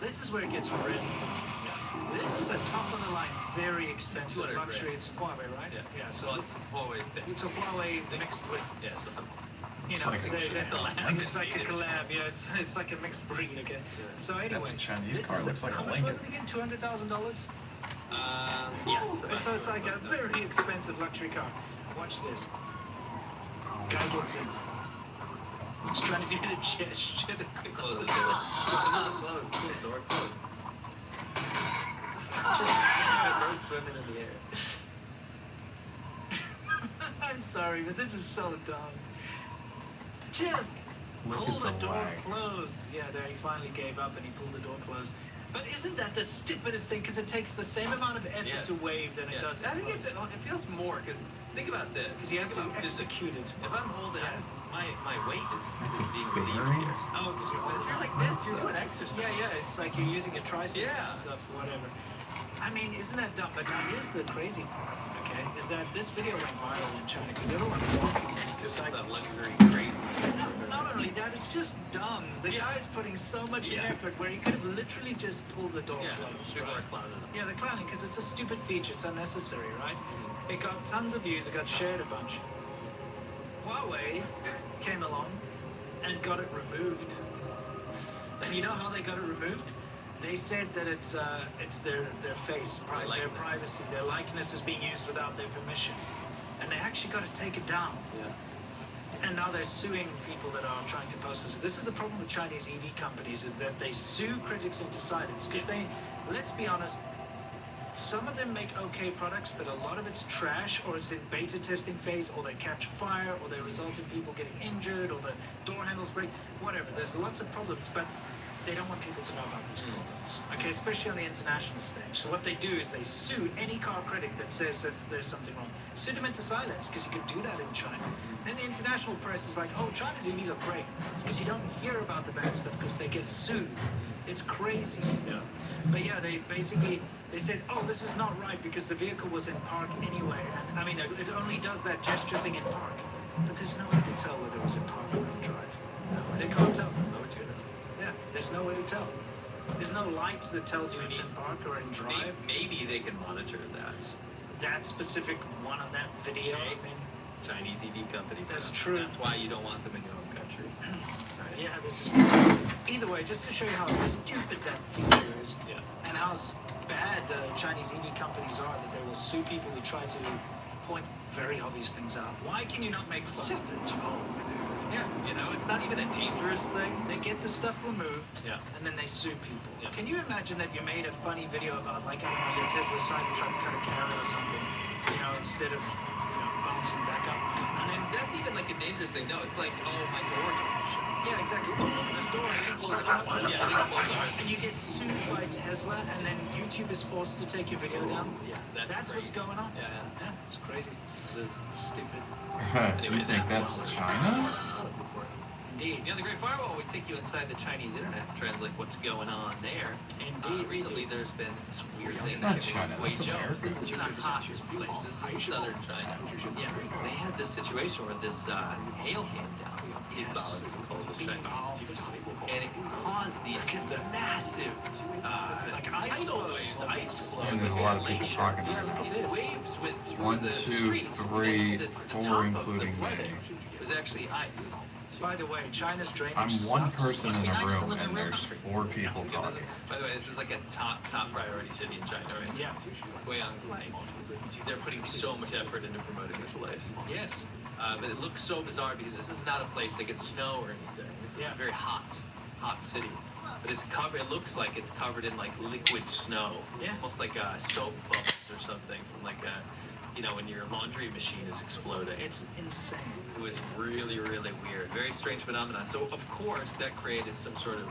Speaker 4: this is where it gets really fun. This is a top-of-the-line, very expensive
Speaker 8: 200
Speaker 4: luxury.
Speaker 8: grand.
Speaker 4: It's Huawei, right?
Speaker 8: Yeah.
Speaker 4: So
Speaker 8: Well, it's Huawei thing.
Speaker 4: it's a Huawei mixed with,
Speaker 8: Yeah, something else.
Speaker 4: you
Speaker 5: It's
Speaker 4: know,
Speaker 5: like a
Speaker 4: it's like a collab. Yeah, it's like a mixed breed. Okay. So anyway,
Speaker 5: That's a Chinese
Speaker 4: this
Speaker 5: car.
Speaker 4: is
Speaker 5: Looks like
Speaker 4: how
Speaker 5: a
Speaker 4: much
Speaker 5: Lincoln.
Speaker 4: was it again? $200,000.
Speaker 8: Yes.
Speaker 4: So it's like a very expensive luxury car. Watch this. Guy gets in. He's trying to do the gesture.
Speaker 8: Close the door. Close. Door closed. Both swimming in the air.
Speaker 4: I'm sorry, but this is so dumb. Just
Speaker 5: Look
Speaker 4: pull
Speaker 5: at
Speaker 4: the
Speaker 5: the
Speaker 4: door
Speaker 5: lag.
Speaker 4: closed. Yeah, there he finally gave up and he pulled the door closed. But isn't that the stupidest thing? Because it takes the same amount of effort
Speaker 8: Yes.
Speaker 4: to wave than it does to
Speaker 8: I think
Speaker 4: close.
Speaker 8: it feels more because think about this.
Speaker 4: Because you have
Speaker 8: Think
Speaker 4: to
Speaker 8: about physics.
Speaker 4: execute it.
Speaker 8: If I'm holding, my weight is being
Speaker 5: Bearing?
Speaker 8: relieved here.
Speaker 4: Oh, because
Speaker 8: But if you're like this, you're doing exercise.
Speaker 4: Yeah, it's like you're using your triceps
Speaker 8: Yeah.
Speaker 4: and stuff, whatever. I mean, isn't that dumb? But now here's the crazy part, okay? Is that this video went viral in China because everyone's mocking this.
Speaker 8: Because
Speaker 4: It's
Speaker 8: it's
Speaker 4: like,
Speaker 8: that luxury crazy.
Speaker 4: not only that, it's just dumb. The guy's putting so much effort where he could have literally just pulled the door closed.
Speaker 8: People
Speaker 4: right?
Speaker 8: are clowning them.
Speaker 4: Yeah, they're clowning because it's a stupid feature. It's unnecessary, right? It got tons of views. It got shared a bunch. Huawei came along and got it removed. And you know how they got it removed? They said that it's their face, their privacy, their likeness is being used without their permission, and they actually got to take it down.
Speaker 8: Yeah.
Speaker 4: And now they're suing people that are trying to post this. This is the problem with Chinese EV companies, is that they sue critics into silence. Because they, let's be honest, some of them make okay products, but a lot of it's trash, or it's in beta testing phase, or they catch fire, or they result in people getting injured, or the door handles break, whatever. There's lots of problems, but they don't want people to know about these problems. Okay, especially on the international stage. So what they do is they sue any car critic that says that there's something wrong. Sue them into silence, because you can do that in China. Then the international press is like, oh, China's EVs are great. It's because you don't hear about the bad stuff because they get sued. It's crazy.
Speaker 8: Yeah.
Speaker 4: But yeah, they said, oh, this is not right because the vehicle was in park anyway. And I mean, it only does that gesture thing in park. But there's no way to tell whether it was in park or in drive. They can't tell. Yeah, there's no way to tell. There's no light that tells you it's in park or in drive.
Speaker 8: Maybe they can monitor that.
Speaker 4: That specific one on that video, I mean,
Speaker 8: Chinese EV company.
Speaker 4: That's true.
Speaker 8: That's why you don't want them in your home country. Right?
Speaker 4: yeah, this is true. Either way, just to show you how stupid that feature is,
Speaker 8: Yeah.
Speaker 4: and how bad the Chinese EV companies are, that they will sue people who try to point very obvious things out. Why can you not make
Speaker 8: It's
Speaker 4: fun?
Speaker 8: just a joke, dude.
Speaker 4: Yeah.
Speaker 8: You know, it's not even a dangerous thing.
Speaker 4: They get the stuff removed,
Speaker 8: Yeah.
Speaker 4: and then they sue people.
Speaker 8: Yeah.
Speaker 4: Can you imagine that you made a funny video about, like, I don't know, your Tesla side and trying to cut a carrot or something, you know, instead of, bouncing back up. And then,
Speaker 8: That's even like a dangerous thing. No, it's like, oh, my door doesn't shut.
Speaker 4: yeah, exactly. Oh, look at this door. I didn't close it up.
Speaker 8: Yeah, I didn't close it up.
Speaker 4: And you get sued by Tesla, and then YouTube is forced to take your video down.
Speaker 8: Yeah,
Speaker 4: That's what's
Speaker 8: crazy.
Speaker 4: going on.
Speaker 8: Yeah,
Speaker 4: Yeah, it's crazy.
Speaker 8: It is.
Speaker 4: Stupid.
Speaker 5: You think that's China?
Speaker 4: Indeed.
Speaker 8: You know, the Great Firewall would take you inside the Chinese internet to translate what's going on there.
Speaker 4: Indeed.
Speaker 8: Recently, there's been this weird
Speaker 5: That's
Speaker 8: thing
Speaker 5: not
Speaker 8: that came
Speaker 5: China,
Speaker 8: from
Speaker 5: that's
Speaker 8: Guizhou.
Speaker 5: America.
Speaker 8: This is not hot place. This is in southern China.
Speaker 4: Yeah.
Speaker 8: They had this situation where this hail came down.
Speaker 4: Yes.
Speaker 8: It's called the Chinese. And it caused these massive
Speaker 4: Like ice
Speaker 8: tidal
Speaker 4: flows.
Speaker 8: waves, ice flows.
Speaker 5: And there's a lot of people talking
Speaker 4: Yeah,
Speaker 5: about
Speaker 4: look
Speaker 5: it.
Speaker 4: at this.
Speaker 8: Waves went through
Speaker 5: 1,
Speaker 8: the
Speaker 5: 2,
Speaker 8: streets.
Speaker 5: 3,
Speaker 8: The
Speaker 5: 4,
Speaker 8: top of
Speaker 5: including
Speaker 8: the flooding
Speaker 5: me.
Speaker 8: was actually ice.
Speaker 4: By the way, China's drainage
Speaker 5: I'm one
Speaker 4: sucks.
Speaker 5: person
Speaker 8: Must
Speaker 5: in
Speaker 8: be
Speaker 5: the
Speaker 8: nice to
Speaker 5: room
Speaker 8: live in
Speaker 5: and
Speaker 8: a real
Speaker 5: there's
Speaker 8: country.
Speaker 5: 4 people
Speaker 8: Yeah, this is-
Speaker 5: talking.
Speaker 8: By the way, this is like a top priority city in China, right?
Speaker 4: Yeah.
Speaker 8: Guiyang's like, they're putting so much effort into promoting this place.
Speaker 4: Yes.
Speaker 8: But it looks so bizarre because this is not a place that gets snow or anything. This is a very hot city. But it's covered. It looks like it's covered in like liquid snow.
Speaker 4: Yeah.
Speaker 8: Almost like soap bubbles or something from like when your laundry machine is exploding.
Speaker 4: It's insane.
Speaker 8: It was really, really weird. Very strange phenomenon. So of course that created some sort of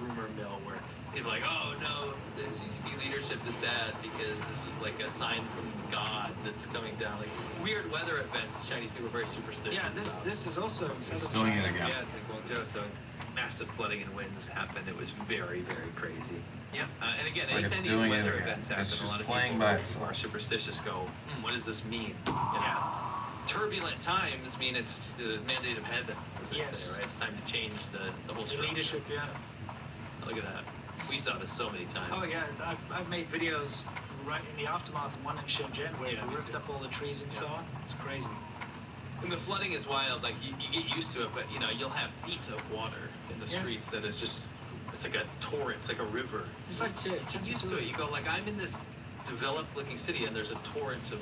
Speaker 8: rumor mill where people are like, oh no, this UCP leadership is bad because this is like a sign from God that's coming down. Like weird weather events. Chinese people are very superstitious.
Speaker 4: Yeah, this is also in
Speaker 5: It's
Speaker 4: southern
Speaker 5: doing
Speaker 4: China.
Speaker 5: it again.
Speaker 8: Yes, in Guangzhou. So massive flooding and winds happened. It was very, very crazy.
Speaker 4: Yeah.
Speaker 8: And again,
Speaker 5: But it's
Speaker 8: anytime these
Speaker 5: doing it
Speaker 8: weather
Speaker 5: again.
Speaker 8: events happen,
Speaker 5: It's
Speaker 8: a
Speaker 5: just
Speaker 8: lot of
Speaker 5: playing
Speaker 8: people
Speaker 5: by
Speaker 8: who
Speaker 5: itself.
Speaker 8: are superstitious go, what does this mean? Turbulent times mean it's the mandate of heaven, as they
Speaker 4: Yes.
Speaker 8: say, right? It's time to change the whole
Speaker 4: The
Speaker 8: structure.
Speaker 4: leadership, yeah.
Speaker 8: Look at that. We saw this so many times.
Speaker 4: Oh yeah, I've made videos right in the aftermath of one in Shenzhen where
Speaker 8: Yeah,
Speaker 4: we
Speaker 8: me
Speaker 4: ripped
Speaker 8: too.
Speaker 4: up all the trees and so on. It's crazy.
Speaker 8: And the flooding is wild. Like you get used to it, but you know you'll have feet of water in the
Speaker 4: Yeah.
Speaker 8: streets that is just. It's like a torrent. It's like a river.
Speaker 4: It's like
Speaker 8: You're used to it. You go like I'm in this developed-looking city, and there's a torrent of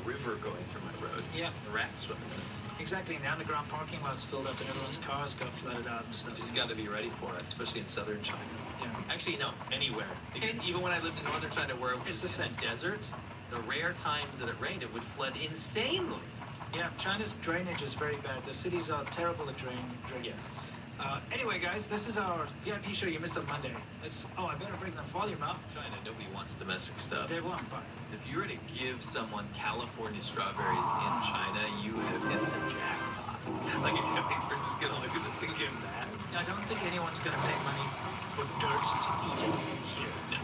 Speaker 8: river going through my road.
Speaker 4: Yeah.
Speaker 8: Rats swimming in it.
Speaker 4: Exactly, and the underground parking lot's filled up and everyone's cars got flooded out and
Speaker 8: You
Speaker 4: stuff.
Speaker 8: just got to be ready for it, especially in southern China.
Speaker 4: Yeah.
Speaker 8: Actually, no, anywhere. Because even when I lived in northern China, where it was
Speaker 4: It's the
Speaker 8: in a desert, the rare times that it rained, it would flood insanely.
Speaker 4: Yeah, China's drainage is very bad. The cities are terrible at draining.
Speaker 8: Yes.
Speaker 4: Anyway, guys, this is our VIP show you missed on Monday. I better bring the volume up.
Speaker 8: China, nobody wants domestic stuff.
Speaker 4: They won't, but
Speaker 8: If you were to give someone California strawberries in China, you have hit the jackpot. Like a Japanese person's gonna look at this and give that.
Speaker 4: I don't think anyone's going to pay money for dirt to eat it here.
Speaker 8: No.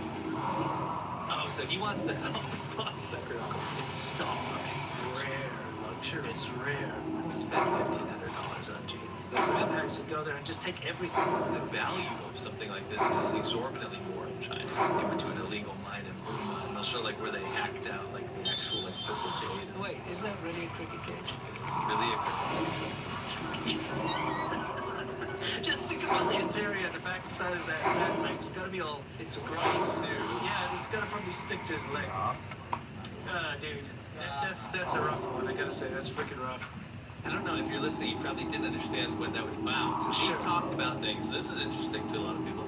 Speaker 8: Oh, so he wants the help. He wants that real quick. It sucks.
Speaker 4: Rare
Speaker 8: Luxury.
Speaker 4: It's rare.
Speaker 8: Spend $1,500 on jeans.
Speaker 4: The rednecks would go there and just take everything.
Speaker 8: The value of something like this is exorbitantly more in China. They went to an illegal mine in Burma, and they'll show like where they hacked out like the actual like purple jade.
Speaker 4: Wait, is that really a cricket cage?
Speaker 8: It's really a cricket cage.
Speaker 4: Just think about the interior, the back side of that redneck. It's got to be all.
Speaker 8: It's gross, dude.
Speaker 4: Yeah, it's got to probably stick to his leg. Dude, that's a rough one. I gotta say, that's freaking rough.
Speaker 8: I don't know if you're listening, you probably didn't understand when that was wound. So she talked about things. This is interesting to a lot of people.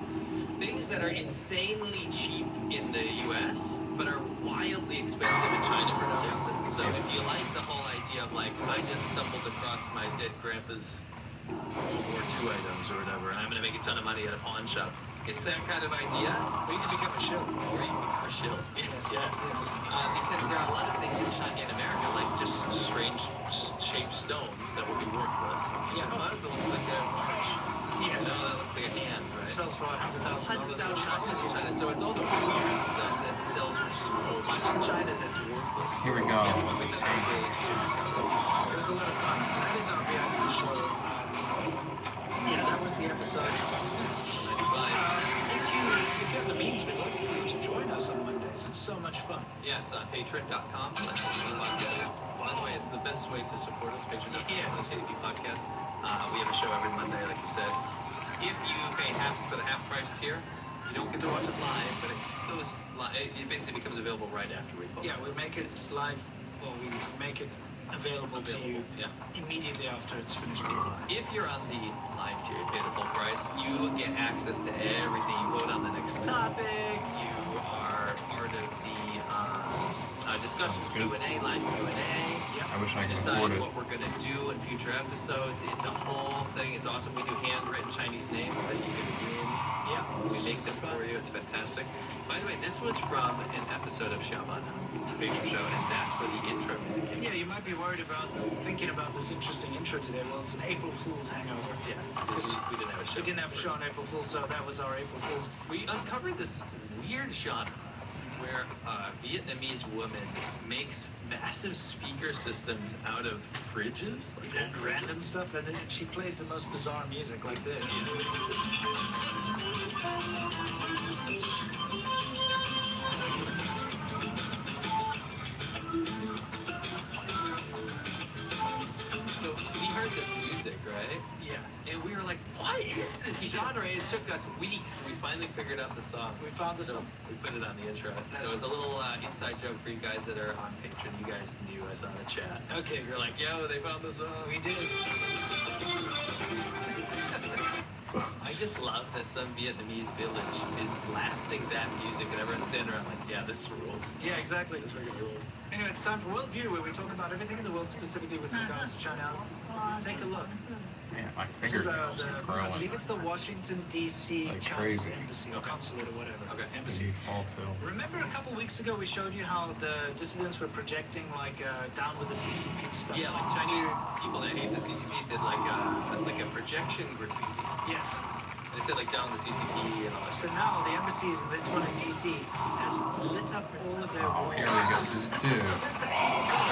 Speaker 8: Things that are insanely cheap in the U.S. but are wildly expensive in China for no reason. So if you like the whole idea of like, I just stumbled across my dead grandpa's World War II items or whatever, and I'm gonna make a ton of money at a pawn shop. It's that kind of idea.
Speaker 4: Or you can become a shill.
Speaker 8: Or you can become a shill. Yes. Because there are a lot of things in China, in America, like just strange shaped stones that would be worthless.
Speaker 4: Yeah.
Speaker 8: Oh, that looks like a march.
Speaker 4: Yeah.
Speaker 8: No, that looks like a hand, right?
Speaker 4: It sells for $100,000
Speaker 8: $100,000 in China. So it's all the weird stuff that sells for so much in China that's worthless.
Speaker 5: Here we go.
Speaker 4: It was a lot of fun. That is our VIP show. Yeah, that was the episode. If you have the means, we'd love for you to join us on Mondays. It's so much fun.
Speaker 8: Yeah, it's on patreon.com/podcast. By the way, it's the best way to support us, patreon.com/ADP podcast. We have a show every Monday, like you said. If you pay half for the half price tier, you don't get to watch it live, but it basically becomes available right after we post.
Speaker 4: Yeah, we make it live. Well, we make it available to you immediately after it's finished being live.
Speaker 8: If you're on the live tier, you pay the full price, you get access to everything. You vote on the next topic. You are part of the discussion Q&A, live Q&A.
Speaker 5: I wish I could
Speaker 8: Decide
Speaker 5: afford it.
Speaker 8: what we're going to do in future episodes. It's a whole thing. It's awesome. We do handwritten Chinese names that you can win.
Speaker 4: Yeah.
Speaker 8: We make them for you. It's fantastic. By the way, this was from an episode of Xiaoban, the Patron Show, and that's where the intro music came from.
Speaker 4: Yeah, you might be worried about thinking about this interesting intro today. Well, it's an April Fool's hangover.
Speaker 8: Yes, because we didn't have a show.
Speaker 4: We didn't have a show on April Fool's, so that was our April Fool's.
Speaker 8: We uncovered this weird genre where a Vietnamese woman makes massive speaker systems out of fridges.
Speaker 4: And random stuff, and then she plays the most bizarre music like this.
Speaker 8: So we heard this music, right?
Speaker 4: Yeah.
Speaker 8: And we were like, what is this genre? It took us weeks. We finally figured out the song.
Speaker 4: We found the song.
Speaker 8: We put it on the intro. So it's a little inside joke for you guys that are on Patreon. You guys knew us on the chat.
Speaker 4: Okay.
Speaker 8: You're like, yo, they found the song.
Speaker 4: We did.
Speaker 8: I just love that some Vietnamese village is blasting that music and everyone's standing around like, yeah, this rules.
Speaker 4: Yeah, exactly.
Speaker 8: This freaking rules.
Speaker 4: Anyway, it's time for Worldview, where we talk about everything in the world, specifically with regards to China. Take a look.
Speaker 5: Man, my
Speaker 4: This is
Speaker 5: fingernails are
Speaker 4: I
Speaker 5: curling.
Speaker 4: believe it's the Washington, D.C.
Speaker 5: Like
Speaker 4: Chinese
Speaker 5: crazy.
Speaker 4: embassy, or consulate, or whatever.
Speaker 8: Okay.
Speaker 4: Embassy.
Speaker 5: Default to.
Speaker 4: Remember a couple weeks ago we showed you how the dissidents were projecting like down with the CCP stuff?
Speaker 8: Yeah, like Chinese people that hate the CCP did like a projection graffiti.
Speaker 4: Yes.
Speaker 8: They said like down the CCP and all that.
Speaker 4: So now the embassies, this one in D.C., has lit up all of their
Speaker 5: Oh,
Speaker 4: walls.
Speaker 5: here we go. Dude.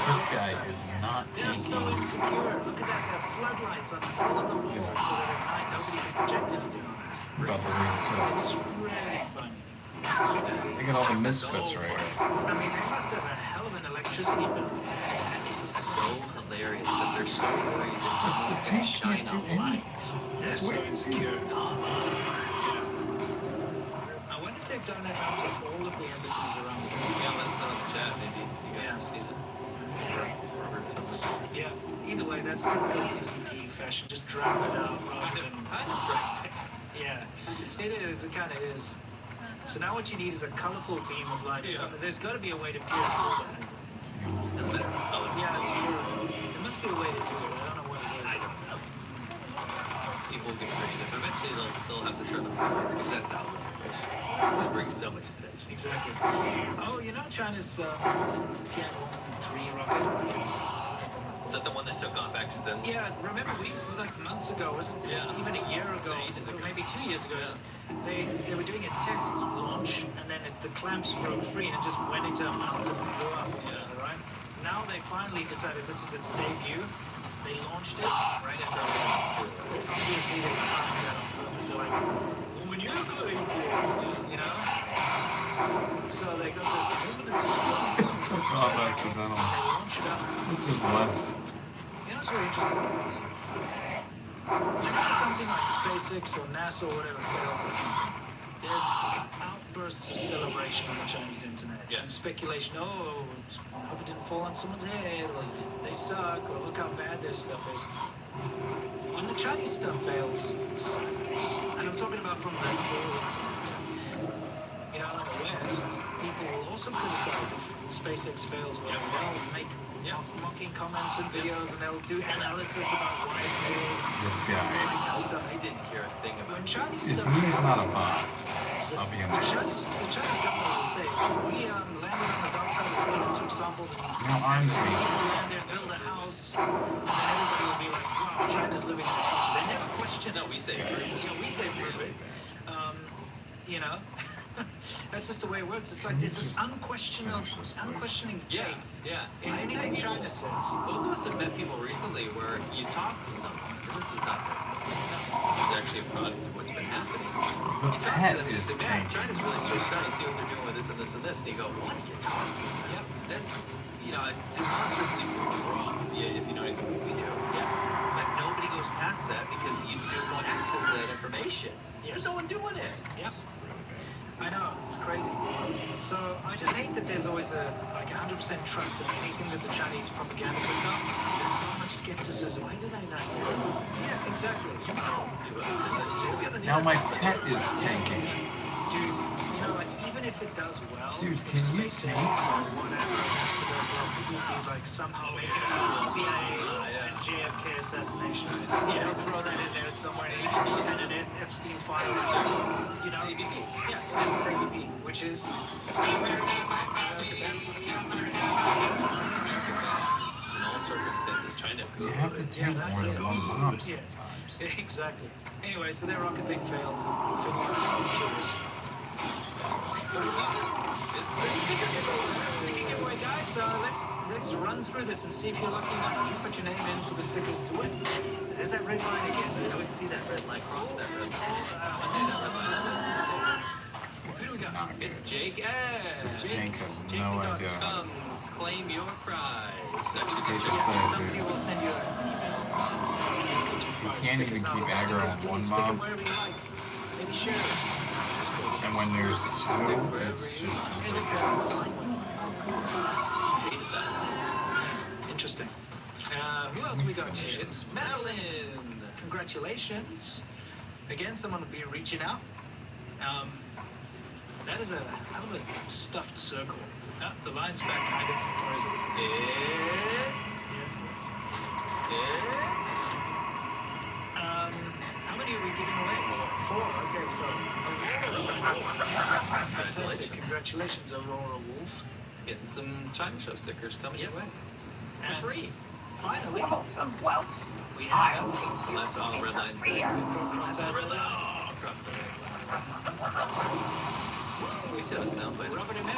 Speaker 5: This guy is not
Speaker 4: They're so
Speaker 5: taking.
Speaker 4: insecure. Look at that. There are floodlights on all of the walls so that at night nobody can project anything on it.
Speaker 5: About to leave too.
Speaker 4: It's really funny.
Speaker 5: Look at all the misfits right here.
Speaker 4: I mean, they must have a hell of an electricity bill.
Speaker 8: It's so hilarious that they're so worried that someone's going to shine on lights.
Speaker 4: They're so insecure. I wonder if they've done that now to all of the embassies around the world.
Speaker 8: Yeah, let us know in the chat. Maybe you guys have seen it. Or heard something.
Speaker 4: Yeah. Either way, that's typical CCP fashion. Just drag it out rather than... Yeah. It is. It kind of is. So now what you need is a colorful beam of light. Yeah. There's got to be a way to pierce through that.
Speaker 8: Doesn't matter if it's color.
Speaker 4: Yeah, it's true. There must be a way to do it. I don't know what it is.
Speaker 8: People get creative. Eventually they'll have to turn up the lights because that's outrageous. It just brings so much attention.
Speaker 4: Exactly. Oh, you know China's Tianwen-3 rocket?
Speaker 8: Is that the one that took off accidentally?
Speaker 4: Yeah, remember like months ago, wasn't it? Yeah. Even a year ago, or maybe 2 years ago, they were doing a test launch, and then the clamps broke free and it just went into a mountain and blew up. Yeah. Right? Now they finally decided this is its debut. They launched it right after it was through. Obviously they timed that on purpose. They're like, when you're going to, you know? So they got this
Speaker 5: Took off accidental. It's just left.
Speaker 4: You know what's really interesting? Whenever something like SpaceX or NASA or whatever fails at something, there's outbursts of celebration on the Chinese internet.
Speaker 8: Yeah.
Speaker 4: And speculation, oh, I hope it didn't fall on someone's head, or they suck, or look how bad their stuff is. When the Chinese stuff fails, silence. And I'm talking about from the whole internet. You know, in the West, people will also criticize if SpaceX fails or whatever. They'll make mocking comments and videos, and they'll do analysis about why it failed.
Speaker 5: This guy.
Speaker 4: Stuff.
Speaker 8: I didn't care a thing about
Speaker 4: when Chinese
Speaker 5: If
Speaker 4: stuff.
Speaker 5: he's not a bot, I'll be
Speaker 4: The
Speaker 5: honest.
Speaker 4: Chinese government will say, we landed on the dark side of the moon and took samples and
Speaker 5: Now I'm taking.
Speaker 4: land there, build a house, and then everybody will be like, wow, China's living in the future. They never question it.
Speaker 8: No, we say
Speaker 4: we say perfect. You know, that's just the way it works. It's like this is unquestioning faith in anything China says.
Speaker 8: Both of us have met people recently where you talk to someone, and this is not this is actually a product of what's been happening.
Speaker 5: The
Speaker 8: You talk
Speaker 5: pet
Speaker 8: to them and
Speaker 5: is
Speaker 8: say, man,
Speaker 5: tanking.
Speaker 8: China's really switched on. You see what they're doing with this and this and this. And you go, what are you talking about? Yep. That's, you know, demonstrably wrong if you know anything we do. Yeah. But nobody goes past that because there's no access to that information. There's no one doing it.
Speaker 4: Yep. I know, it's crazy. So I just hate that there's always a 100% trust in anything that the Chinese propaganda puts out. There's so much skepticism. Why did I not know? Yeah, exactly. You told me.
Speaker 5: Now my pet is tanking.
Speaker 4: Dude, you know, like even if it does well,
Speaker 5: Dude, can you
Speaker 4: SpaceX
Speaker 5: tank?
Speaker 4: or whatever NASA does well, people will be like somehow make it a CIA and JFK assassination. You know, throw that in there somewhere and an Epstein file. You know, yeah, this is ABB, which is
Speaker 8: In all circumstances, China
Speaker 5: You
Speaker 8: could.
Speaker 5: have to take more than one mom sometimes.
Speaker 4: Exactly. Anyway, so their rocket thing failed. Phineas, I'm curious. Sticker giveaway, guys. Let's run through this and see if you're lucky enough to put your name in for the stickers to win. There's that red line again.
Speaker 8: I always see that red line cross that red line.
Speaker 4: Who do we got?
Speaker 8: It's Jake
Speaker 5: This
Speaker 8: S.
Speaker 5: tank has no idea.
Speaker 8: Claim your prize. Actually,
Speaker 5: Take
Speaker 8: just
Speaker 5: a save,
Speaker 4: Somebody
Speaker 5: dude.
Speaker 4: will send you an email.
Speaker 5: You can't even keep aggro on one mob.
Speaker 4: Wherever you like. Maybe share it.
Speaker 5: And when there's two, it's just
Speaker 4: Interesting. Who else we got here? It's Madeline. Congratulations. Again, someone will be reaching out. That is a hell of a stuffed circle. The line's back, kind of. Or is it? Yes. How many are we giving away? 4. Okay, so fantastic. Congratulations, Aurora Wolf.
Speaker 8: Getting some China Show stickers coming your way.
Speaker 4: And
Speaker 8: Free.
Speaker 4: finally,
Speaker 13: Some whelps.
Speaker 4: we have
Speaker 8: Unless all red lines back.
Speaker 4: across that
Speaker 8: Across the red line. We still have a sound bite.
Speaker 4: Robert and M.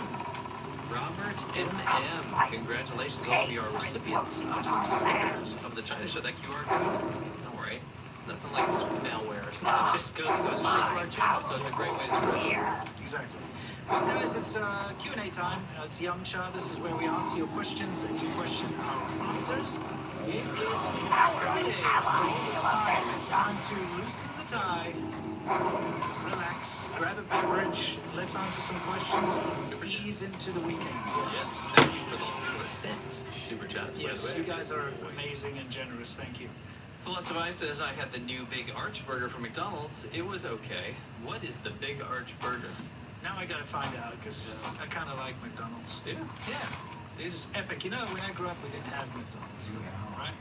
Speaker 8: Robert M.M. Congratulations, all of you are recipients of some stickers of the China Show. That QR code, don't worry, it's nothing like malware or something. It just goes straight to our channel, so it's a great way to spread.
Speaker 4: Exactly. Well, guys, it's Q&A time. It's Young Cha. This is where we answer your questions and you question our answers. It is Friday. It's time. It's time to loosen the tie. Relax, grab a beverage, let's answer some questions, ease into the weekend.
Speaker 8: Yes. Thank you for the people that sent super chats.
Speaker 4: Yes,
Speaker 8: by the way.
Speaker 4: you guys are amazing and generous. Thank you.
Speaker 8: Philosophy says I had the new Big Arch Burger from McDonald's. It was okay. What is the Big Arch Burger?
Speaker 4: Now I gotta find out because I kind of like McDonald's.
Speaker 8: Yeah.
Speaker 4: Yeah, it's epic. You know, when I grew up, we didn't have McDonald's, right?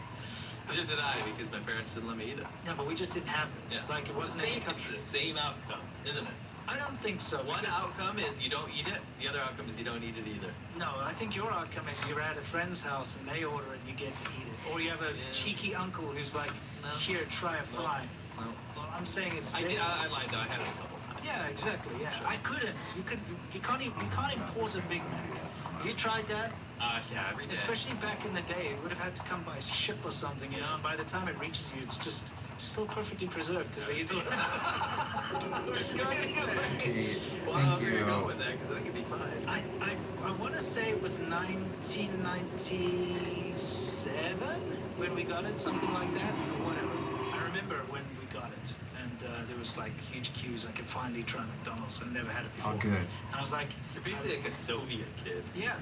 Speaker 8: Neither did I because my parents didn't let me eat it.
Speaker 4: No, but we just didn't have it.
Speaker 8: Yeah.
Speaker 4: Like it wasn't any country.
Speaker 8: It's the same outcome, isn't it?
Speaker 4: I don't think so.
Speaker 8: One outcome is you don't eat it. The other outcome is you don't eat it either.
Speaker 4: No, I think your outcome is you're at a friend's house and they order it and you get to eat it. Or you have a cheeky uncle who's like, here, try a fry.
Speaker 8: No.
Speaker 4: Well, I'm saying it's.
Speaker 8: I lied though. I had it a couple times.
Speaker 4: Yeah, exactly. Yeah,
Speaker 8: Sure.
Speaker 4: I couldn't. You can't import a Big Mac. Have you tried that?
Speaker 8: Yeah, every day.
Speaker 4: Especially back in the day, it would have had to come by ship or something, you know. And by the time it reaches you, it's just still perfectly preserved because they easily.
Speaker 5: Okay,
Speaker 8: Well,
Speaker 5: thank
Speaker 8: where you go
Speaker 5: you.
Speaker 8: with that? Because that could be fine.
Speaker 4: I want to say it was 1997 when we got it, something like that, or whatever. I remember when we got it, and there was like huge queues. I could finally try McDonald's. I never had it before.
Speaker 5: Oh, good.
Speaker 4: And I was like,
Speaker 8: You're basically like a Soviet kid.
Speaker 4: yeah,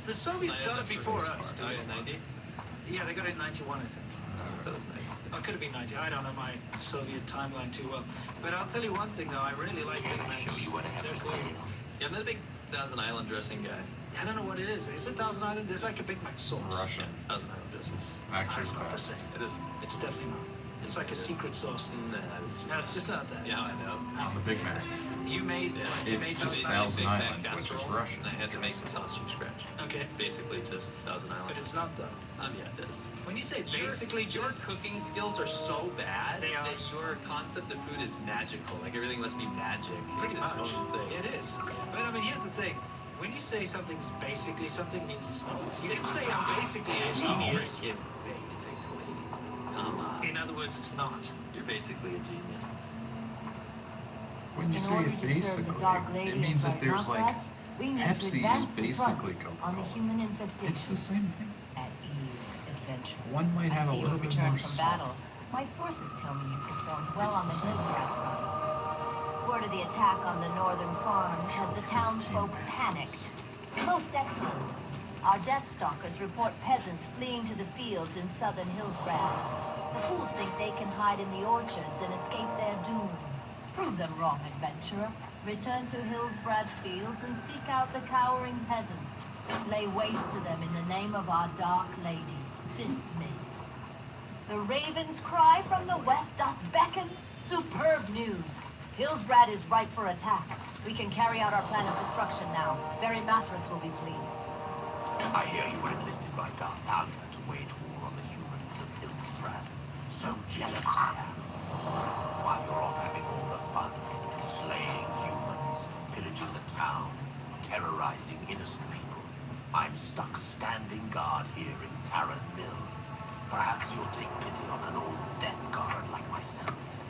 Speaker 4: the Soviets got it before us.
Speaker 8: Oh, yeah, 90?
Speaker 4: Yeah, they got it in 91, I think.
Speaker 8: That was 90.
Speaker 4: Or it could have been 90. I don't know my Soviet timeline too well. But I'll tell you one thing, though. I really like Big Macs. They're cool.
Speaker 8: Yeah, I'm not a big Thousand Island dressing guy.
Speaker 4: I don't know what it is. Is it Thousand Island? There's like a Big Mac sauce.
Speaker 5: Russian.
Speaker 8: Yeah, it's Thousand Island dressing.
Speaker 5: It's actually
Speaker 4: It's
Speaker 5: the
Speaker 4: not the
Speaker 5: best.
Speaker 4: same.
Speaker 8: It is.
Speaker 4: It's definitely not. It's like a secret sauce.
Speaker 8: Nah, it's just.
Speaker 4: No, it's just not that.
Speaker 8: Yeah, I know.
Speaker 5: On the Big Mac.
Speaker 4: You made.
Speaker 8: Yeah.
Speaker 4: You
Speaker 5: It's
Speaker 4: made
Speaker 5: just
Speaker 4: Thousand
Speaker 5: Thousand
Speaker 4: Island.
Speaker 5: Island, which is
Speaker 8: casserole,
Speaker 5: Russian.
Speaker 8: And I had to make the sauce from scratch.
Speaker 4: Okay,
Speaker 8: Basically, just Thousand Island.
Speaker 4: but it's not though.
Speaker 8: Yeah, it is.
Speaker 4: When you say basically
Speaker 8: your
Speaker 4: just,
Speaker 8: cooking skills are so bad
Speaker 4: They are.
Speaker 8: that your concept of food is magical. Like everything must be magic.
Speaker 4: pretty
Speaker 8: It's its
Speaker 4: much,
Speaker 8: own thing.
Speaker 4: it is. But I mean, here's the thing. When you say something's basically something, it means it's not. You can say I'm basically a genius.
Speaker 8: Freaking basically. Come on.
Speaker 4: In other words, it's not.
Speaker 8: You're basically a genius.
Speaker 5: When you
Speaker 13: In
Speaker 5: say
Speaker 13: order
Speaker 5: it
Speaker 13: to serve the
Speaker 5: basically,
Speaker 13: Dark Lady
Speaker 5: it means
Speaker 13: and
Speaker 5: that there's like
Speaker 13: Bernard, we need to
Speaker 5: Pepsi is
Speaker 13: advance the
Speaker 5: basically
Speaker 13: front
Speaker 5: Coca-Cola.
Speaker 13: on the human infestation.
Speaker 5: It's the same thing.
Speaker 13: At ease, adventure.
Speaker 5: One might have
Speaker 13: I
Speaker 5: a
Speaker 13: see
Speaker 5: little
Speaker 13: you
Speaker 5: bit
Speaker 13: returned
Speaker 5: more
Speaker 13: from
Speaker 5: salt.
Speaker 13: battle. My sources tell me you performed well
Speaker 5: It's
Speaker 13: on the
Speaker 5: the same.
Speaker 13: Hillsgrad front. Word of the attack on the northern farms has the townsfolk panicked. Most excellent. Our Death Stalkers report peasants fleeing to the fields in southern Hillsgrad. The fools think they can hide in the orchards and escape their doom. Prove them wrong, adventurer. Return to Hillsbrad fields and seek out the cowering peasants. Lay waste to them in the name of our Dark Lady. Dismissed. The raven's cry from the west doth beckon. Superb news. Hillsbrad is ripe for attack. We can carry out our plan of destruction now. Very Mathras will be pleased.
Speaker 14: I hear you were enlisted by Darthalia to wage war on the humans of Hillsbrad. So jealous I am. While you're off having all the fun, slaying humans, pillaging the town, terrorizing innocent people, I'm stuck standing guard here in Taran Mill. Perhaps you'll take pity on an old death guard like myself.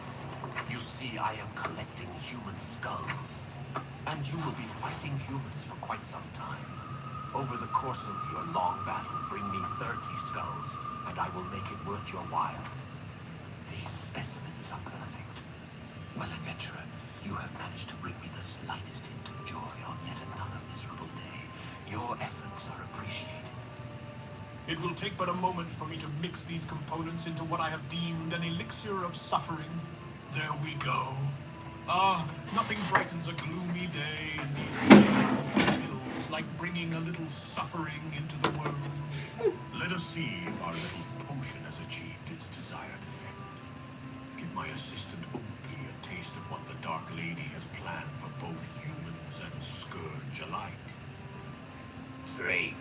Speaker 14: You see, I am collecting human skulls, and you will be fighting humans for quite some time. Over the course of your long battle, bring me 30 skulls, and I will make it worth your while. These specimens are perfect. Well, adventurer, you have managed to bring me the slightest hint of joy on yet another miserable day. Your efforts are appreciated.
Speaker 15: It will take but a moment for me to mix these components into what I have deemed an elixir of suffering. There we go. Ah, nothing brightens a gloomy day in these miserable hills like bringing a little suffering into the world. Let us see if our little potion has achieved its desired effect. Give my assistant Umpi a taste of what the Dark Lady has planned for both humans and Scourge alike.
Speaker 14: Strange.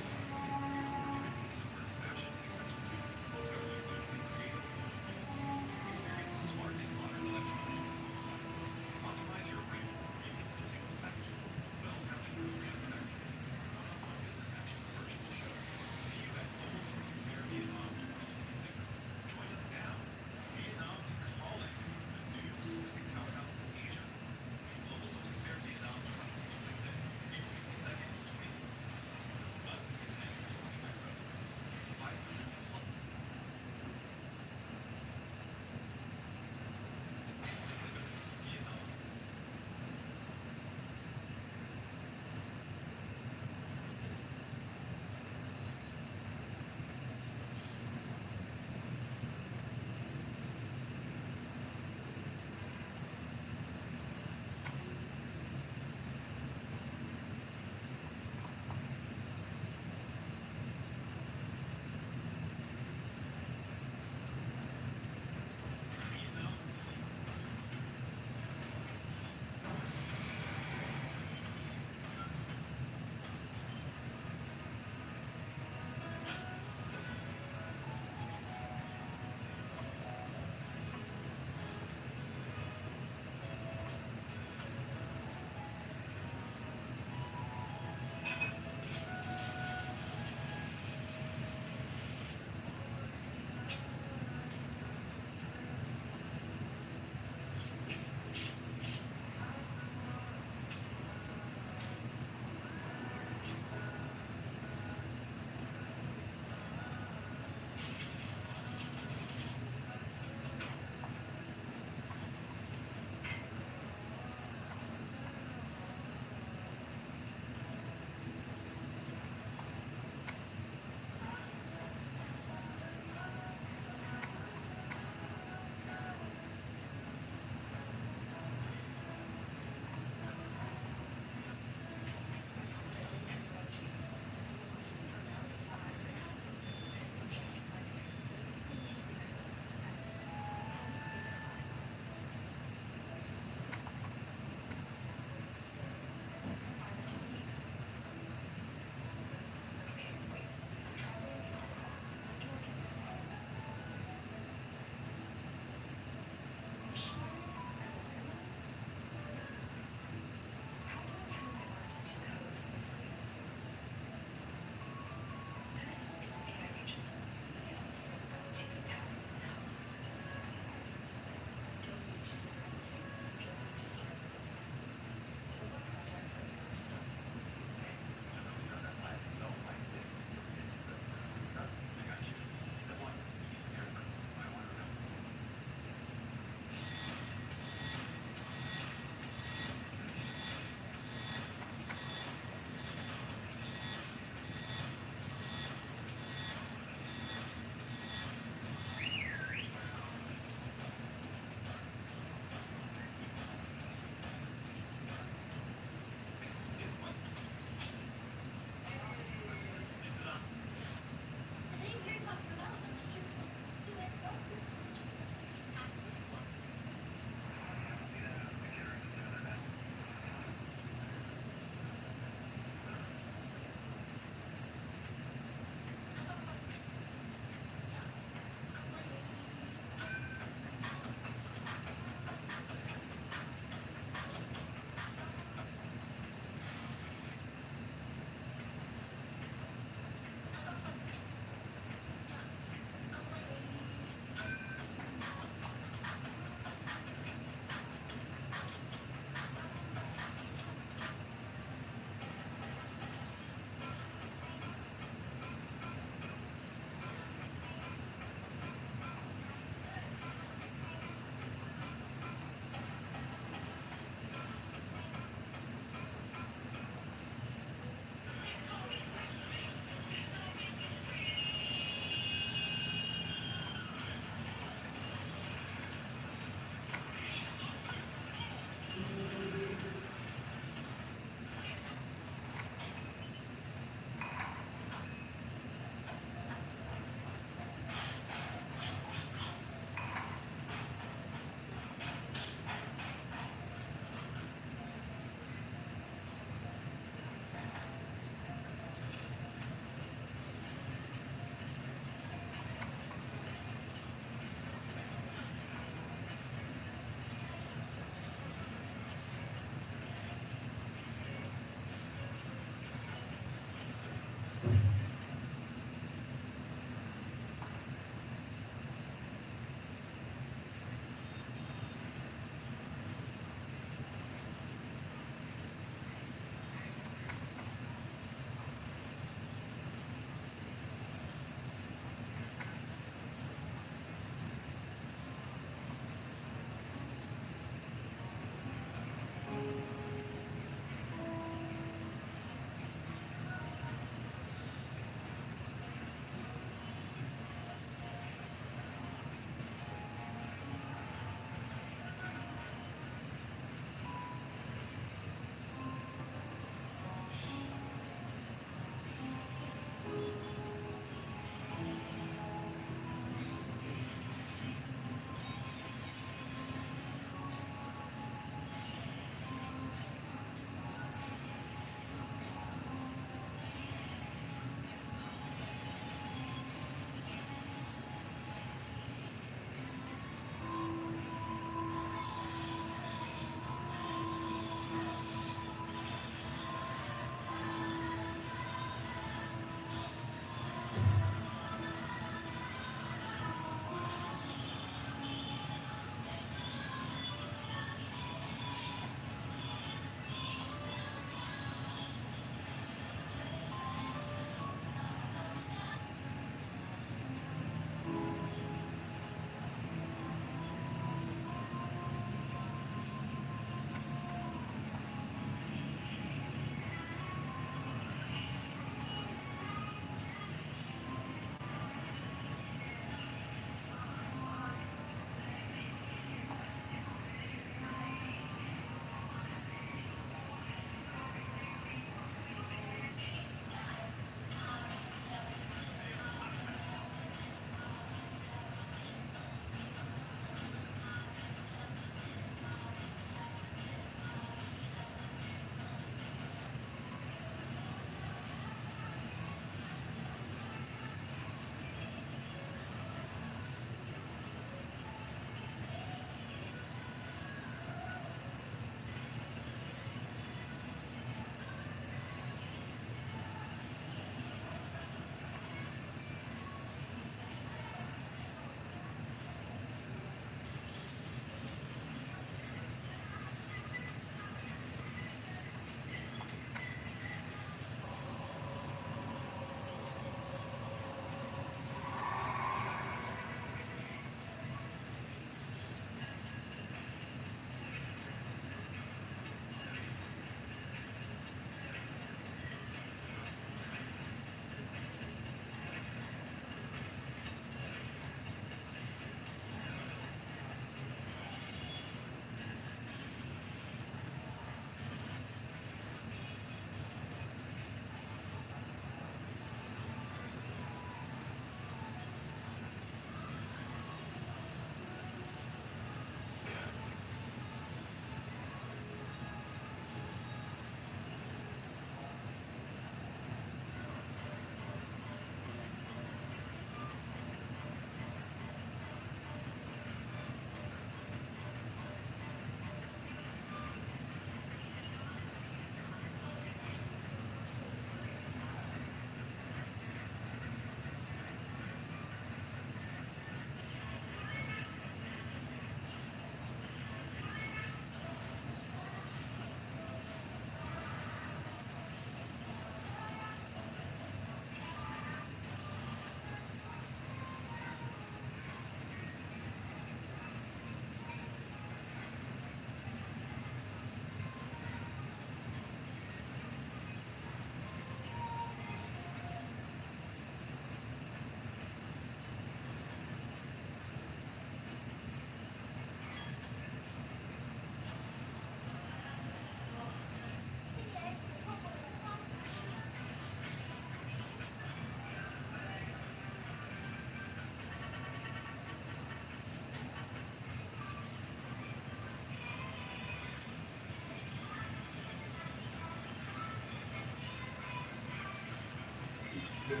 Speaker 5: dinner.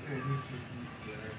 Speaker 5: And he's just eating there.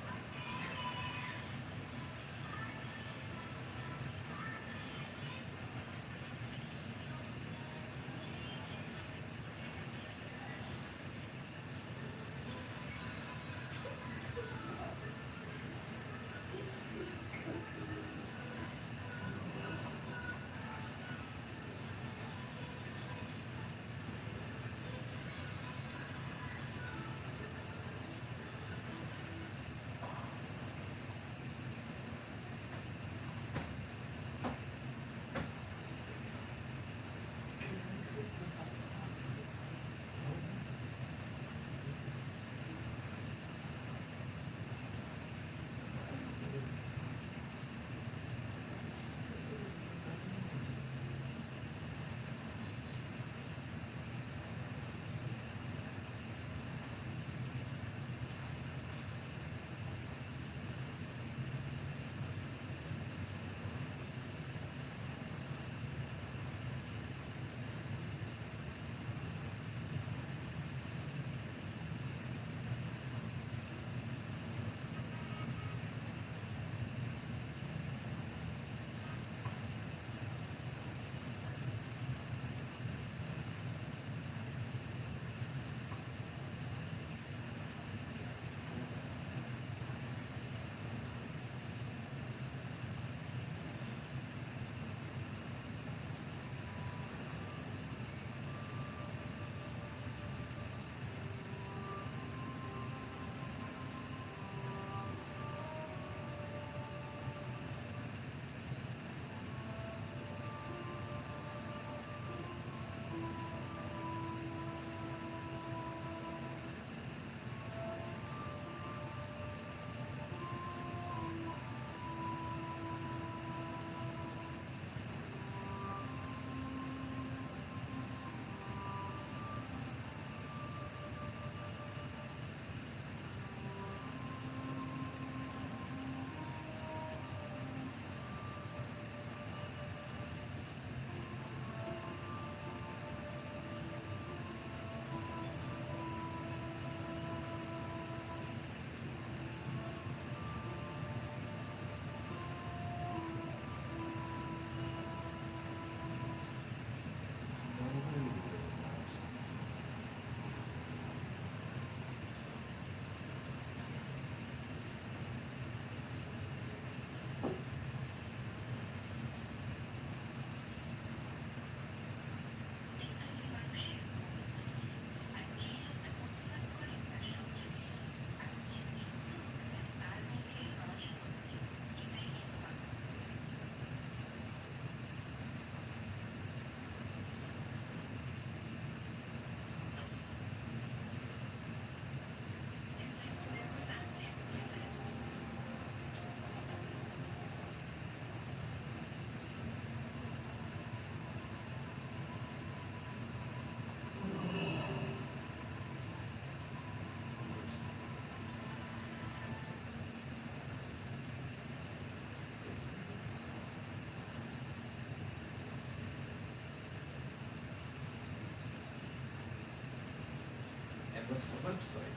Speaker 5: What's the website?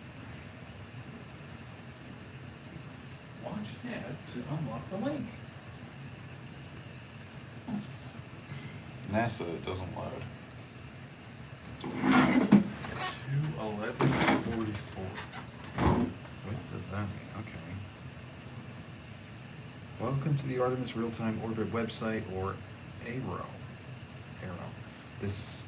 Speaker 5: Launch ad to unlock the link. NASA doesn't load. 2:11:44. What does that mean? Okay. Welcome to the Artemis Real-Time Orbit website, or ARO. This.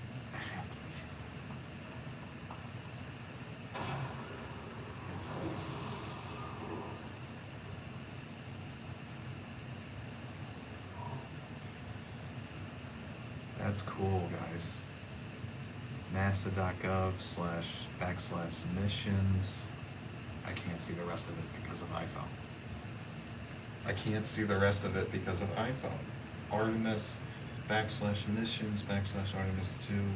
Speaker 5: That's cool, guys. NASA.gov//missions. I can't see the rest of it because of iPhone. Artemis /missions/Artemis2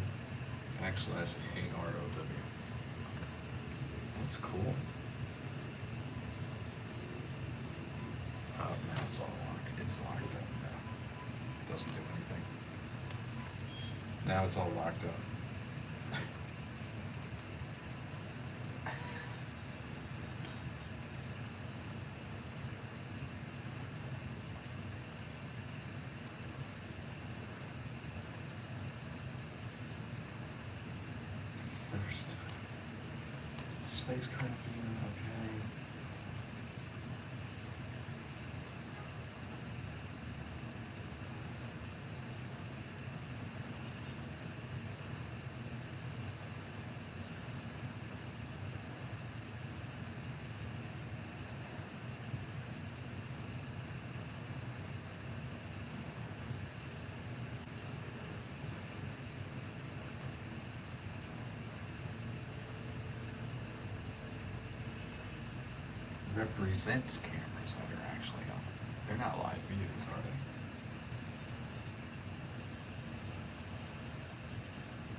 Speaker 5: /AROW. That's cool. Oh, now it's all locked. It's locked up now. Now it's all locked up. First, spacecraft view, okay. Represents cameras that are actually on. They're not live views, are they?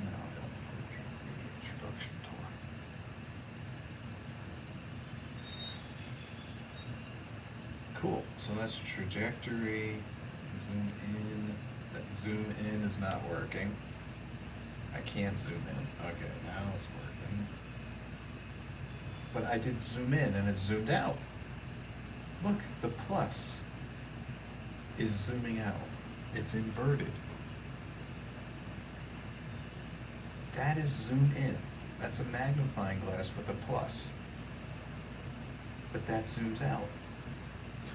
Speaker 5: No, I don't want to repeat the introduction tour. Cool. So that's trajectory. Zoom in. That zoom in is not working. I can't zoom in. Okay, now it's working. But I did zoom in and it zoomed out. Look, the plus is zooming out. It's inverted. That is zoom in. That's a magnifying glass with a plus. But that zooms out.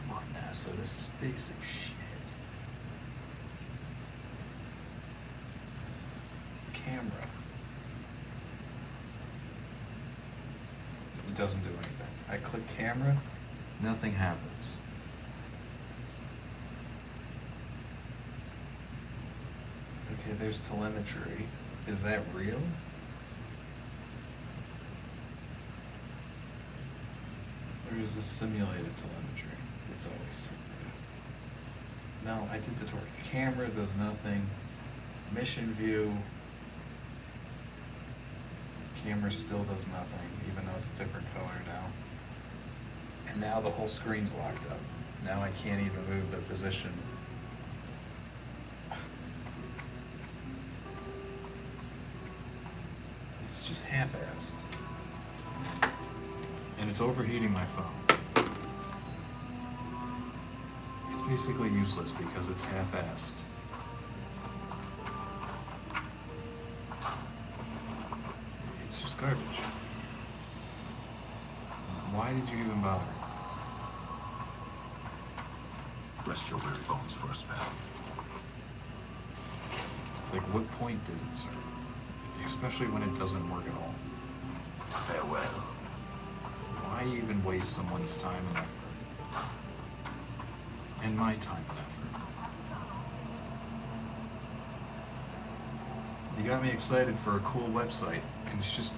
Speaker 5: Come on, NASA, this is basic shit. Camera. It doesn't do anything. I click camera, nothing happens. Okay, there's telemetry. Is that real? Or is this simulated telemetry? It's always simulated. No, I did the torque. Camera does nothing. Mission view. Camera still does nothing, even though it's a different color now. And now the whole screen's locked up. Now I can't even move the position. It's just half-assed. And it's overheating my phone. It's basically useless because it's half-assed. It's just garbage. Why did you even bother?
Speaker 14: Rest your weary bones for a spell.
Speaker 5: Like, what point did it serve? Especially when it doesn't work at all.
Speaker 14: Farewell.
Speaker 5: Why even waste someone's time and effort? And my time and effort. You got me excited for a cool website, and it's just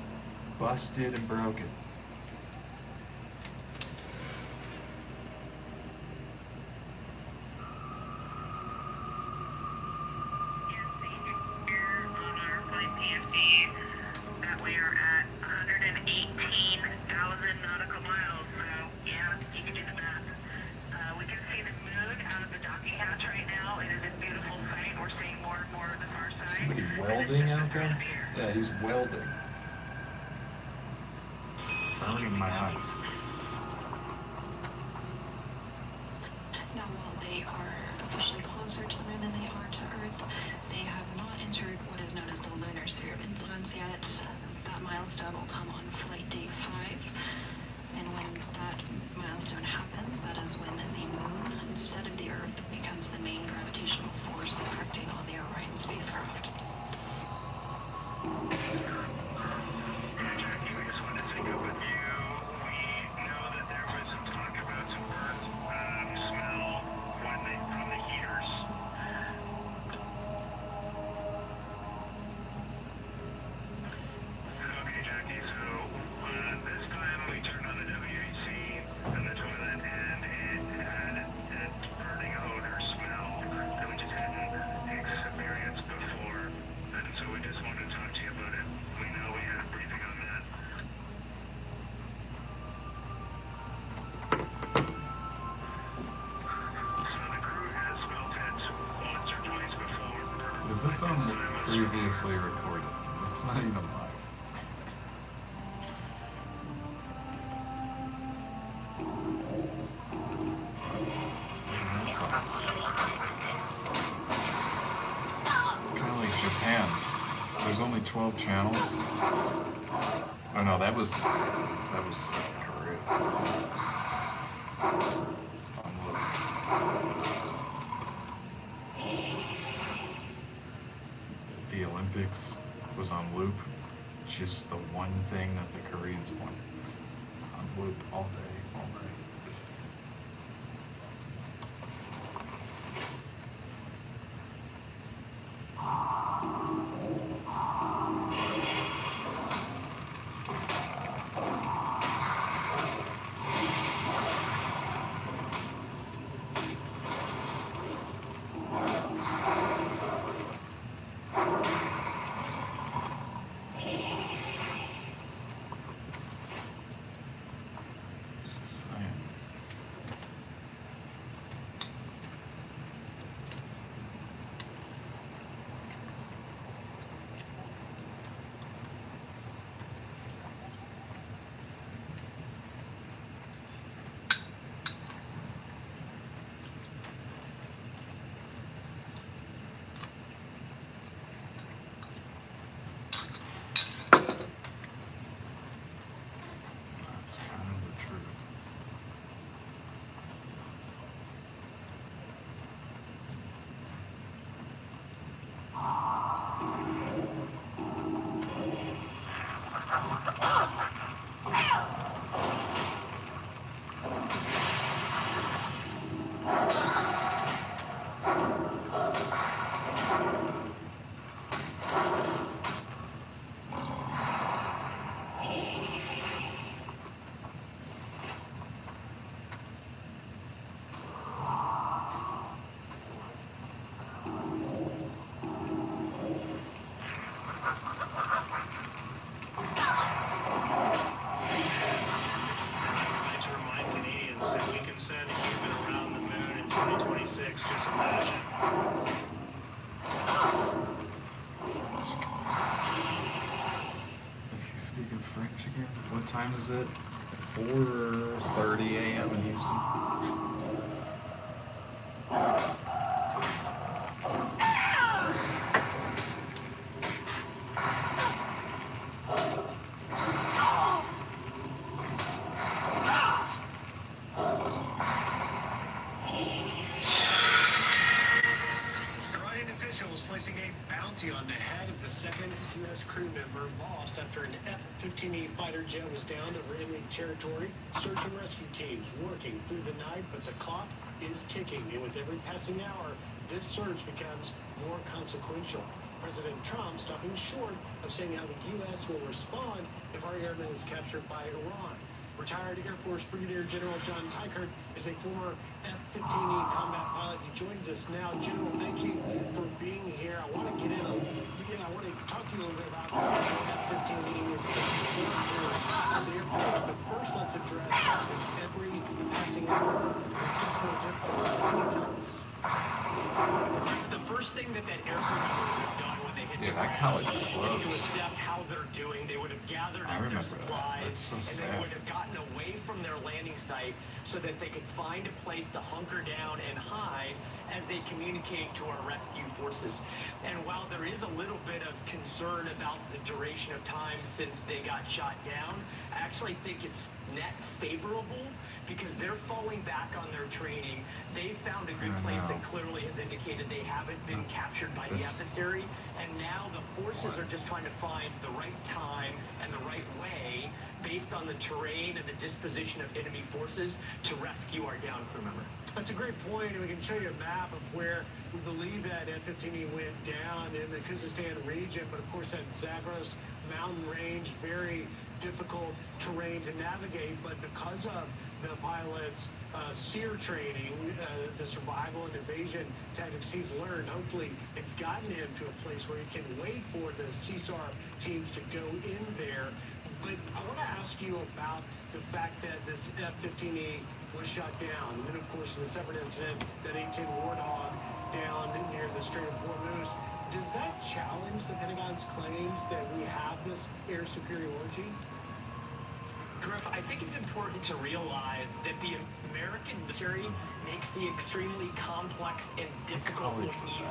Speaker 5: busted and broken. Somebody welding out there? Yeah, he's welding. Burning my eyes.
Speaker 16: Now, while they are officially closer to the moon than they are to Earth, they have not entered what is known as the lunar sphere of influence yet. That milestone will come on flight day 5. And when that milestone happens, that is when the moon, instead of the Earth, becomes the main gravitational force affecting all the Orion spacecraft.
Speaker 5: this on previously recorded? It's not even live. Kind of like Japan. There's only 12 channels. Oh no, that was South Korea. The Olympics was on loop. Just the one thing that the Koreans wanted. On loop all day, all night.
Speaker 6: Just imagine.
Speaker 5: Is he speaking French again? What time is it? 4:30 a.m. in Houston.
Speaker 6: Officials placing a bounty on the head of the second U.S. crew member lost after an F-15E fighter jet was downed over enemy territory. Search and rescue teams working through the night, but the clock is ticking, and with every passing hour, this search becomes more consequential. President Trump stopping short of saying how the U.S. will respond if our airman is captured by Iran. Retired Air Force Brigadier General John Tykert is a former F-15E combat pilot. He joins us now. General, thank you for being here. I want to get in. I want to talk to you a little bit about F-15E. It's the Air Force. But first, let's address every passing hour. This gets more difficult. Can you tell us? The first thing that Air Force would have done when they hit the
Speaker 5: that
Speaker 6: ground
Speaker 5: college
Speaker 6: is
Speaker 5: closed.
Speaker 6: to assess how they're doing. They would have gathered
Speaker 5: I
Speaker 6: up their
Speaker 5: remember
Speaker 6: supplies,
Speaker 5: that. That's so
Speaker 6: and
Speaker 5: sad.
Speaker 6: they would have gotten away from their landing site so that they could find a place to hunker down and hide as they communicate to our rescue forces. And while there is a little bit of concern about the duration of time since they got shot down, I actually think it's net favorable because they're falling back on their training. They found a good place that clearly has indicated they haven't been captured by the adversary, and now the forces are just trying to find the right time and the right way based on the terrain and the disposition of enemy forces to rescue our downed crew member. That's a great point, and we can show you a map of where we believe that F-15E went down in the Khuzestan region, but of course that Zagros mountain range, very difficult terrain to navigate, but because of the pilot's SEER training, the survival and evasion tactics he's learned, hopefully it's gotten him to a place where he can wait for the CSAR teams to go in there. But I want to ask you about the fact that this F-15E was shot down. And then, of course, in the separate incident, that A-10 Warthog down near the Strait of Hormuz.
Speaker 9: Does that challenge the Pentagon's claims that we have this air superiority?
Speaker 6: Griff, I think it's important to realize that the American military makes the extremely complex and difficult look easy.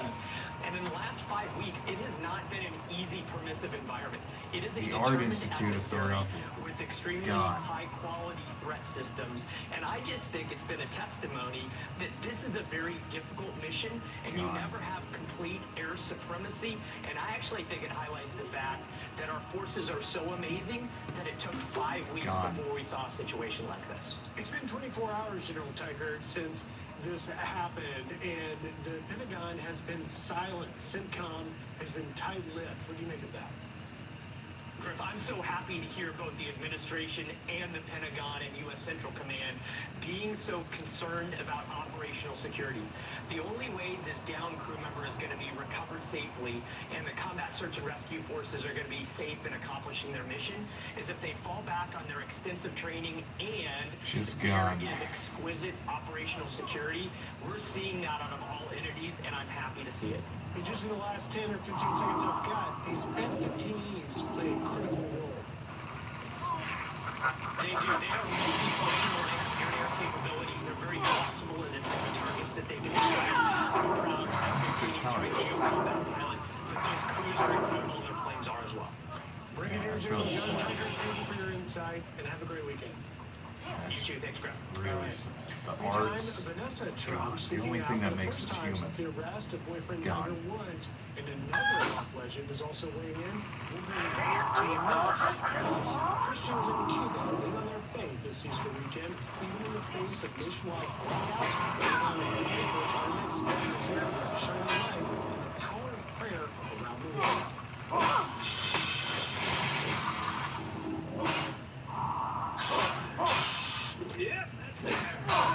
Speaker 6: And in the last 5 weeks, it has not been an easy, permissive environment. It is a
Speaker 5: The Art
Speaker 6: determined
Speaker 5: Institute of
Speaker 6: adversary
Speaker 5: Philadelphia.
Speaker 6: with extremely
Speaker 5: God.
Speaker 6: high-quality threat systems. And I just think it's been a testimony that this is a very difficult mission, and you never have complete air supremacy. And I actually think it highlights the fact that our forces are so amazing that it took 5 weeks before we saw a situation like this.
Speaker 9: It's been 24 hours, General Teichert, since this happened, and the Pentagon has been silent. CENTCOM has been tight-lipped. What do you make of that?
Speaker 6: Griff, I'm so happy to hear both the administration and the Pentagon and U.S. Central Command being so concerned about operational security. The only way this downed crew member is going to be recovered safely and the combat search and rescue forces are going to be safe in accomplishing their mission is if they fall back on their extensive training and there is exquisite operational security. We're seeing that out of all entities, and I'm happy to see it.
Speaker 9: And just in the last 10 or 15 seconds I've got, these F-15Es play a critical role.
Speaker 6: They do. They are multifunctional. They have air-to-air capability. They're very flexible in the type of targets that they can destroy. I'm proud of F-15 combat pilot, but those crews are incredible. Their planes are as well.
Speaker 9: Brigadier General John Teichert, thank you for your insight, and have a great weekend.
Speaker 6: You too. Thanks, Greg.
Speaker 5: Really sad. The arts,
Speaker 9: Vanessa Trump
Speaker 5: the only thing that makes us human.
Speaker 9: since the arrest of boyfriend Tiger Woods, and another golf legend is also weighing in. We'll bring back to the next. Plus, Christians in Cuba lean on their faith this Easter weekend, even in the face of nationwide blackouts. This our next guest is here, shining light on the power of prayer around the world.
Speaker 17: Yep, that's it.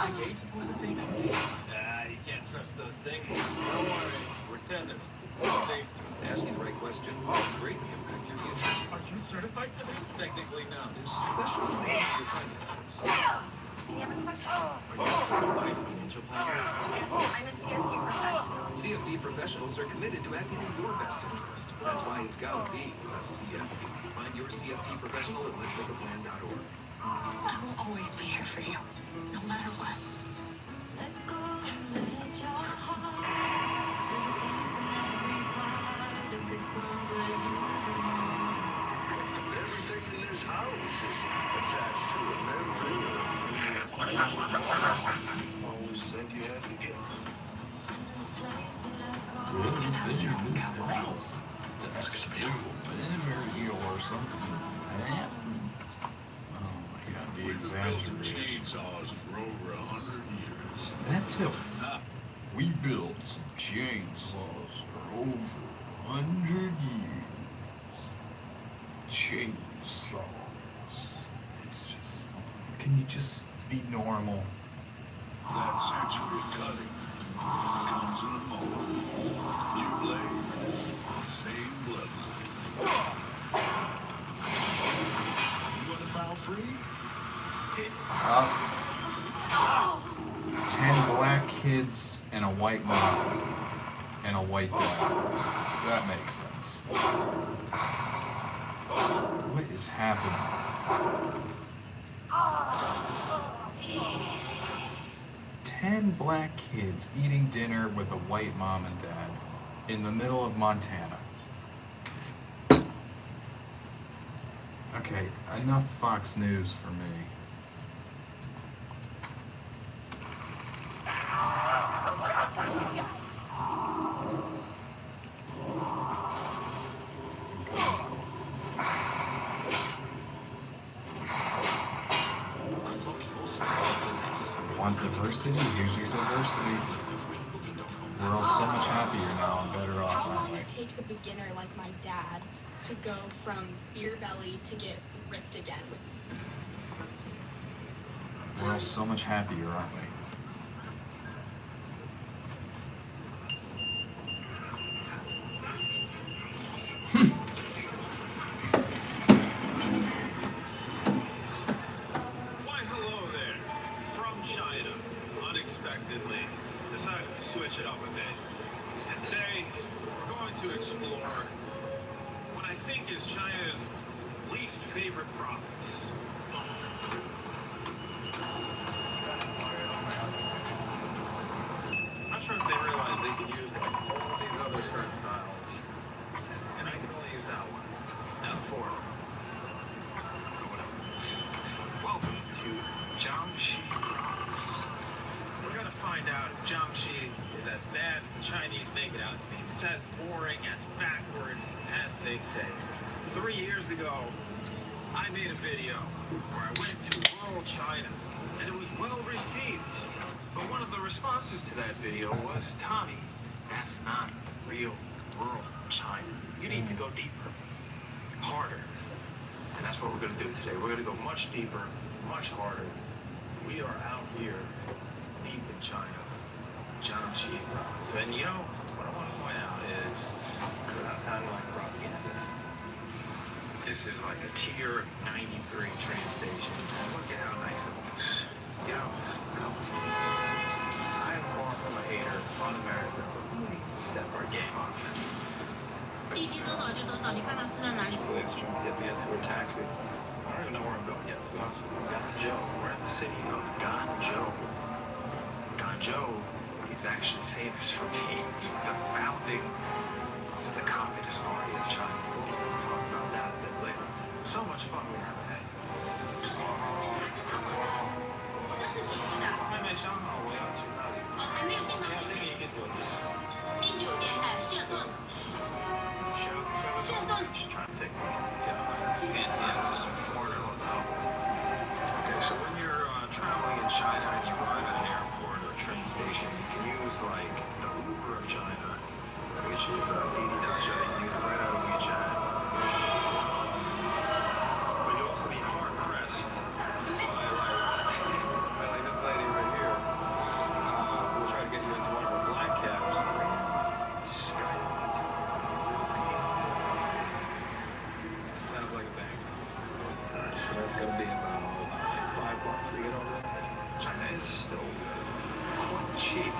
Speaker 17: Engage supposed to say PT. You can't trust those things. Don't worry, we're tending. Safety.
Speaker 18: Asking the right question will greatly impact your future.
Speaker 17: Are you certified for this? Technically, no.
Speaker 18: There's special needs for finances.
Speaker 7: Do you have a question?
Speaker 18: Are you a certified financial planner?
Speaker 7: I'm a CFP professional.
Speaker 18: CFP professionals are committed to acting in your best interest. That's why it's gotta be a CFP. Find your CFP professional at letsmakeaplan.org.
Speaker 16: I will always be here for you, no matter what. Let go and let your heart. There's a piece in every part of this world where you belong.
Speaker 14: Everything in this house is attached to a memory always said you had to get.
Speaker 5: Everything in this house is attached to a memory or something.
Speaker 14: We've been building chainsaws for over 100 years.
Speaker 5: That too. We built some chainsaws for over 100 years. Chainsaws. It's just. Can you just be normal?
Speaker 14: That century cutting comes in a moment. New blade, same bloodline.
Speaker 9: You want to file free?
Speaker 5: 10 black kids and a white mom and a white dad. That makes sense. What is happening? 10 black kids eating dinner with a white mom and dad in the middle of Montana. Okay, enough Fox News for me. Want diversity? Here's your diversity. We're all so much happier now and better off,
Speaker 19: How long
Speaker 5: aren't we?
Speaker 19: it takes a beginner like my dad to go from beer belly to get ripped again with.
Speaker 5: We're all so much happier, aren't we?
Speaker 17: Why, hello there. From China, unexpectedly, decided to switch it up a bit. And
Speaker 15: Today, we're going to explore what I think is China's least favorite province. I'm not sure if they realize they can use like all these other shirt styles, and I can only use that one. Now for welcome to Jiangxi province. We're gonna find out if Jiangxi is as bad as the Chinese make it out to be. It's as boring, as backward as they say. 3 years ago, I made a video where I went to rural China, and it was well received. But one of the responses to that video was, Tommy, that's not real rural China. You need to go deeper, harder. And that's what we're gonna do today. We're gonna go much deeper, much harder. We are out here, deep in China, Jiangxi province. And you know, what I want to point out is, without sounding like a propagandist, this is like a tier 93 train station. And look at how nice it looks. You know, I am far from a hater on America, but we step our game up. So they're trying to get me into a taxi. I don't even know where I'm going yet, to be honest with you. Guangzhou. We're in the city of Guangzhou. Guangzhou is actually famous for being the founding of the Communist Party of China. We'll talk about that a bit later. So much fun we have ahead. 我还没想好我要去哪里。还没有订到。那个一个酒店。订酒店还限动。限动。She's trying to take me to the fancy-ass foreigner hotel. Okay, so when you're traveling in China and you arrive at an airport or a train station, you can use like the Uber of China, which is Didi Dash. You can use it right out of WeChat. But you'll also be hard pressed by like this lady right here. We'll try to get you into one of her black cabs. Sounds like a bang. So that's gonna be about $5 to get over there. China is still quite cheap.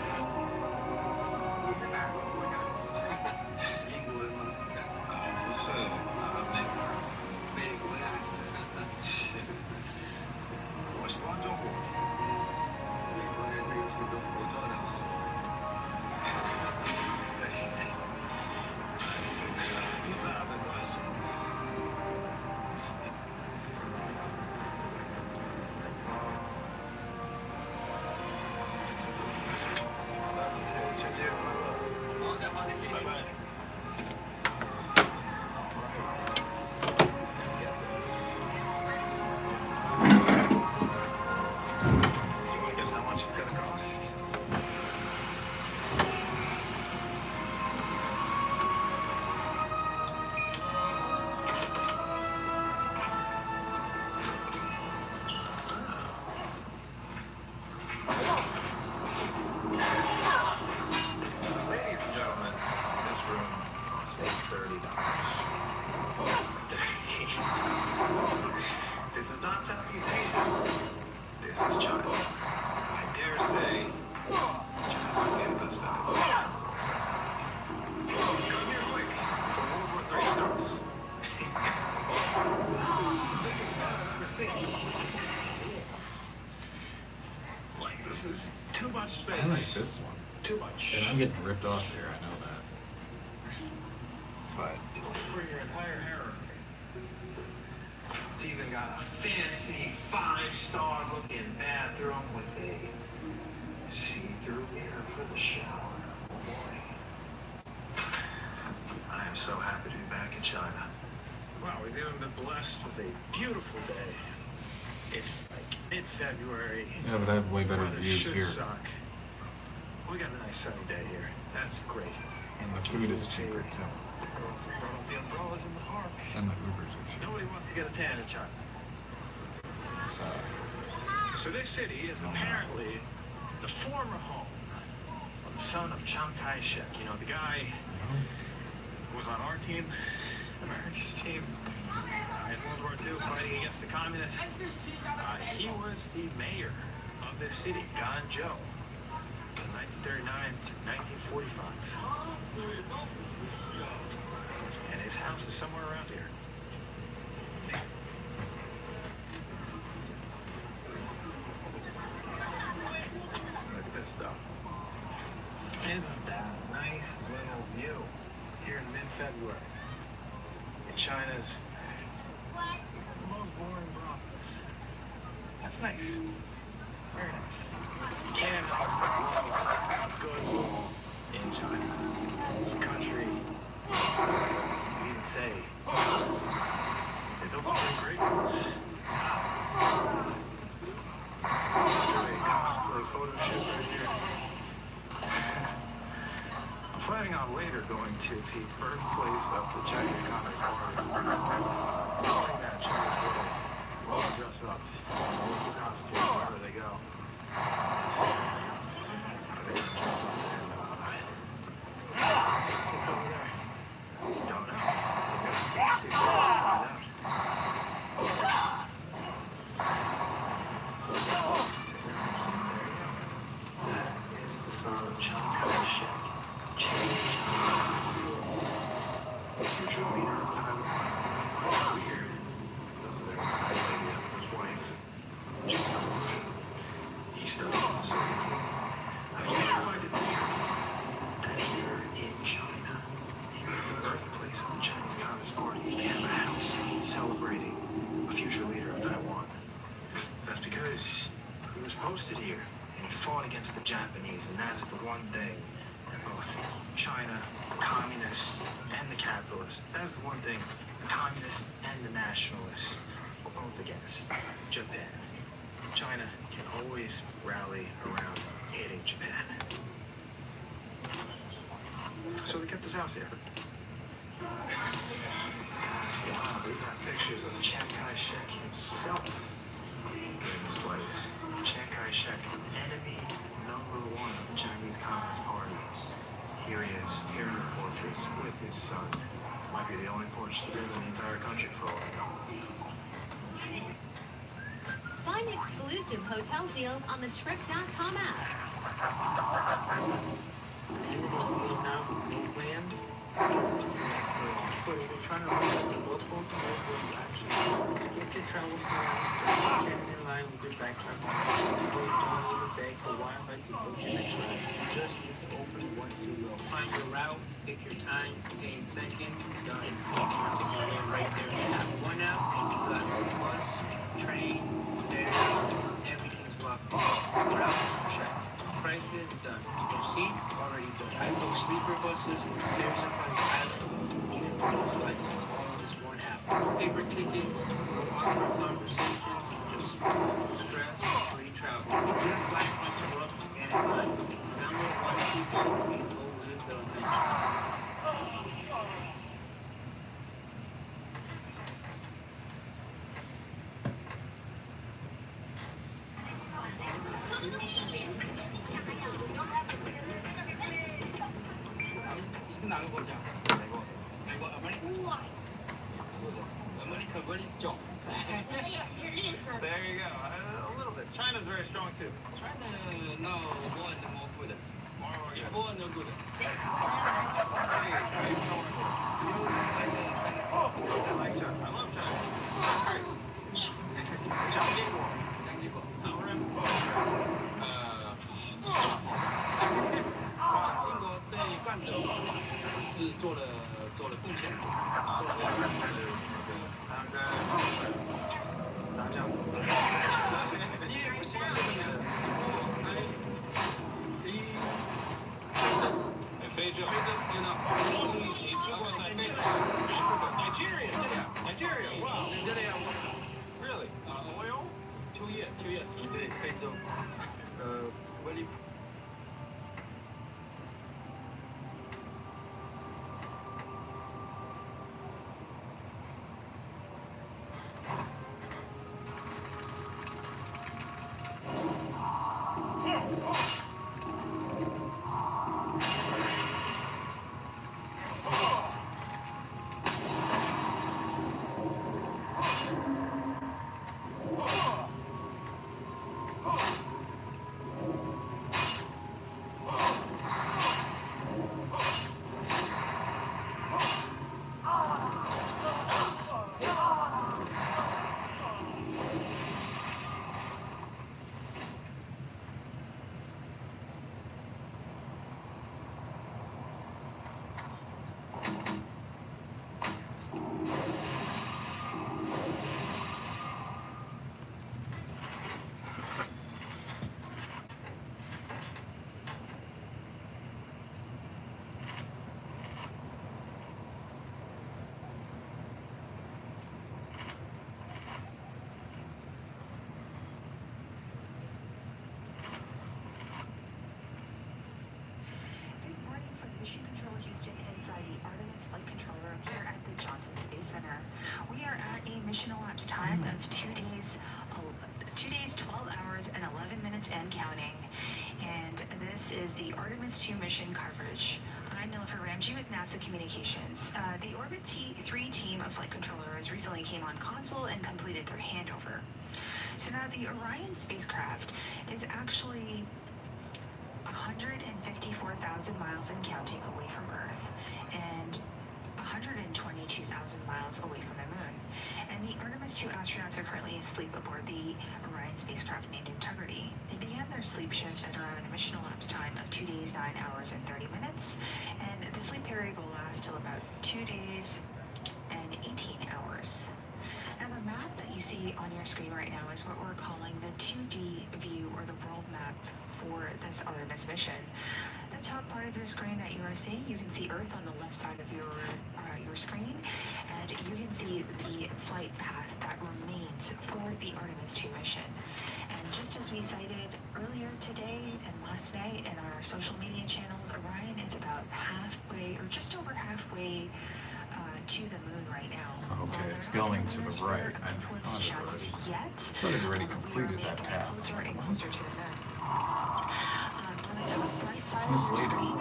Speaker 15: This is too much space.
Speaker 5: I like this one.
Speaker 15: Too much.
Speaker 5: And I'm getting ripped off here, I know that.
Speaker 15: But it's for your entire era. It's even got a fancy 5-star looking bathroom with a see-through mirror for the shower. Oh boy. I am so happy to be back in China. Wow, we've even been blessed with a beautiful day. It's like mid-February.
Speaker 5: Yeah, but I have way better
Speaker 15: Weather
Speaker 5: views
Speaker 15: should
Speaker 5: here.
Speaker 15: Suck. We got a nice sunny day here. That's great.
Speaker 5: And the food is cheaper too.
Speaker 15: Brought up the umbrellas in the park.
Speaker 5: And the Ubers are cheaper.
Speaker 15: Nobody wants to get a tan in China. So this city is apparently the former home of the son of Chiang Kai-shek. You know, the guy who was on our team, America's team, in World War II, fighting against the communists. He was the mayor of this city, Guangzhou, from 1939 to 1945.
Speaker 17: And his house is somewhere around here. Look at this though. Isn't that a nice little view here in mid-February? In China's most boring province. That's nice. Very nice. You can't have a good wall in China. The country, we even say, they built some pretty great ones. Really cosplay photo shoot right here. I'm planning on later going to the birthplace of the Chinese Communist Party. Wearing that Chinese little well dress up, local costume wherever they go. What's over there? Don't know. That is the son of Chiang Kai-shek. Future leader of Taiwan. Weird. His wife. She's still alive. He's still alive. I can't find it that here in China, in the birthplace of the Chinese Communist Party, they have a house celebrating a future leader of Taiwan. That's because he was posted here and he fought against the Japanese, and that is the one thing that both China, the communists, and the capitalists, that is the one thing the communists and the nationalists were both against. Japan. China can always rally around hating Japan. So they kept his house here. Wow, we got pictures of Chiang Kai-shek himself in this place. Chiang Kai-shek, enemy number one of the Chinese Communist Party. Here he is, here in the portraits with his son. Might be the only portrait in the entire country for all I know.
Speaker 20: Find exclusive hotel deals on the Trip.com app.
Speaker 9: No plans. But we're trying to look the local to local actually skip your travel style, stand in line with your backpack on. People don't need a bag for a while, like to book your next ride. You just need to open one to go. Find your route, pick your time, pay in seconds, done. Right there. You have one app and you got bus, train, ferry, everything's locked in. Routes checked. Prices done. Your seat already done. I book sleeper buses, there's a islands, even those flights, all in this one app. Paper tickets, no awkward conversations, just stress free travel. If you're flying from somewhere else to stand in line, download one people and go live the adventure.
Speaker 17: There you go. A little bit. China's very strong too.
Speaker 6: China now more and more good. Before no good.
Speaker 17: I like China. I love China. Nigeria, wow. Really? Oil?
Speaker 6: 2 years. 对，非洲。very
Speaker 16: mission elapsed time of 2 days, 12 hours, and 11 minutes and counting. And this is the Artemis 2 mission coverage. I'm Nilofer Ramji with NASA Communications. The Orbit 3 team of flight controllers recently came on console and completed their handover. So now the Orion spacecraft is actually 154,000 miles and counting away from Earth, and 122,000 miles away from the Moon. And the Artemis 2 astronauts are currently asleep aboard the Orion spacecraft named Integrity. They began their sleep shift at around a mission elapsed time of 2 days, 9 hours, and 30 minutes. And the sleep period will last till about 2 days and 18 hours. Now the map that you see on your screen right now is what we're calling the 2D view, or the world map for this Artemis mission. The top part of your screen that you are seeing, you can see Earth on the left side of your screen, and you can see the flight path that remains for the Artemis 2 mission. And just as we cited earlier today and last night in our social media channels, Orion is about halfway, or just over halfway, to the Moon right now.
Speaker 5: Okay, it's going to the right. I thought it already completed that path.
Speaker 16: Closer and closer to the Moon. On the top right side of your screen,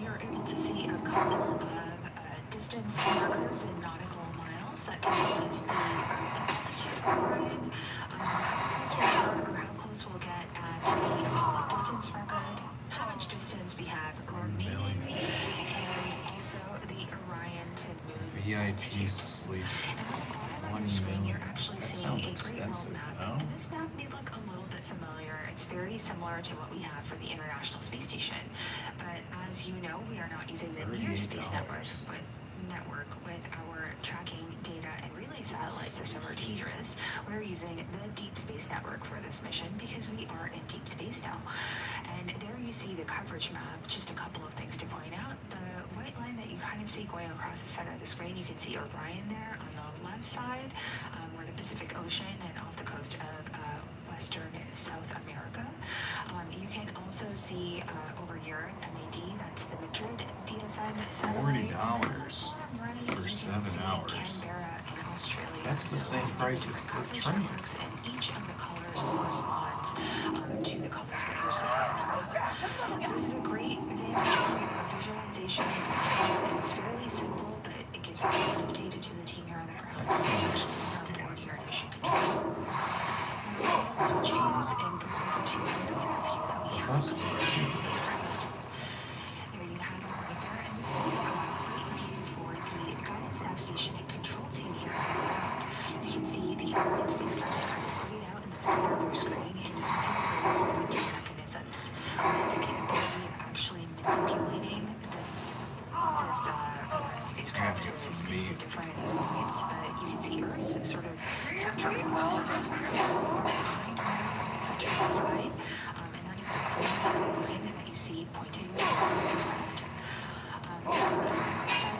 Speaker 16: you're able to see a couple of distance markers in nautical miles that can tell us the Earth to Orion. How close we'll get at the distance record, how much distance we have remaining, and also the Orion to Moon.
Speaker 5: VIP sleep. 1 million. That sounds expensive, no?
Speaker 16: This map may look a little bit familiar. It's very similar to what we have for the International Space Station. But as you know, we are not using the Near Space Network, but with our tracking data and relay satellite system, or TDRS. We're using the Deep Space Network for this mission because we are in deep space now. And there you see the coverage map. Just a couple of things to point out. The white line that you kind of see going across the center of the screen, you can see Orion there on the left side, where the Pacific Ocean and off the coast of Western South America. You can also see over here MAD, that's the Madrid DSM satellite.
Speaker 5: $40 for 7 hours. That's the same price as the train.
Speaker 16: And each of the colors corresponds to the colors that you're seeing as well. So this is a great visualization. It's fairly simple, but it gives a lot of data to the team here on the ground. Especially on board here in Mission Control. Switch views and go over to another view that we have of the spacecraft. There you have it right there, and this is a great view for the guidance, navigation, and control team here on the ground. You can see the Orion spacecraft kind of laid out in the center of your screen, and you can see the various mounting mechanisms. The capability of actually manipulating this Orion spacecraft to see the different points, but you can see Earth sort of centering behind center to the side, and that is the green line that you see pointing towards the spacecraft.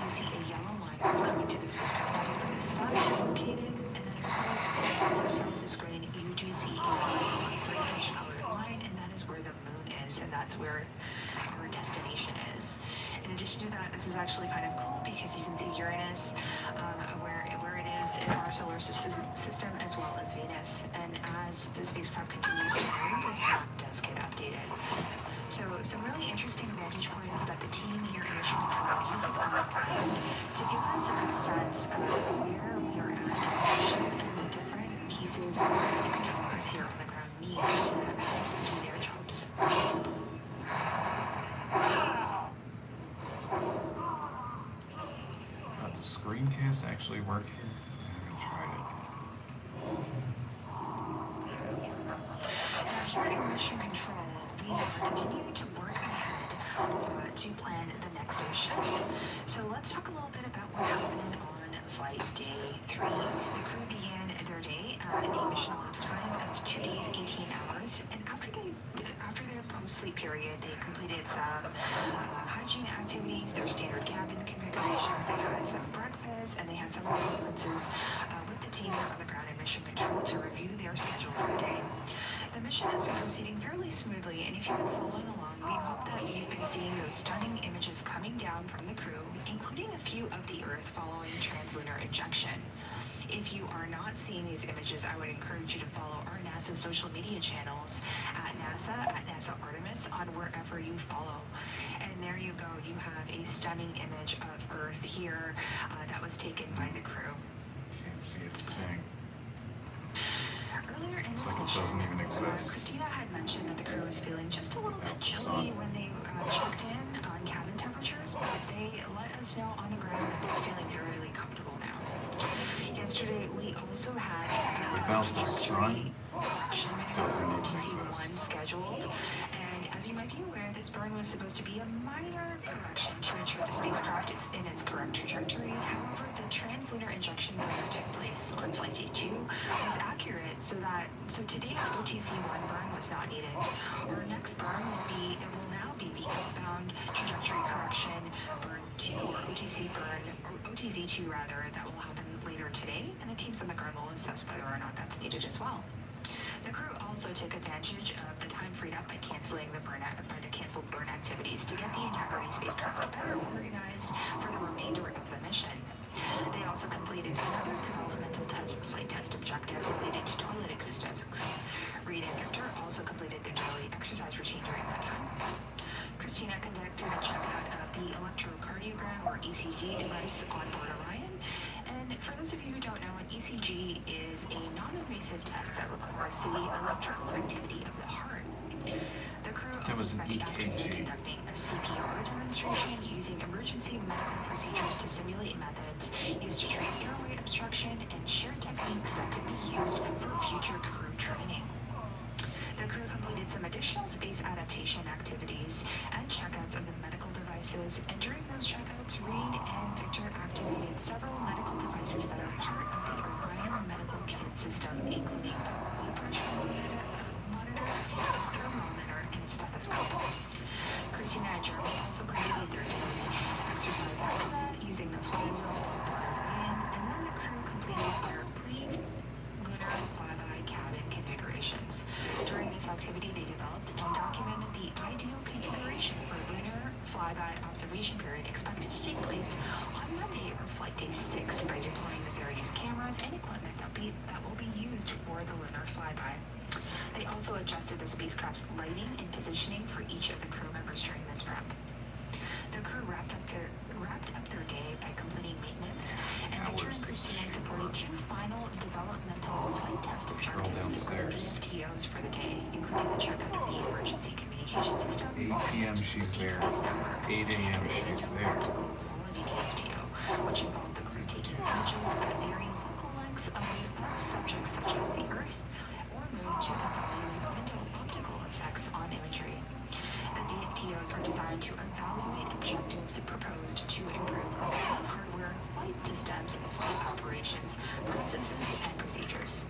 Speaker 16: You see a yellow line that's coming to the spacecraft. That is where the sun is located, and then across the other side of the screen, you do see a greenish colored line, and that is where the Moon is, and that's where our destination is. In addition to that, this is actually kind of cool because you can see Uranus, where it is in our solar system, as well as Venus. And as the spacecraft continues to move, this map does get updated. So some really interesting vantage points that the team here in Mission Control uses on the ground to give us a sense of where we are at in the mission and the different pieces that the controllers here on the ground need to do their jobs.
Speaker 5: Does screencast actually work here? I haven't tried it.
Speaker 16: Now here in Mission Control, we are continuing to work ahead to plan the next missions. So let's talk a little bit about what happened on flight day 3. The crew began their day at a mission elapsed time of 2 days, 18 hours, and after their post-sleep period, they completed some hygiene activities, their standard cabin configurations, they had some breakfast, and they had several conferences with the team on the ground in Mission Control to review their schedule for the day. The mission has been proceeding fairly smoothly, and if you've been following along, we've that you've been seeing those stunning images coming down from the crew, including a few of the Earth following translunar injection. If you are not seeing these images, I would encourage you to follow our NASA social media channels at NASA Artemis, on wherever you follow. And there you go, you have a stunning image of Earth here that was taken by the crew.
Speaker 5: Can't see a thing.
Speaker 16: Earlier in
Speaker 5: It's
Speaker 16: this
Speaker 5: like it
Speaker 16: mission,
Speaker 5: doesn't even exist.
Speaker 16: Christina had mentioned that the crew was feeling just a little bit chilly when they checked in on cabin temperatures, but they let us know on the ground that they're feeling really comfortable now. Yesterday, we also had
Speaker 5: Without the sun,
Speaker 16: correction
Speaker 5: doesn't even
Speaker 16: TC1
Speaker 5: exist.
Speaker 16: scheduled, and as you might be aware, this burn was supposed to be a minor correction to ensure the spacecraft is in its correct trajectory. However, the translunar injection that took place on Flight J2 was accurate, so today's OTC1 burn was not needed. Our next burn will now be the outbound trajectory correction burn 2, or OTC burn, or OTZ2 rather, that will happen later today, and the teams on the ground will assess whether or not that's needed as well. The crew also took advantage of the time freed up by canceled burn activities to get the Integrity spacecraft better organized for the remainder of the mission. They also completed another developmental flight test objective related to toilet acoustics. Reed and Victor also completed their daily exercise routine during that time. Christina conducted a checkout of the electrocardiogram, or ECG, device on board Orion. And for those of you who don't know, an ECG is a non-invasive test that records the electrical activity of the heart. The crew also spent the afternoon conducting a CPR demonstration using emergency medical procedures to simulate methods used to treat airway obstruction and share techniques that could be used for future crew training. The crew completed some additional space adaptation activities and checkouts of the medical devices, and during those checkouts, Reed and Victor activated several medical devices that are part of the Orion medical kit system, including a blood pressure monitor, a thermometer, and a stethoscope. Christina and Jeremy also completed their daily exercise after that, using the flywheel on board Orion, and then the crew completed their pre-lunar flyby cabin configurations. During this activity, they developed and documented the ideal configuration for lunar flyby observation period expected to take place on Monday, or Flight Day 6, by deploying the various cameras and equipment that will be used for the lunar flyby. They also adjusted the spacecraft's lighting and positioning for each of the crew members during this prep. The crew wrapped up their day by completing maintenance, and Victor and Christina supported 2 final developmental flight test objectives, or DFTOs, for the day, including the checkout of the emergency communication system.
Speaker 5: 8 p.m. she's there. 8 a.m. she's there.
Speaker 16: Quality DFTO, which involved the crew taking images at varying focal lengths of subjects such as the Earth, or Moon, to evaluate window optical effects on imagery. The DFTOs are designed to evaluate objectives proposed to improve hardware, flight systems, flight operations, processes, and procedures.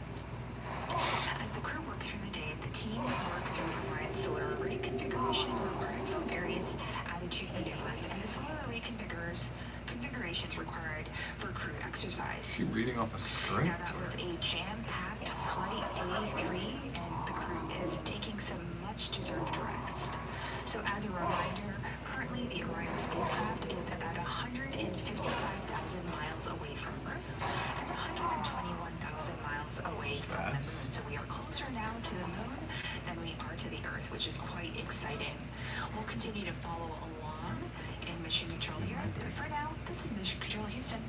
Speaker 16: As the crew worked through the day, the team worked through Orion's solar array configuration, required from various attitude maneuvers, and the solar array configurations required for crew exercise.
Speaker 5: Is she reading off a script?
Speaker 16: Now, that was a jam-packed flight day 3, and the crew is taking some much-deserved rest. So as a reminder, currently the Orion spacecraft is about 155,000 miles away from Earth and 121,000 miles away from the Moon. So we are closer now to the Moon than we are to the Earth, which is quite exciting. We'll continue to follow along in Mission Control here, but for now, this is Mission Control Houston.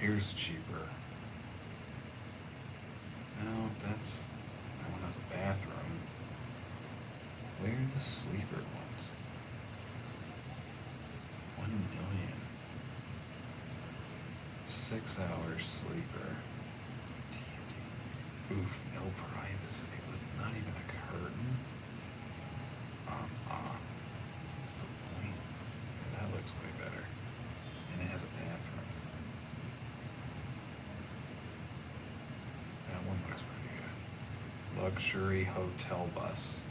Speaker 5: Here's cheaper. No, that one has a bathroom. Where are the sleeper ones? 1 million. 6 hours sleeper. Oof, no privacy with not even a curtain. What's the point? Yeah, that looks way better. And it has a bathroom. That one looks pretty good. Luxury hotel bus.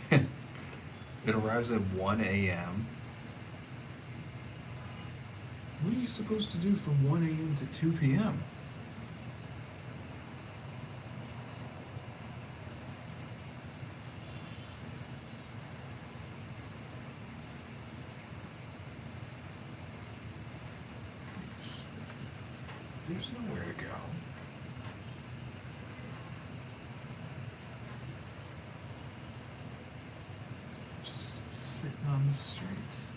Speaker 5: It arrives at 1 a.m. What are you supposed to do from 1 a.m. to 2 p.m.? There's nowhere to go. Just sitting on the streets.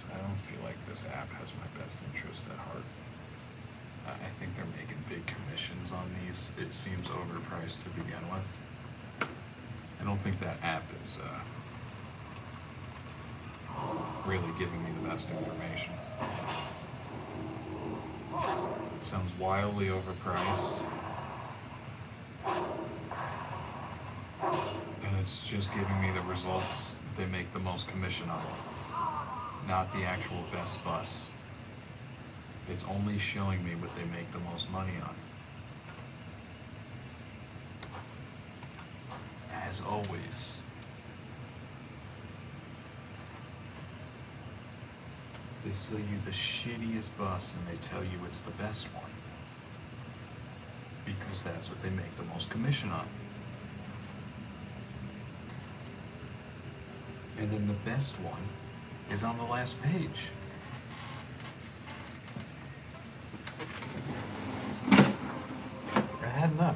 Speaker 5: I don't feel like this app has my best interest at heart. I think they're making big commissions on these. It seems overpriced to begin with. I don't think that app is really giving me the best information. It sounds wildly overpriced. And it's just giving me the results they make the most commission on. Not the actual best bus. It's only showing me what they make the most money on. As always, they sell you the shittiest bus and they tell you it's the best one. Because that's what they make the most commission on. And then the best one is on the last page. I had enough.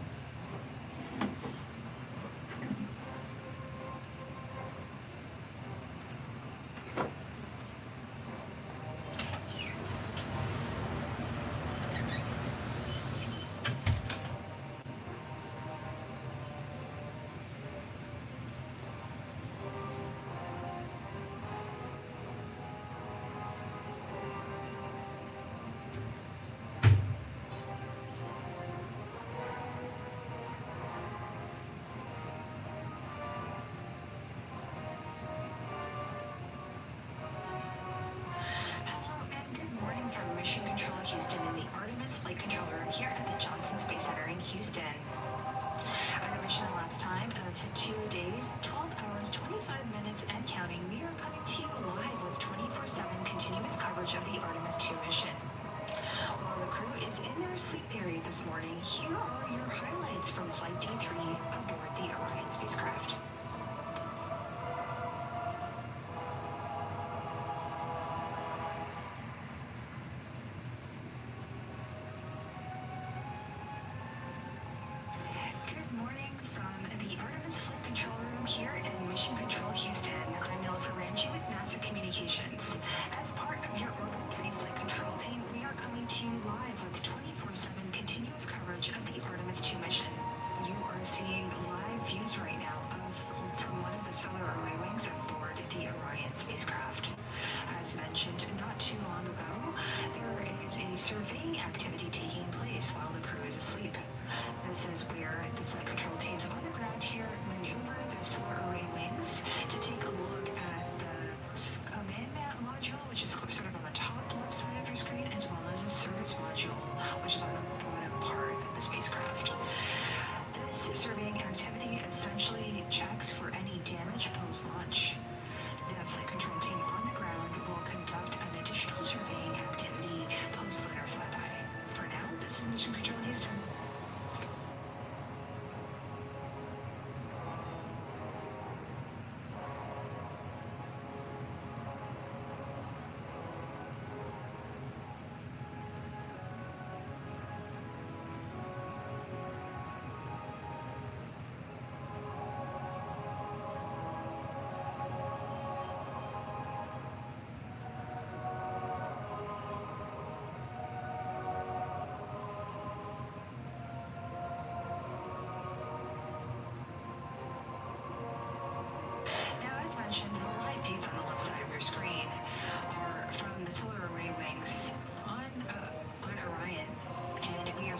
Speaker 16: Mission Control Houston in the Artemis Flight Control Room here at the Johnson Space Center in Houston. At a mission elapsed time of 2 days, 12 hours, 25 minutes and counting, we are coming to you live with 24/7 continuous coverage of the Artemis 2 mission. While the crew is in their sleep period this morning, here are your highlights from Flight D3 aboard the Orion spacecraft. As part of your Orbit 3 flight control team, we are coming to you live with 24/7 continuous coverage of the Artemis 2 mission. You are seeing live views right now from one of the solar array wings aboard the Orion spacecraft. As mentioned not too long ago, there is a surveying activity taking place while the crew is asleep. This is where the flight control teams on the ground here maneuver the solar array wings to take a look at the command module, which is sort of on the top left side of your screen, as well as the service module, which is on the bottom part of the spacecraft. This surveying activity essentially checks for any damage post-launch. The flight control team on the ground will conduct an additional surveying activity post-lunar flyby.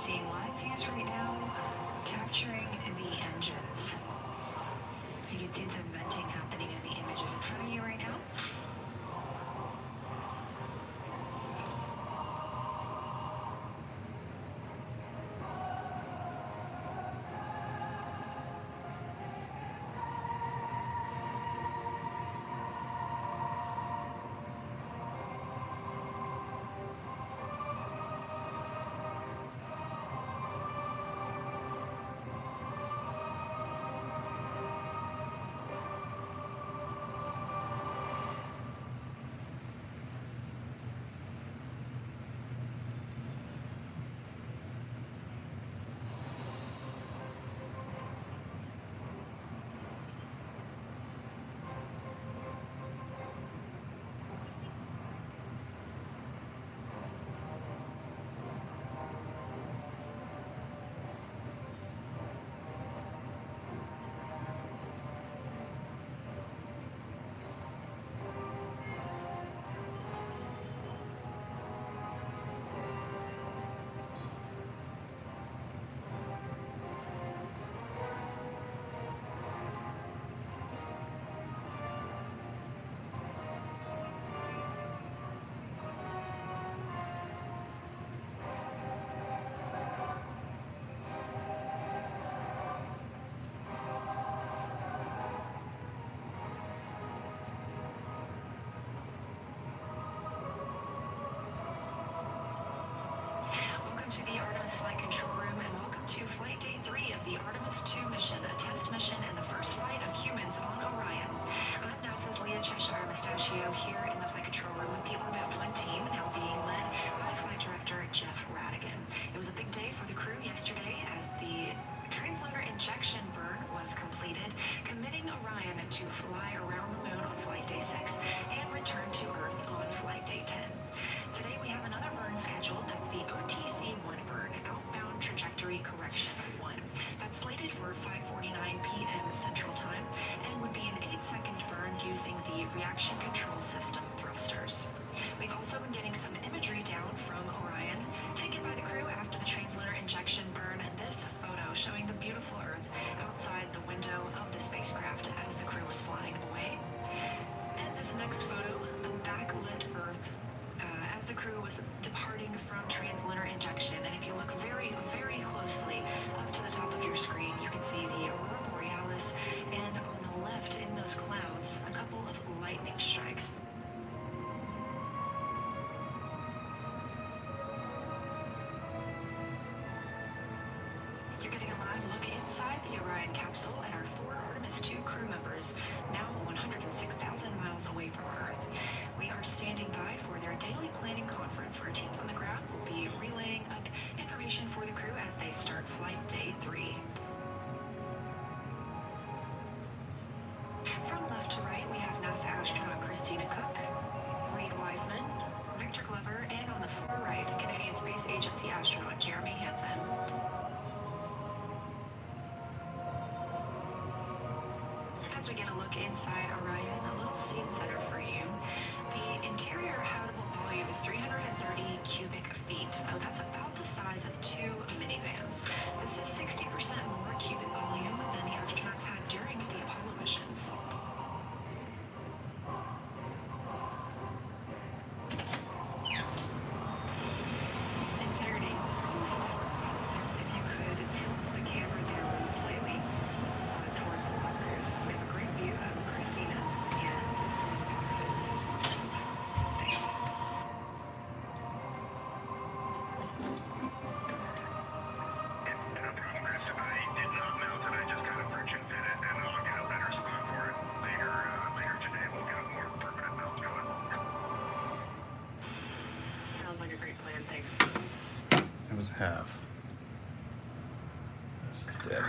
Speaker 16: seeing live views right now, capturing the engines. You can see some venting happening in the images in front of you right now. To the Artemis Flight Control Room, and welcome to Flight Day 3 of the Artemis 2 mission, a test mission and the first flight of humans on Orion. I'm NASA's Leah Cheshire Mustachio here in the Flight Control Room with the Orbit 1 team, now being led by Flight Director Jeff Radigan. It was a big day for the crew yesterday as the translunar injection burn was completed, committing Orion to fly around the moon on Flight Day 6 and return to Earth on Flight Day 10. Today we have another burn scheduled. That's the OTC-1 burn, Outbound Trajectory Correction 1. That's slated for 5:49 p.m. Central Time and would be an 8-second burn using the Reaction Control System thrusters. We've also been getting some imagery down from Orion, taken by the crew after the translator injection burn, and this photo showing the beautiful Earth outside the window of the spacecraft as the crew was flying away. And this next photo, a backlit Earth as the crew was departing from translunar injection. And if you look very, very closely up to the top of your screen, you can see the aurora borealis, and on the left in those clouds, a couple of lightning strikes. You're getting a live look inside the Orion capsule at our 4 Artemis 2 crew members, now 106,000 miles away from Earth. We are standing by for their daily planning conference where teams on the ground will be relaying up information for the crew as they start Flight Day 3. From left to right, we have NASA astronaut Christina Cook, Reed Wiseman, Victor Glover, and on the far right, Canadian Space Agency astronaut Jeremy Hansen. As we get a look inside Orion, a little scene setter for you. The interior habitable volume is 330 cubic feet, so that's about the size of 2 minivans. This is 60% more cubic volume than the astronauts had during the Apollo missions. Infinity. If you could tilt the camera down slightly towards the bunkers, we have a great view of Christina and
Speaker 5: It was half. This is dead.